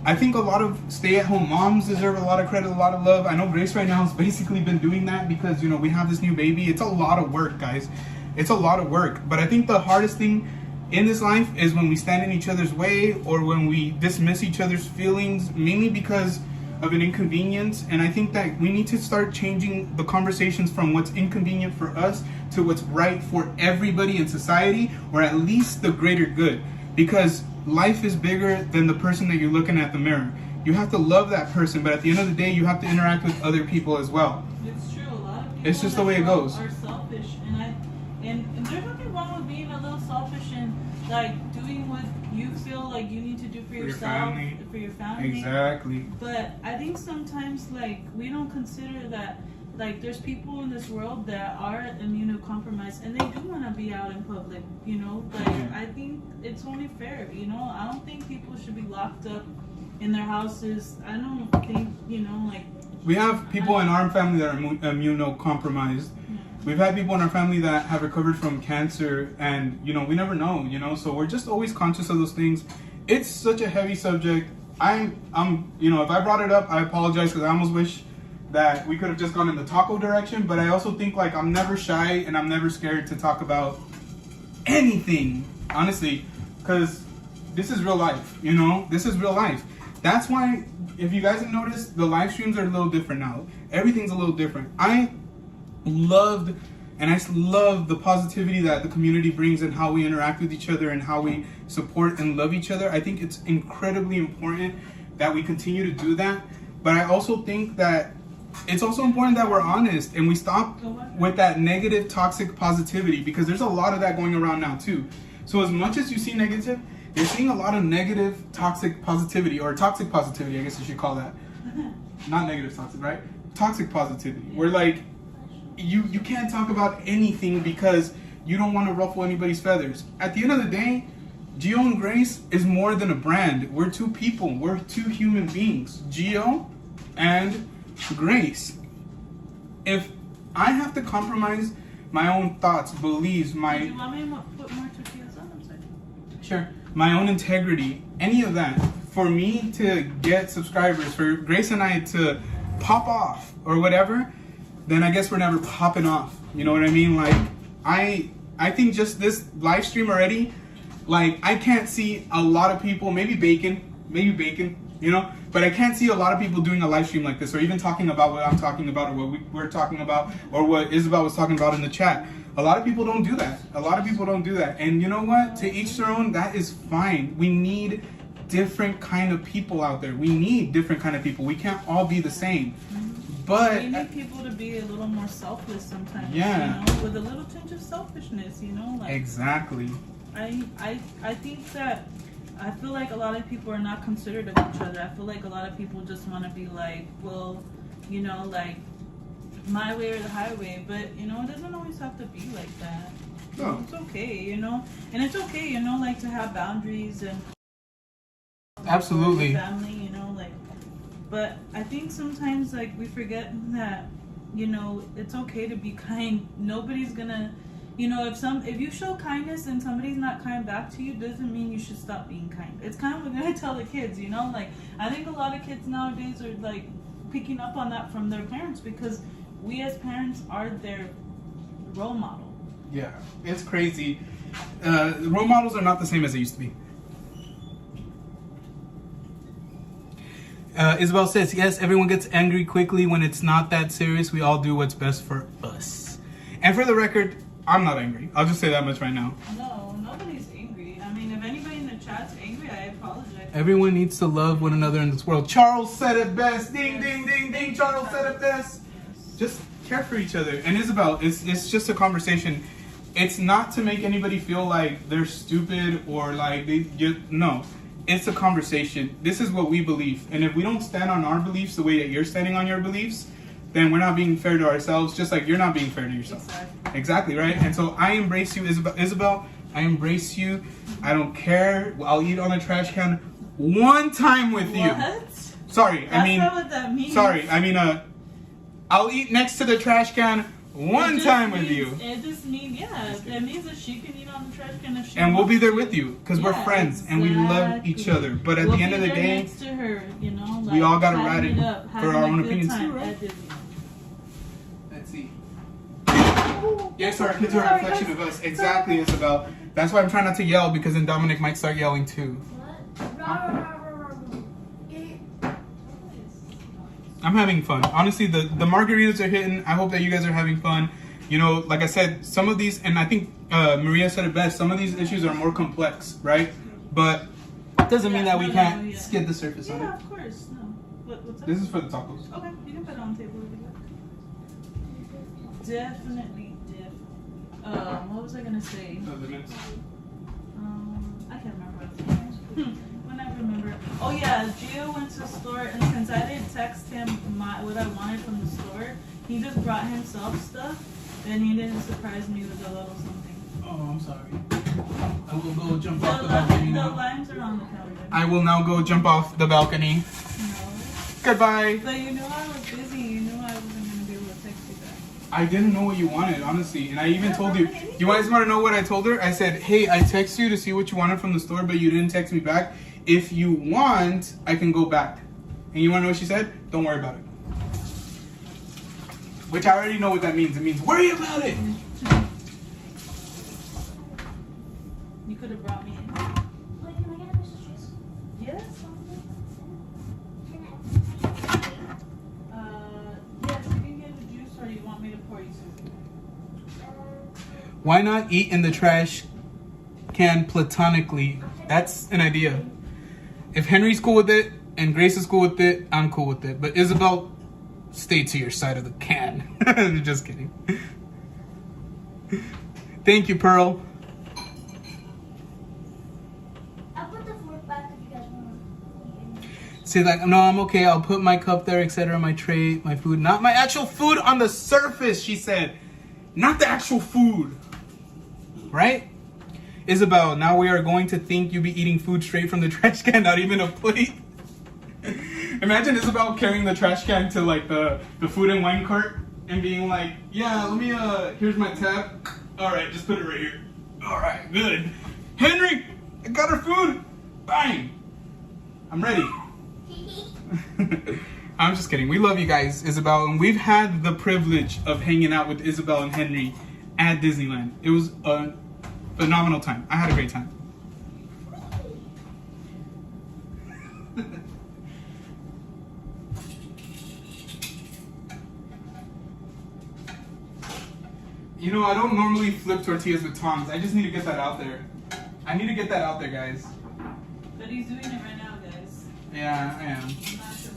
I think a lot of stay-at-home moms deserve a lot of credit, a lot of love. I know Grace right now has basically been doing that because, you know, we have this new baby. It's a lot of work, guys. It's a lot of work. But I think the hardest thing in this life is when we stand in each other's way or when we dismiss each other's feelings, mainly because of an inconvenience. And I think that we need to start changing the conversations from what's inconvenient for us to what's right for everybody in society, or at least the greater good. Because life is bigger than the person that you're looking at the mirror. You have to love that person, but at the end of the day, you have to interact with other people as well. It's true. A lot of people it's just the way it goes. Are selfish, and there's nothing wrong with being a little selfish and like doing what you feel like you need to do for yourself, for your family. Exactly. But I think sometimes like we don't consider that like there's people in this world that are immunocompromised and they do want to be out in public, you know. Like I think it's only fair, you know. I don't think people should be locked up in their houses. I don't think, you know, like we have people in our family that are immunocompromised. We've had people in our family that have recovered from cancer, and you know, we never know, you know, so we're just always conscious of those things. It's such a heavy subject. I'm you know, if I brought it up, I apologize because I almost wish that we could have just gone in the taco direction, but I also think like I'm never shy and I'm never scared to talk about anything, honestly, because this is real life, you know, this is real life. That's why, if you guys have noticed, the live streams are a little different now. Everything's a little different. I love the positivity that the community brings and how we interact with each other and how we support and love each other. I think it's incredibly important that we continue to do that. But I also think that it's also important that we're honest and we stop with that negative, toxic positivity, because there's a lot of that going around now too. So as much as you see negative, you're seeing a lot of negative, toxic positivity, or toxic positivity, I guess you should call that. Not negative toxic, right? Toxic positivity. Where like, you can't talk about anything because you don't want to ruffle anybody's feathers. At the end of the day, Gio and Grace is more than a brand. We're two people. We're two human beings. Gio and Grace. If I have to compromise my own thoughts, beliefs, Do you want me to put more tortillas on? I'm sorry. Sure. My own integrity, any of that, for me to get subscribers, for Grace and I to pop off or whatever, then I guess we're never popping off. You know what I mean? Like, I think just this live stream already, like, I can't see a lot of people, maybe bacon, you know, but I can't see a lot of people doing a live stream like this, or even talking about what I'm talking about, or what we're talking about, or what Isabel was talking about in the chat. A lot of people don't do that. And you know what? To each their own, that is fine. We need different kind of people out there. We need different kind of people. We can't all be the same. But we need people to be a little more selfless sometimes. Yeah. You know, with a little tinge of selfishness, you know? Like, exactly. I think that I feel like a lot of people are not considerate of each other. I feel like a lot of people just want to be like, well, you know, like my way or the highway. But, you know, it doesn't always have to be like that. No. It's okay, you know? And it's okay, you know, like to have boundaries and absolutely family, you know, like. But I think sometimes, like, we forget that, you know, it's okay to be kind. Nobody's gonna, you know, if you show kindness and somebody's not kind back to you, doesn't mean you should stop being kind. It's kind of what I tell the kids, you know, like, I think a lot of kids nowadays are, like, picking up on that from their parents because we as parents are their role model. Yeah, it's crazy. Role models are not the same as they used to be. Isabel says, yes, everyone gets angry quickly when it's not that serious. We all do what's best for us. And for the record, I'm not angry. I'll just say that much right now. No, nobody's angry. I mean, if anybody in the chat's angry, I apologize. Everyone needs to love one another in this world. Charles said it best. Ding, ding, ding, ding. Charles said it best. Just care for each other. And Isabel, it's just a conversation. It's not to make anybody feel like they're stupid or like no. It's a conversation. This is what we believe. And if we don't stand on our beliefs the way that you're standing on your beliefs, then we're not being fair to ourselves, just like you're not being fair to yourself. Exactly, right? And so I embrace you, Isabel. I embrace you. I don't care. I'll eat on a trash can one time with you. What? Sorry, That's not what that means. Sorry, I mean, I'll eat next to the trash can one time with you. It just means, it means that she can eat on the trash can if she And we'll wants be there to. with you because we're friends and we love each other. But at the end of the day, next to her, you know, like, we all gotta ride having it up, for having our a own good opinions time too, right? at Disney. Let's see. Yes, our kids are a reflection of us. Exactly, Isabel. That's why I'm trying not to yell because then Dominic might start yelling too. I'm having fun. Honestly, the margaritas are hitting. I hope that you guys are having fun. You know, like I said, some of these, and I think Maria said it best, some of these issues are more complex, right? But it doesn't mean that we can't skid the surface on it. Yeah, of course. No. What's up? This is for the tacos. Okay, you can put it on the table. Definitely diff. What was I gonna say? I can't remember what I was saying. When I remember. Oh yeah, Gio went to the store and since I didn't text him what I wanted from the store, he just brought himself stuff and he didn't surprise me with a little something. Oh, I'm sorry. I will go jump off the The balcony now. limes are on the counter. I will now go jump off the balcony. No. Goodbye. But you know I was busy. You knew I wasn't going to be able to text you back. I didn't know what you wanted, honestly. And I even told you. You guys want to know what I told her? I said, hey, I text you to see what you wanted from the store, but you didn't text me back. If you want, I can go back. And you want to know what she said? Don't worry about it. Which I already know what that means. It means worry about it. You could have brought me in. Wait, can I get a piece of cheese? Yes. Yes, you can get the juice or you want me to pour you some? Why not eat in the trash can platonically? That's an idea. If Henry's cool with it and Grace is cool with it, I'm cool with it. But Isabel, stay to your side of the can. Just kidding. Thank you, Pearl. I'll put the fork back if you guys want to. Say like, no, I'm okay. I'll put my cup there, etc. My tray, my food, not my actual food on the surface. She said, not the actual food. Right? Isabel, now we are going to think you be eating food straight from the trash can, not even a plate. Imagine Isabel carrying the trash can to like the food and wine cart and being like, yeah, let me, here's my tab. All right, just put it right here. All right, good. Henry, I got her food. Bang. I'm ready. I'm just kidding. We love you guys, Isabel, and we've had the privilege of hanging out with Isabel and Henry at Disneyland. It was a phenomenal time. I had a great time. You know, I don't normally flip tortillas with tongs. I just need to get that out there. I need to get that out there, guys. But he's doing it right now, guys. Yeah, I am. I'm not sure.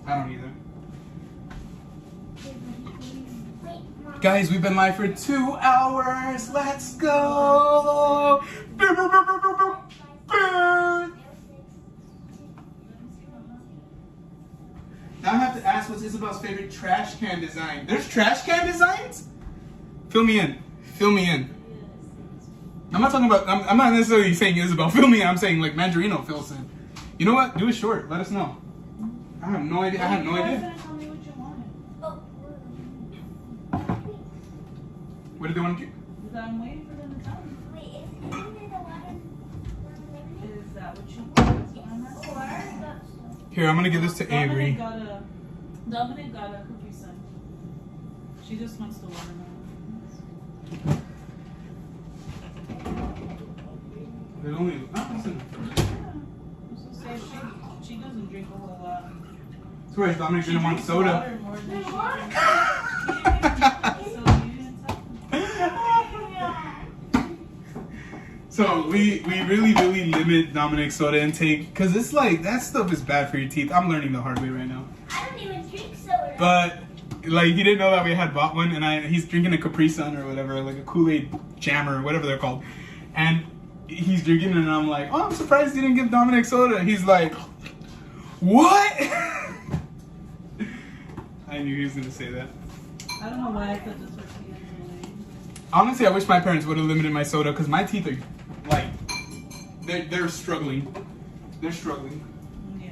I don't either. Guys, we've been live for 2 hours. Let's go. Now I have to ask, what's Isabel's favorite trash can design? There's trash can designs? Fill me in. Fill me in. I'm not talking about, I'm not necessarily saying Isabel, fill me in. I'm saying like Mandarino fills in. You know what? Do it short. Let us know. I have no idea. I have no idea. Tell me what you wanted. What did they want to do? Because I'm waiting for them to tell me. Wait, is it the water? Is that what you want? That's what I'm asking. Here, I'm going to give this to Avery. Dominic got a cookie sun. She just wants the watermelon. They only, listen. She doesn't drink a whole lot. That's why Dominic didn't want soda. Water more than she drinks. So you didn't tell me. So we really limit Dominic's soda intake because it's like that stuff is bad for your teeth. I'm learning the hard way right now. I don't even drink soda. But like he didn't know that we had bought one, and he's drinking a Capri Sun or whatever, like a Kool-Aid jammer or whatever they're called, and he's drinking it, and I'm like, oh, I'm surprised you didn't give Dominic soda. He's like, what? I knew he was gonna say that. I don't know why I put this for you. Honestly, I wish my parents would have limited my soda because my teeth are like they're struggling. They're struggling. Yeah.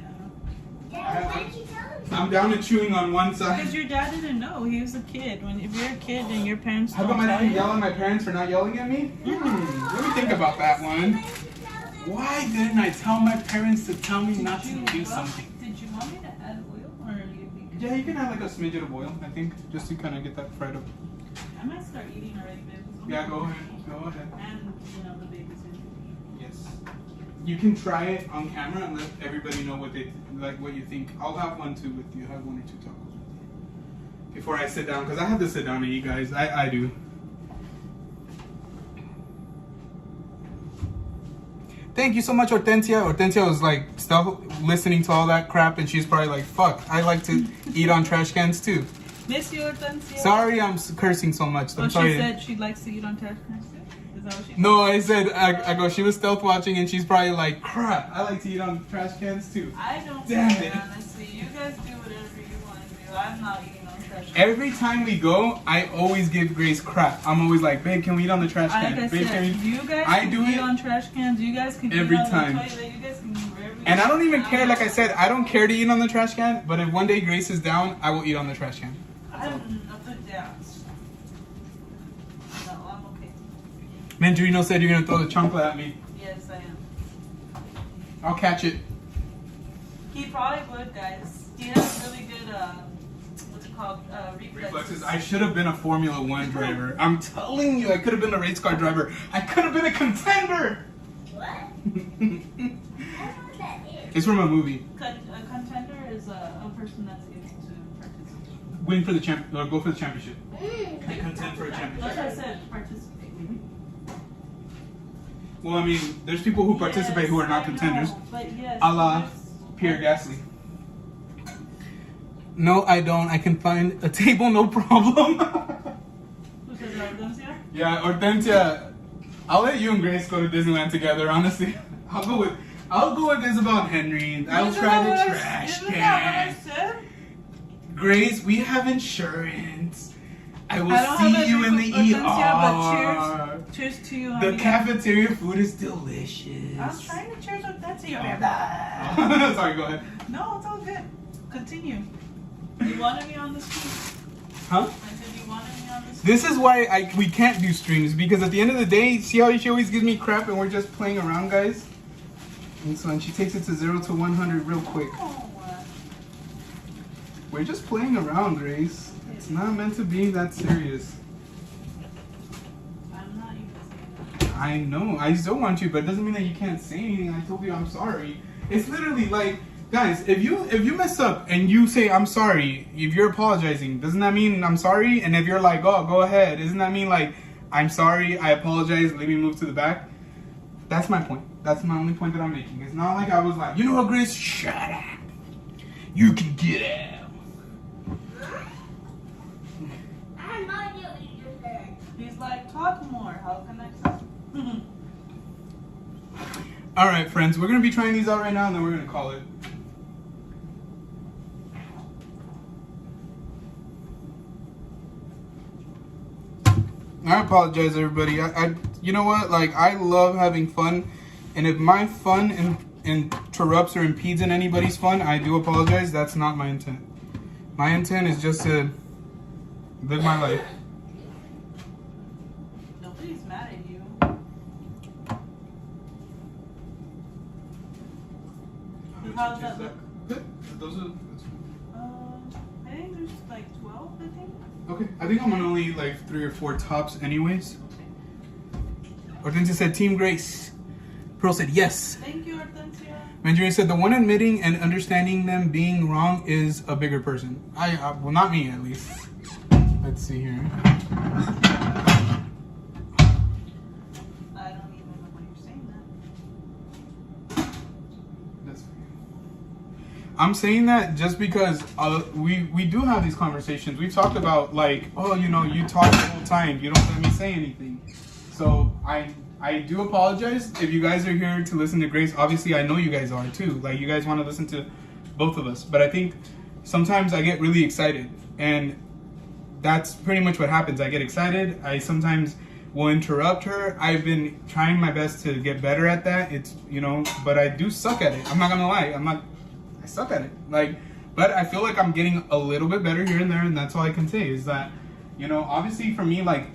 Dad, why didn't you tell him? I'm down to chewing on one Because side. your dad didn't know. He was a kid. If you're a kid and your parents How don't come I tell didn't you, yell at my parents for not yelling at me? Let me think about that one. Why didn't I tell my parents to tell me not to do something? Did you want me to add oil or you think? Yeah, you can add like a smidget of oil, I think, just to kind of get that fried up. I might start eating already, babe. Yeah, go ahead. Go ahead. And the baby's in. Yes. You can try it on camera and let everybody know what you think. I'll have one too with you. Have one or two tacos with you before I sit down, because I have to sit down and eat, guys. I do. Thank you so much, Hortensia. Hortensia was like still listening to all that crap, and she's probably like, "Fuck, I like to eat on trash cans too." Miss you, Hortensia. Sorry, I'm cursing so much. I'm sorry. She said she likes to eat on trash cans too? Is that what she said? No, I said I go. She was stealth watching, and she's probably like, "Crap, I like to eat on trash cans too." I don't Damn care, it. honestly. You guys do whatever you want to do. I'm not eating on trash cans. Every time we go, I always give Grace crap. I'm always like, "Babe, can we eat on the trash can?" Like I Babe, said, you guys I can do eat it on trash cans. You guys can every eat on time. the toilet. You guys can eat wherever you And I don't even want. care. Like I said, I don't care to eat on the trash can. But if one day Grace is down, I will eat on the trash can. I'm up and down. No, I'm okay. Mandarino said you're gonna throw the chancla at me. Yes, I am. I'll catch it. He probably would, guys. He has really good, what's it called, reflexes. I should have been a Formula One driver. I'm telling you, I could have been a race car driver. I could have been a contender. What? I don't know what that is. It's from a movie. A contender is a person that's able to participate. Win for the or go for the championship. Mm. They contend for a championship. Like I said, participate. Well, I mean, there's people who participate who are not contenders. But yes, A la Pierre Gasly. No, I don't. I can find a table, no problem. Who said that? Hortensia? Yeah, Hortensia. I'll let you and Grace go to Disneyland together. Honestly, I'll go with Isabel and Henry. I'll try the trash Isn't that what I can. said? Grace, we have insurance. I will I don't see have a you in drink the with ER. Hortensia, but cheers to you, The honey. cafeteria food is delicious. I was trying to cheers with that to you. Sorry, go ahead. No, it's all good. Continue. You wanted me on the street. Huh? I said you wanted me on the street. This is why we can't do streams, because at the end of the day, see how she always gives me crap and we're just playing around, guys? And so she takes it to 0 to 100 real quick. Oh, We're just playing around, Grace. It's not meant to be that serious. I'm not even saying that. I know. I still want you, but it doesn't mean that you can't say anything. I told you I'm sorry. It's literally like, guys, if you mess up and you say I'm sorry, if you're apologizing, doesn't that mean I'm sorry? And if you're like, oh, go ahead, doesn't that mean like I'm sorry, I apologize, let me move to the back? That's my point. That's my only point that I'm making. It's not like I was like, you know what, Grace? Shut up. You can get out. I have no idea what you just said. He's like, talk more. How can I talk? All right, friends, we're gonna be trying these out right now, and then we're gonna call it. I apologize, everybody. I you know what? Like, I love having fun, and if my fun interrupts or impedes in anybody's fun, I do apologize. That's not my intent. My intent is just to live my life. Nobody's mad at you. How's that look? Good. Those are. I think there's like 12, I think. Okay, I think I'm on only like 3 or 4 tops anyways. Hortensia said Team Grace. Pearl said yes. Thank you, Hortensia. Mandarin said the one admitting and understanding them being wrong is a bigger person. Well, not me at least. Let's see here. I don't even know what you're I'm saying that just because we do have these conversations. We've talked about like, oh, you know, you talk the whole time. You don't let me say anything. So I do apologize if you guys are here to listen to Grace. Obviously, I know you guys are too. Like, you guys want to listen to both of us. But I think sometimes I get really excited. And that's pretty much what happens. I get excited. I sometimes will interrupt her. I've been trying my best to get better at that. It's, you know, but I do suck at it. I'm not going to lie. I suck at it. Like, but I feel like I'm getting a little bit better here and there. And that's all I can say is that, you know, obviously for me, like,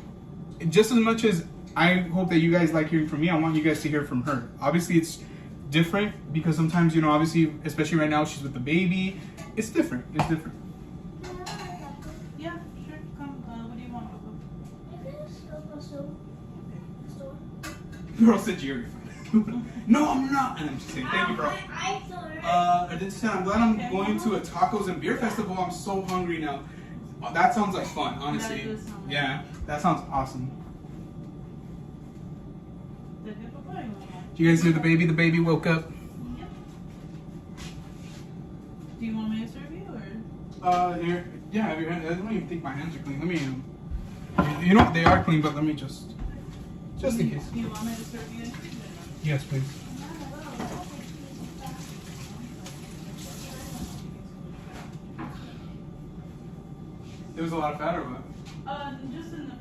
just as much as I hope that you guys like hearing from me, I want you guys to hear from her. Obviously, it's different because sometimes, you know, obviously, especially right now, she's with the baby. It's different. It's different. Yeah, sure. Come. What do you want? Girl said you're fine. No, I'm not. And I'm just saying, thank you, bro. I did say I'm glad I'm going to a tacos and beer festival. I'm so hungry now. That sounds like fun, honestly. That does sound like Yeah, that sounds awesome. Did you guys hear the baby? The baby woke up. Yep. Do you want me to serve you or? Here. Yeah, have your hands. I don't even think my hands are clean. Let me. You know they are clean, but let me just in case. Do you want me to serve you? Yes, please. There was a lot of fat or what? Just in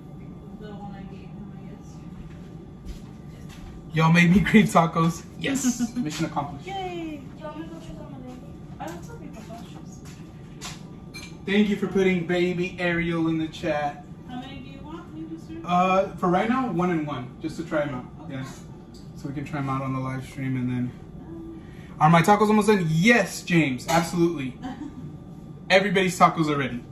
the one I gave him, I guess. Y'all made me crave tacos. Yes. Mission accomplished. Yay! Do you want me to go check on the baby? I don't tell people about shoes. Thank you for putting baby Ariel in the chat. How many do you want me to serve? For right now, 1 and 1, just to try them out. Okay. Yes. So we can try them out on the live stream and then. Are my tacos almost done? Yes, James. Absolutely. Everybody's tacos are ready.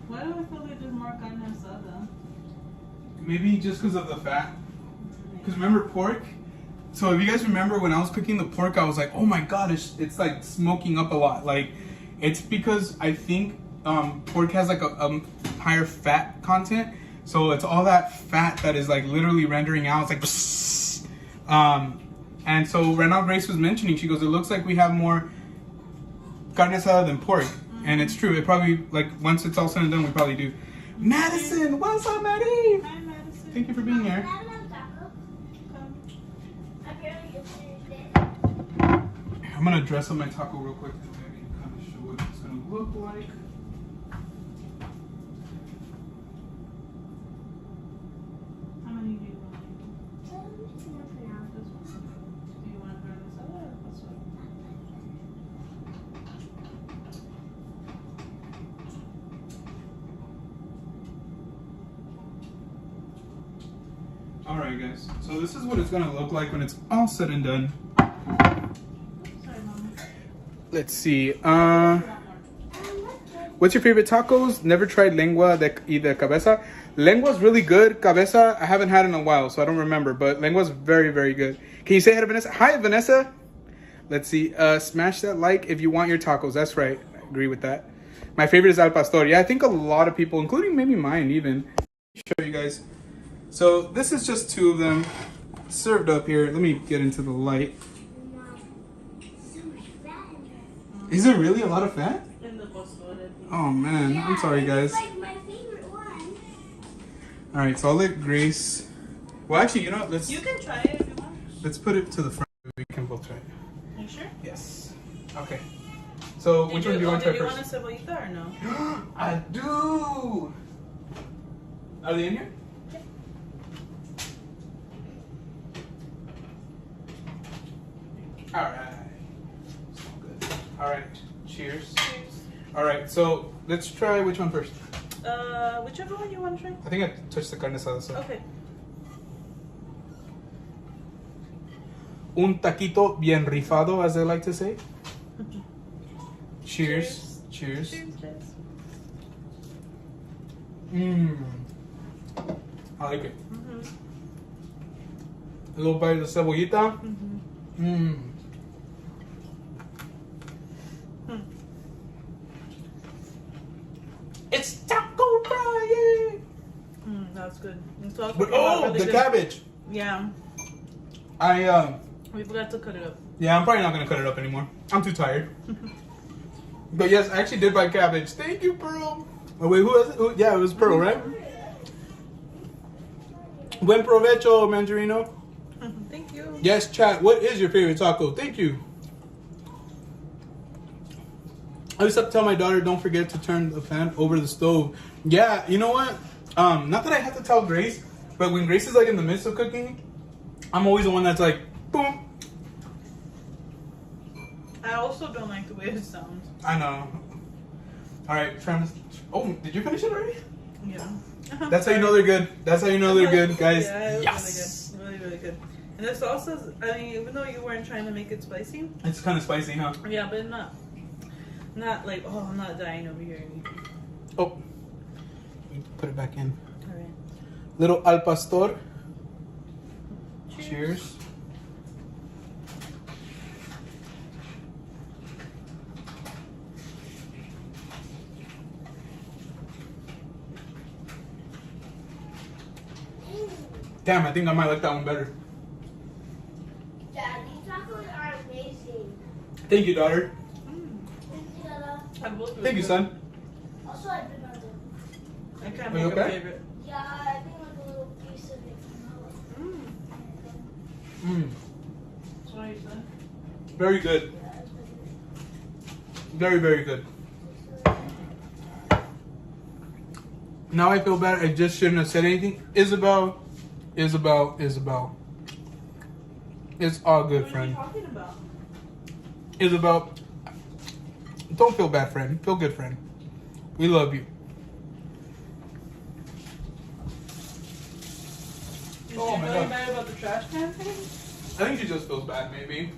Why do I feel like there's more carne asada? Maybe just because of the fat. Because remember pork? So if you guys remember when I was cooking the pork, I was like, oh my god, it's like smoking up a lot. Like, it's because I think pork has like a higher fat content. So it's all that fat that is like literally rendering out. It's like, and so right now Grace was mentioning, she goes, it looks like we have more carne asada than pork. And it's true. It probably, like, once it's all said and done, we probably do. Madison, what's up, Maddie? Hi, Madison. Thank you for being here. I'm gonna dress up my taco real quick so I can kind of show what it's gonna look like. How many do you want? This one. Do you want carne asada or this one? Alright guys, so this is what it's gonna look like when it's all said and done. Sorry, Mama. Let's see, what's your favorite tacos? Never tried lengua y de cabeza. Lengua's really good. Cabeza, I haven't had in a while, so I don't remember, but lengua's very, very good. Can you say hi to Vanessa? Hi, Vanessa. Let's see, smash that like if you want your tacos. That's right, I agree with that. My favorite is al pastor. Yeah, I think a lot of people, including maybe mine even. Show you guys. So this is just 2 of them served up here. Let me get into the light. Is there really a lot of fat? In the pastor. Oh man, I'm sorry guys. It's like my favorite one. All right, so I'll let Grace. Well, actually, you know what? You can try it if you want. Let's put it to the front. We can both try it. Are you sure? Yes. Okay. So which one do you want to try first? Do you want a cebollita or no? I do. Are they in here? All right. So good. All right. Cheers. Cheers. All right. So let's try which one first. Whichever one you want to try. I think I touched the carne asada. So. Okay. Un taquito bien rifado, as they like to say. Cheers. Cheers. Cheers, cheers. Mmm. I like it. Mm-hmm. A little bite of the cebollita. Mm-hmm. Mmm. It's Taco FriYay! That's good. And so But, oh, really the good. cabbage. Yeah, we forgot to cut it up. Yeah, I'm probably not gonna cut it up anymore. I'm too tired. But yes, I actually did buy cabbage. Thank you, Pearl. Oh, wait, who was it? Yeah, it was Pearl, right? Buen provecho, Mandarino. Thank you. Yes, chat. What is your favorite taco? Thank you. I used to tell my daughter, don't forget to turn the pan over the stove. Yeah, you know what? Not that I have to tell Grace, but when Grace is like in the midst of cooking, I'm always the one that's like, boom. I also don't like the way it sounds. I know. All right, Travis. Oh, did you finish it already? Yeah. That's how you know they're good. That's how you know they're good, guys. Yeah, it was Yes. really good. Really, really good. And the sauce, I mean, even though you weren't trying to make it spicy. It's kind of spicy, huh? Yeah, but not like, oh, I'm not dying over here. Oh. Put it back in. All right. Little al pastor. Cheers. Damn, I think I might like that one better. Dad, these tacos are amazing. Thank you, daughter. Thank you, son. Also, I've been on them. I can't Are you make a okay? favorite. Yeah, I think like a little piece of it. Mmm. Sorry, son. Very good. Very, very good. Now I feel bad. I just shouldn't have said anything. Isabel. It's all good, What are friend. you talking about? Isabel, don't feel bad, friend. Feel good, friend. We love you. Is Oh she my really God. mad about the trash can thing? I think she just feels bad, maybe.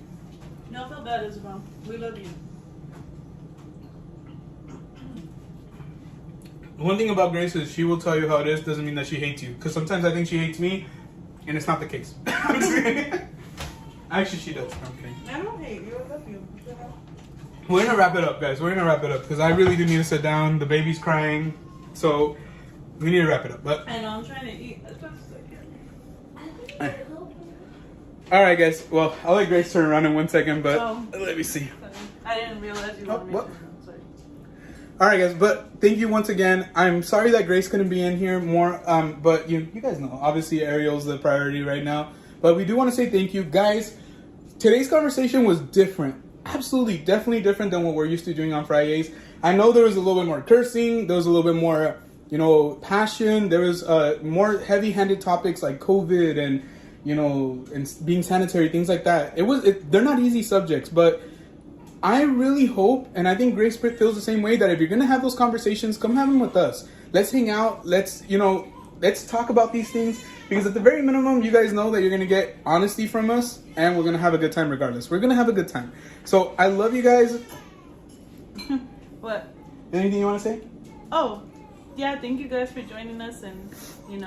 No, feel bad, Isabel. We love you. One thing about Grace is she will tell you how it is. Doesn't mean that she hates you. Because sometimes I think she hates me, and it's not the case. I'm just kidding. Actually, she does. I'm kidding. I don't hate you. I love you. We're gonna wrap it up, guys. We're gonna wrap it up because I really do need to sit down. The baby's crying, so we need to wrap it up. But I know I'm trying to eat as fast as I can. all right, guys. Well, I'll let Grace turn around in 1 second, but Oh. let me see. I didn't realize you Oh, wanted me what? to. Sorry. All right, guys. But thank you once again. I'm sorry that Grace couldn't be in here more. But you guys know, obviously Ariel's the priority right now. But we do want to say thank you, guys. Today's conversation was different. Absolutely, definitely different than what we're used to doing on FriYays. I know there was a little bit more cursing. There was a little bit more, passion. There was more heavy-handed topics like COVID and, and being sanitary, things like that. They're not easy subjects, but I really hope, and I think Grace feels the same way, that if you're going to have those conversations, come have them with us. Let's hang out. Let's talk about these things. Because at the very minimum, you guys know that you're going to get honesty from us, and we're going to have a good time regardless. We're going to have a good time. So, I love you guys. What? Anything you want to say? Oh, yeah, thank you guys for joining us. And, I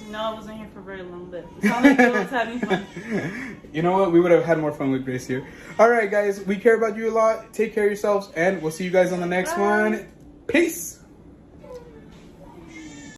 know I wasn't here for very long, but it sounded like I was having fun. You know what? We would have had more fun with Grace here. All right, guys. We care about you a lot. Take care of yourselves, and we'll see you guys on the next Bye. one. Peace.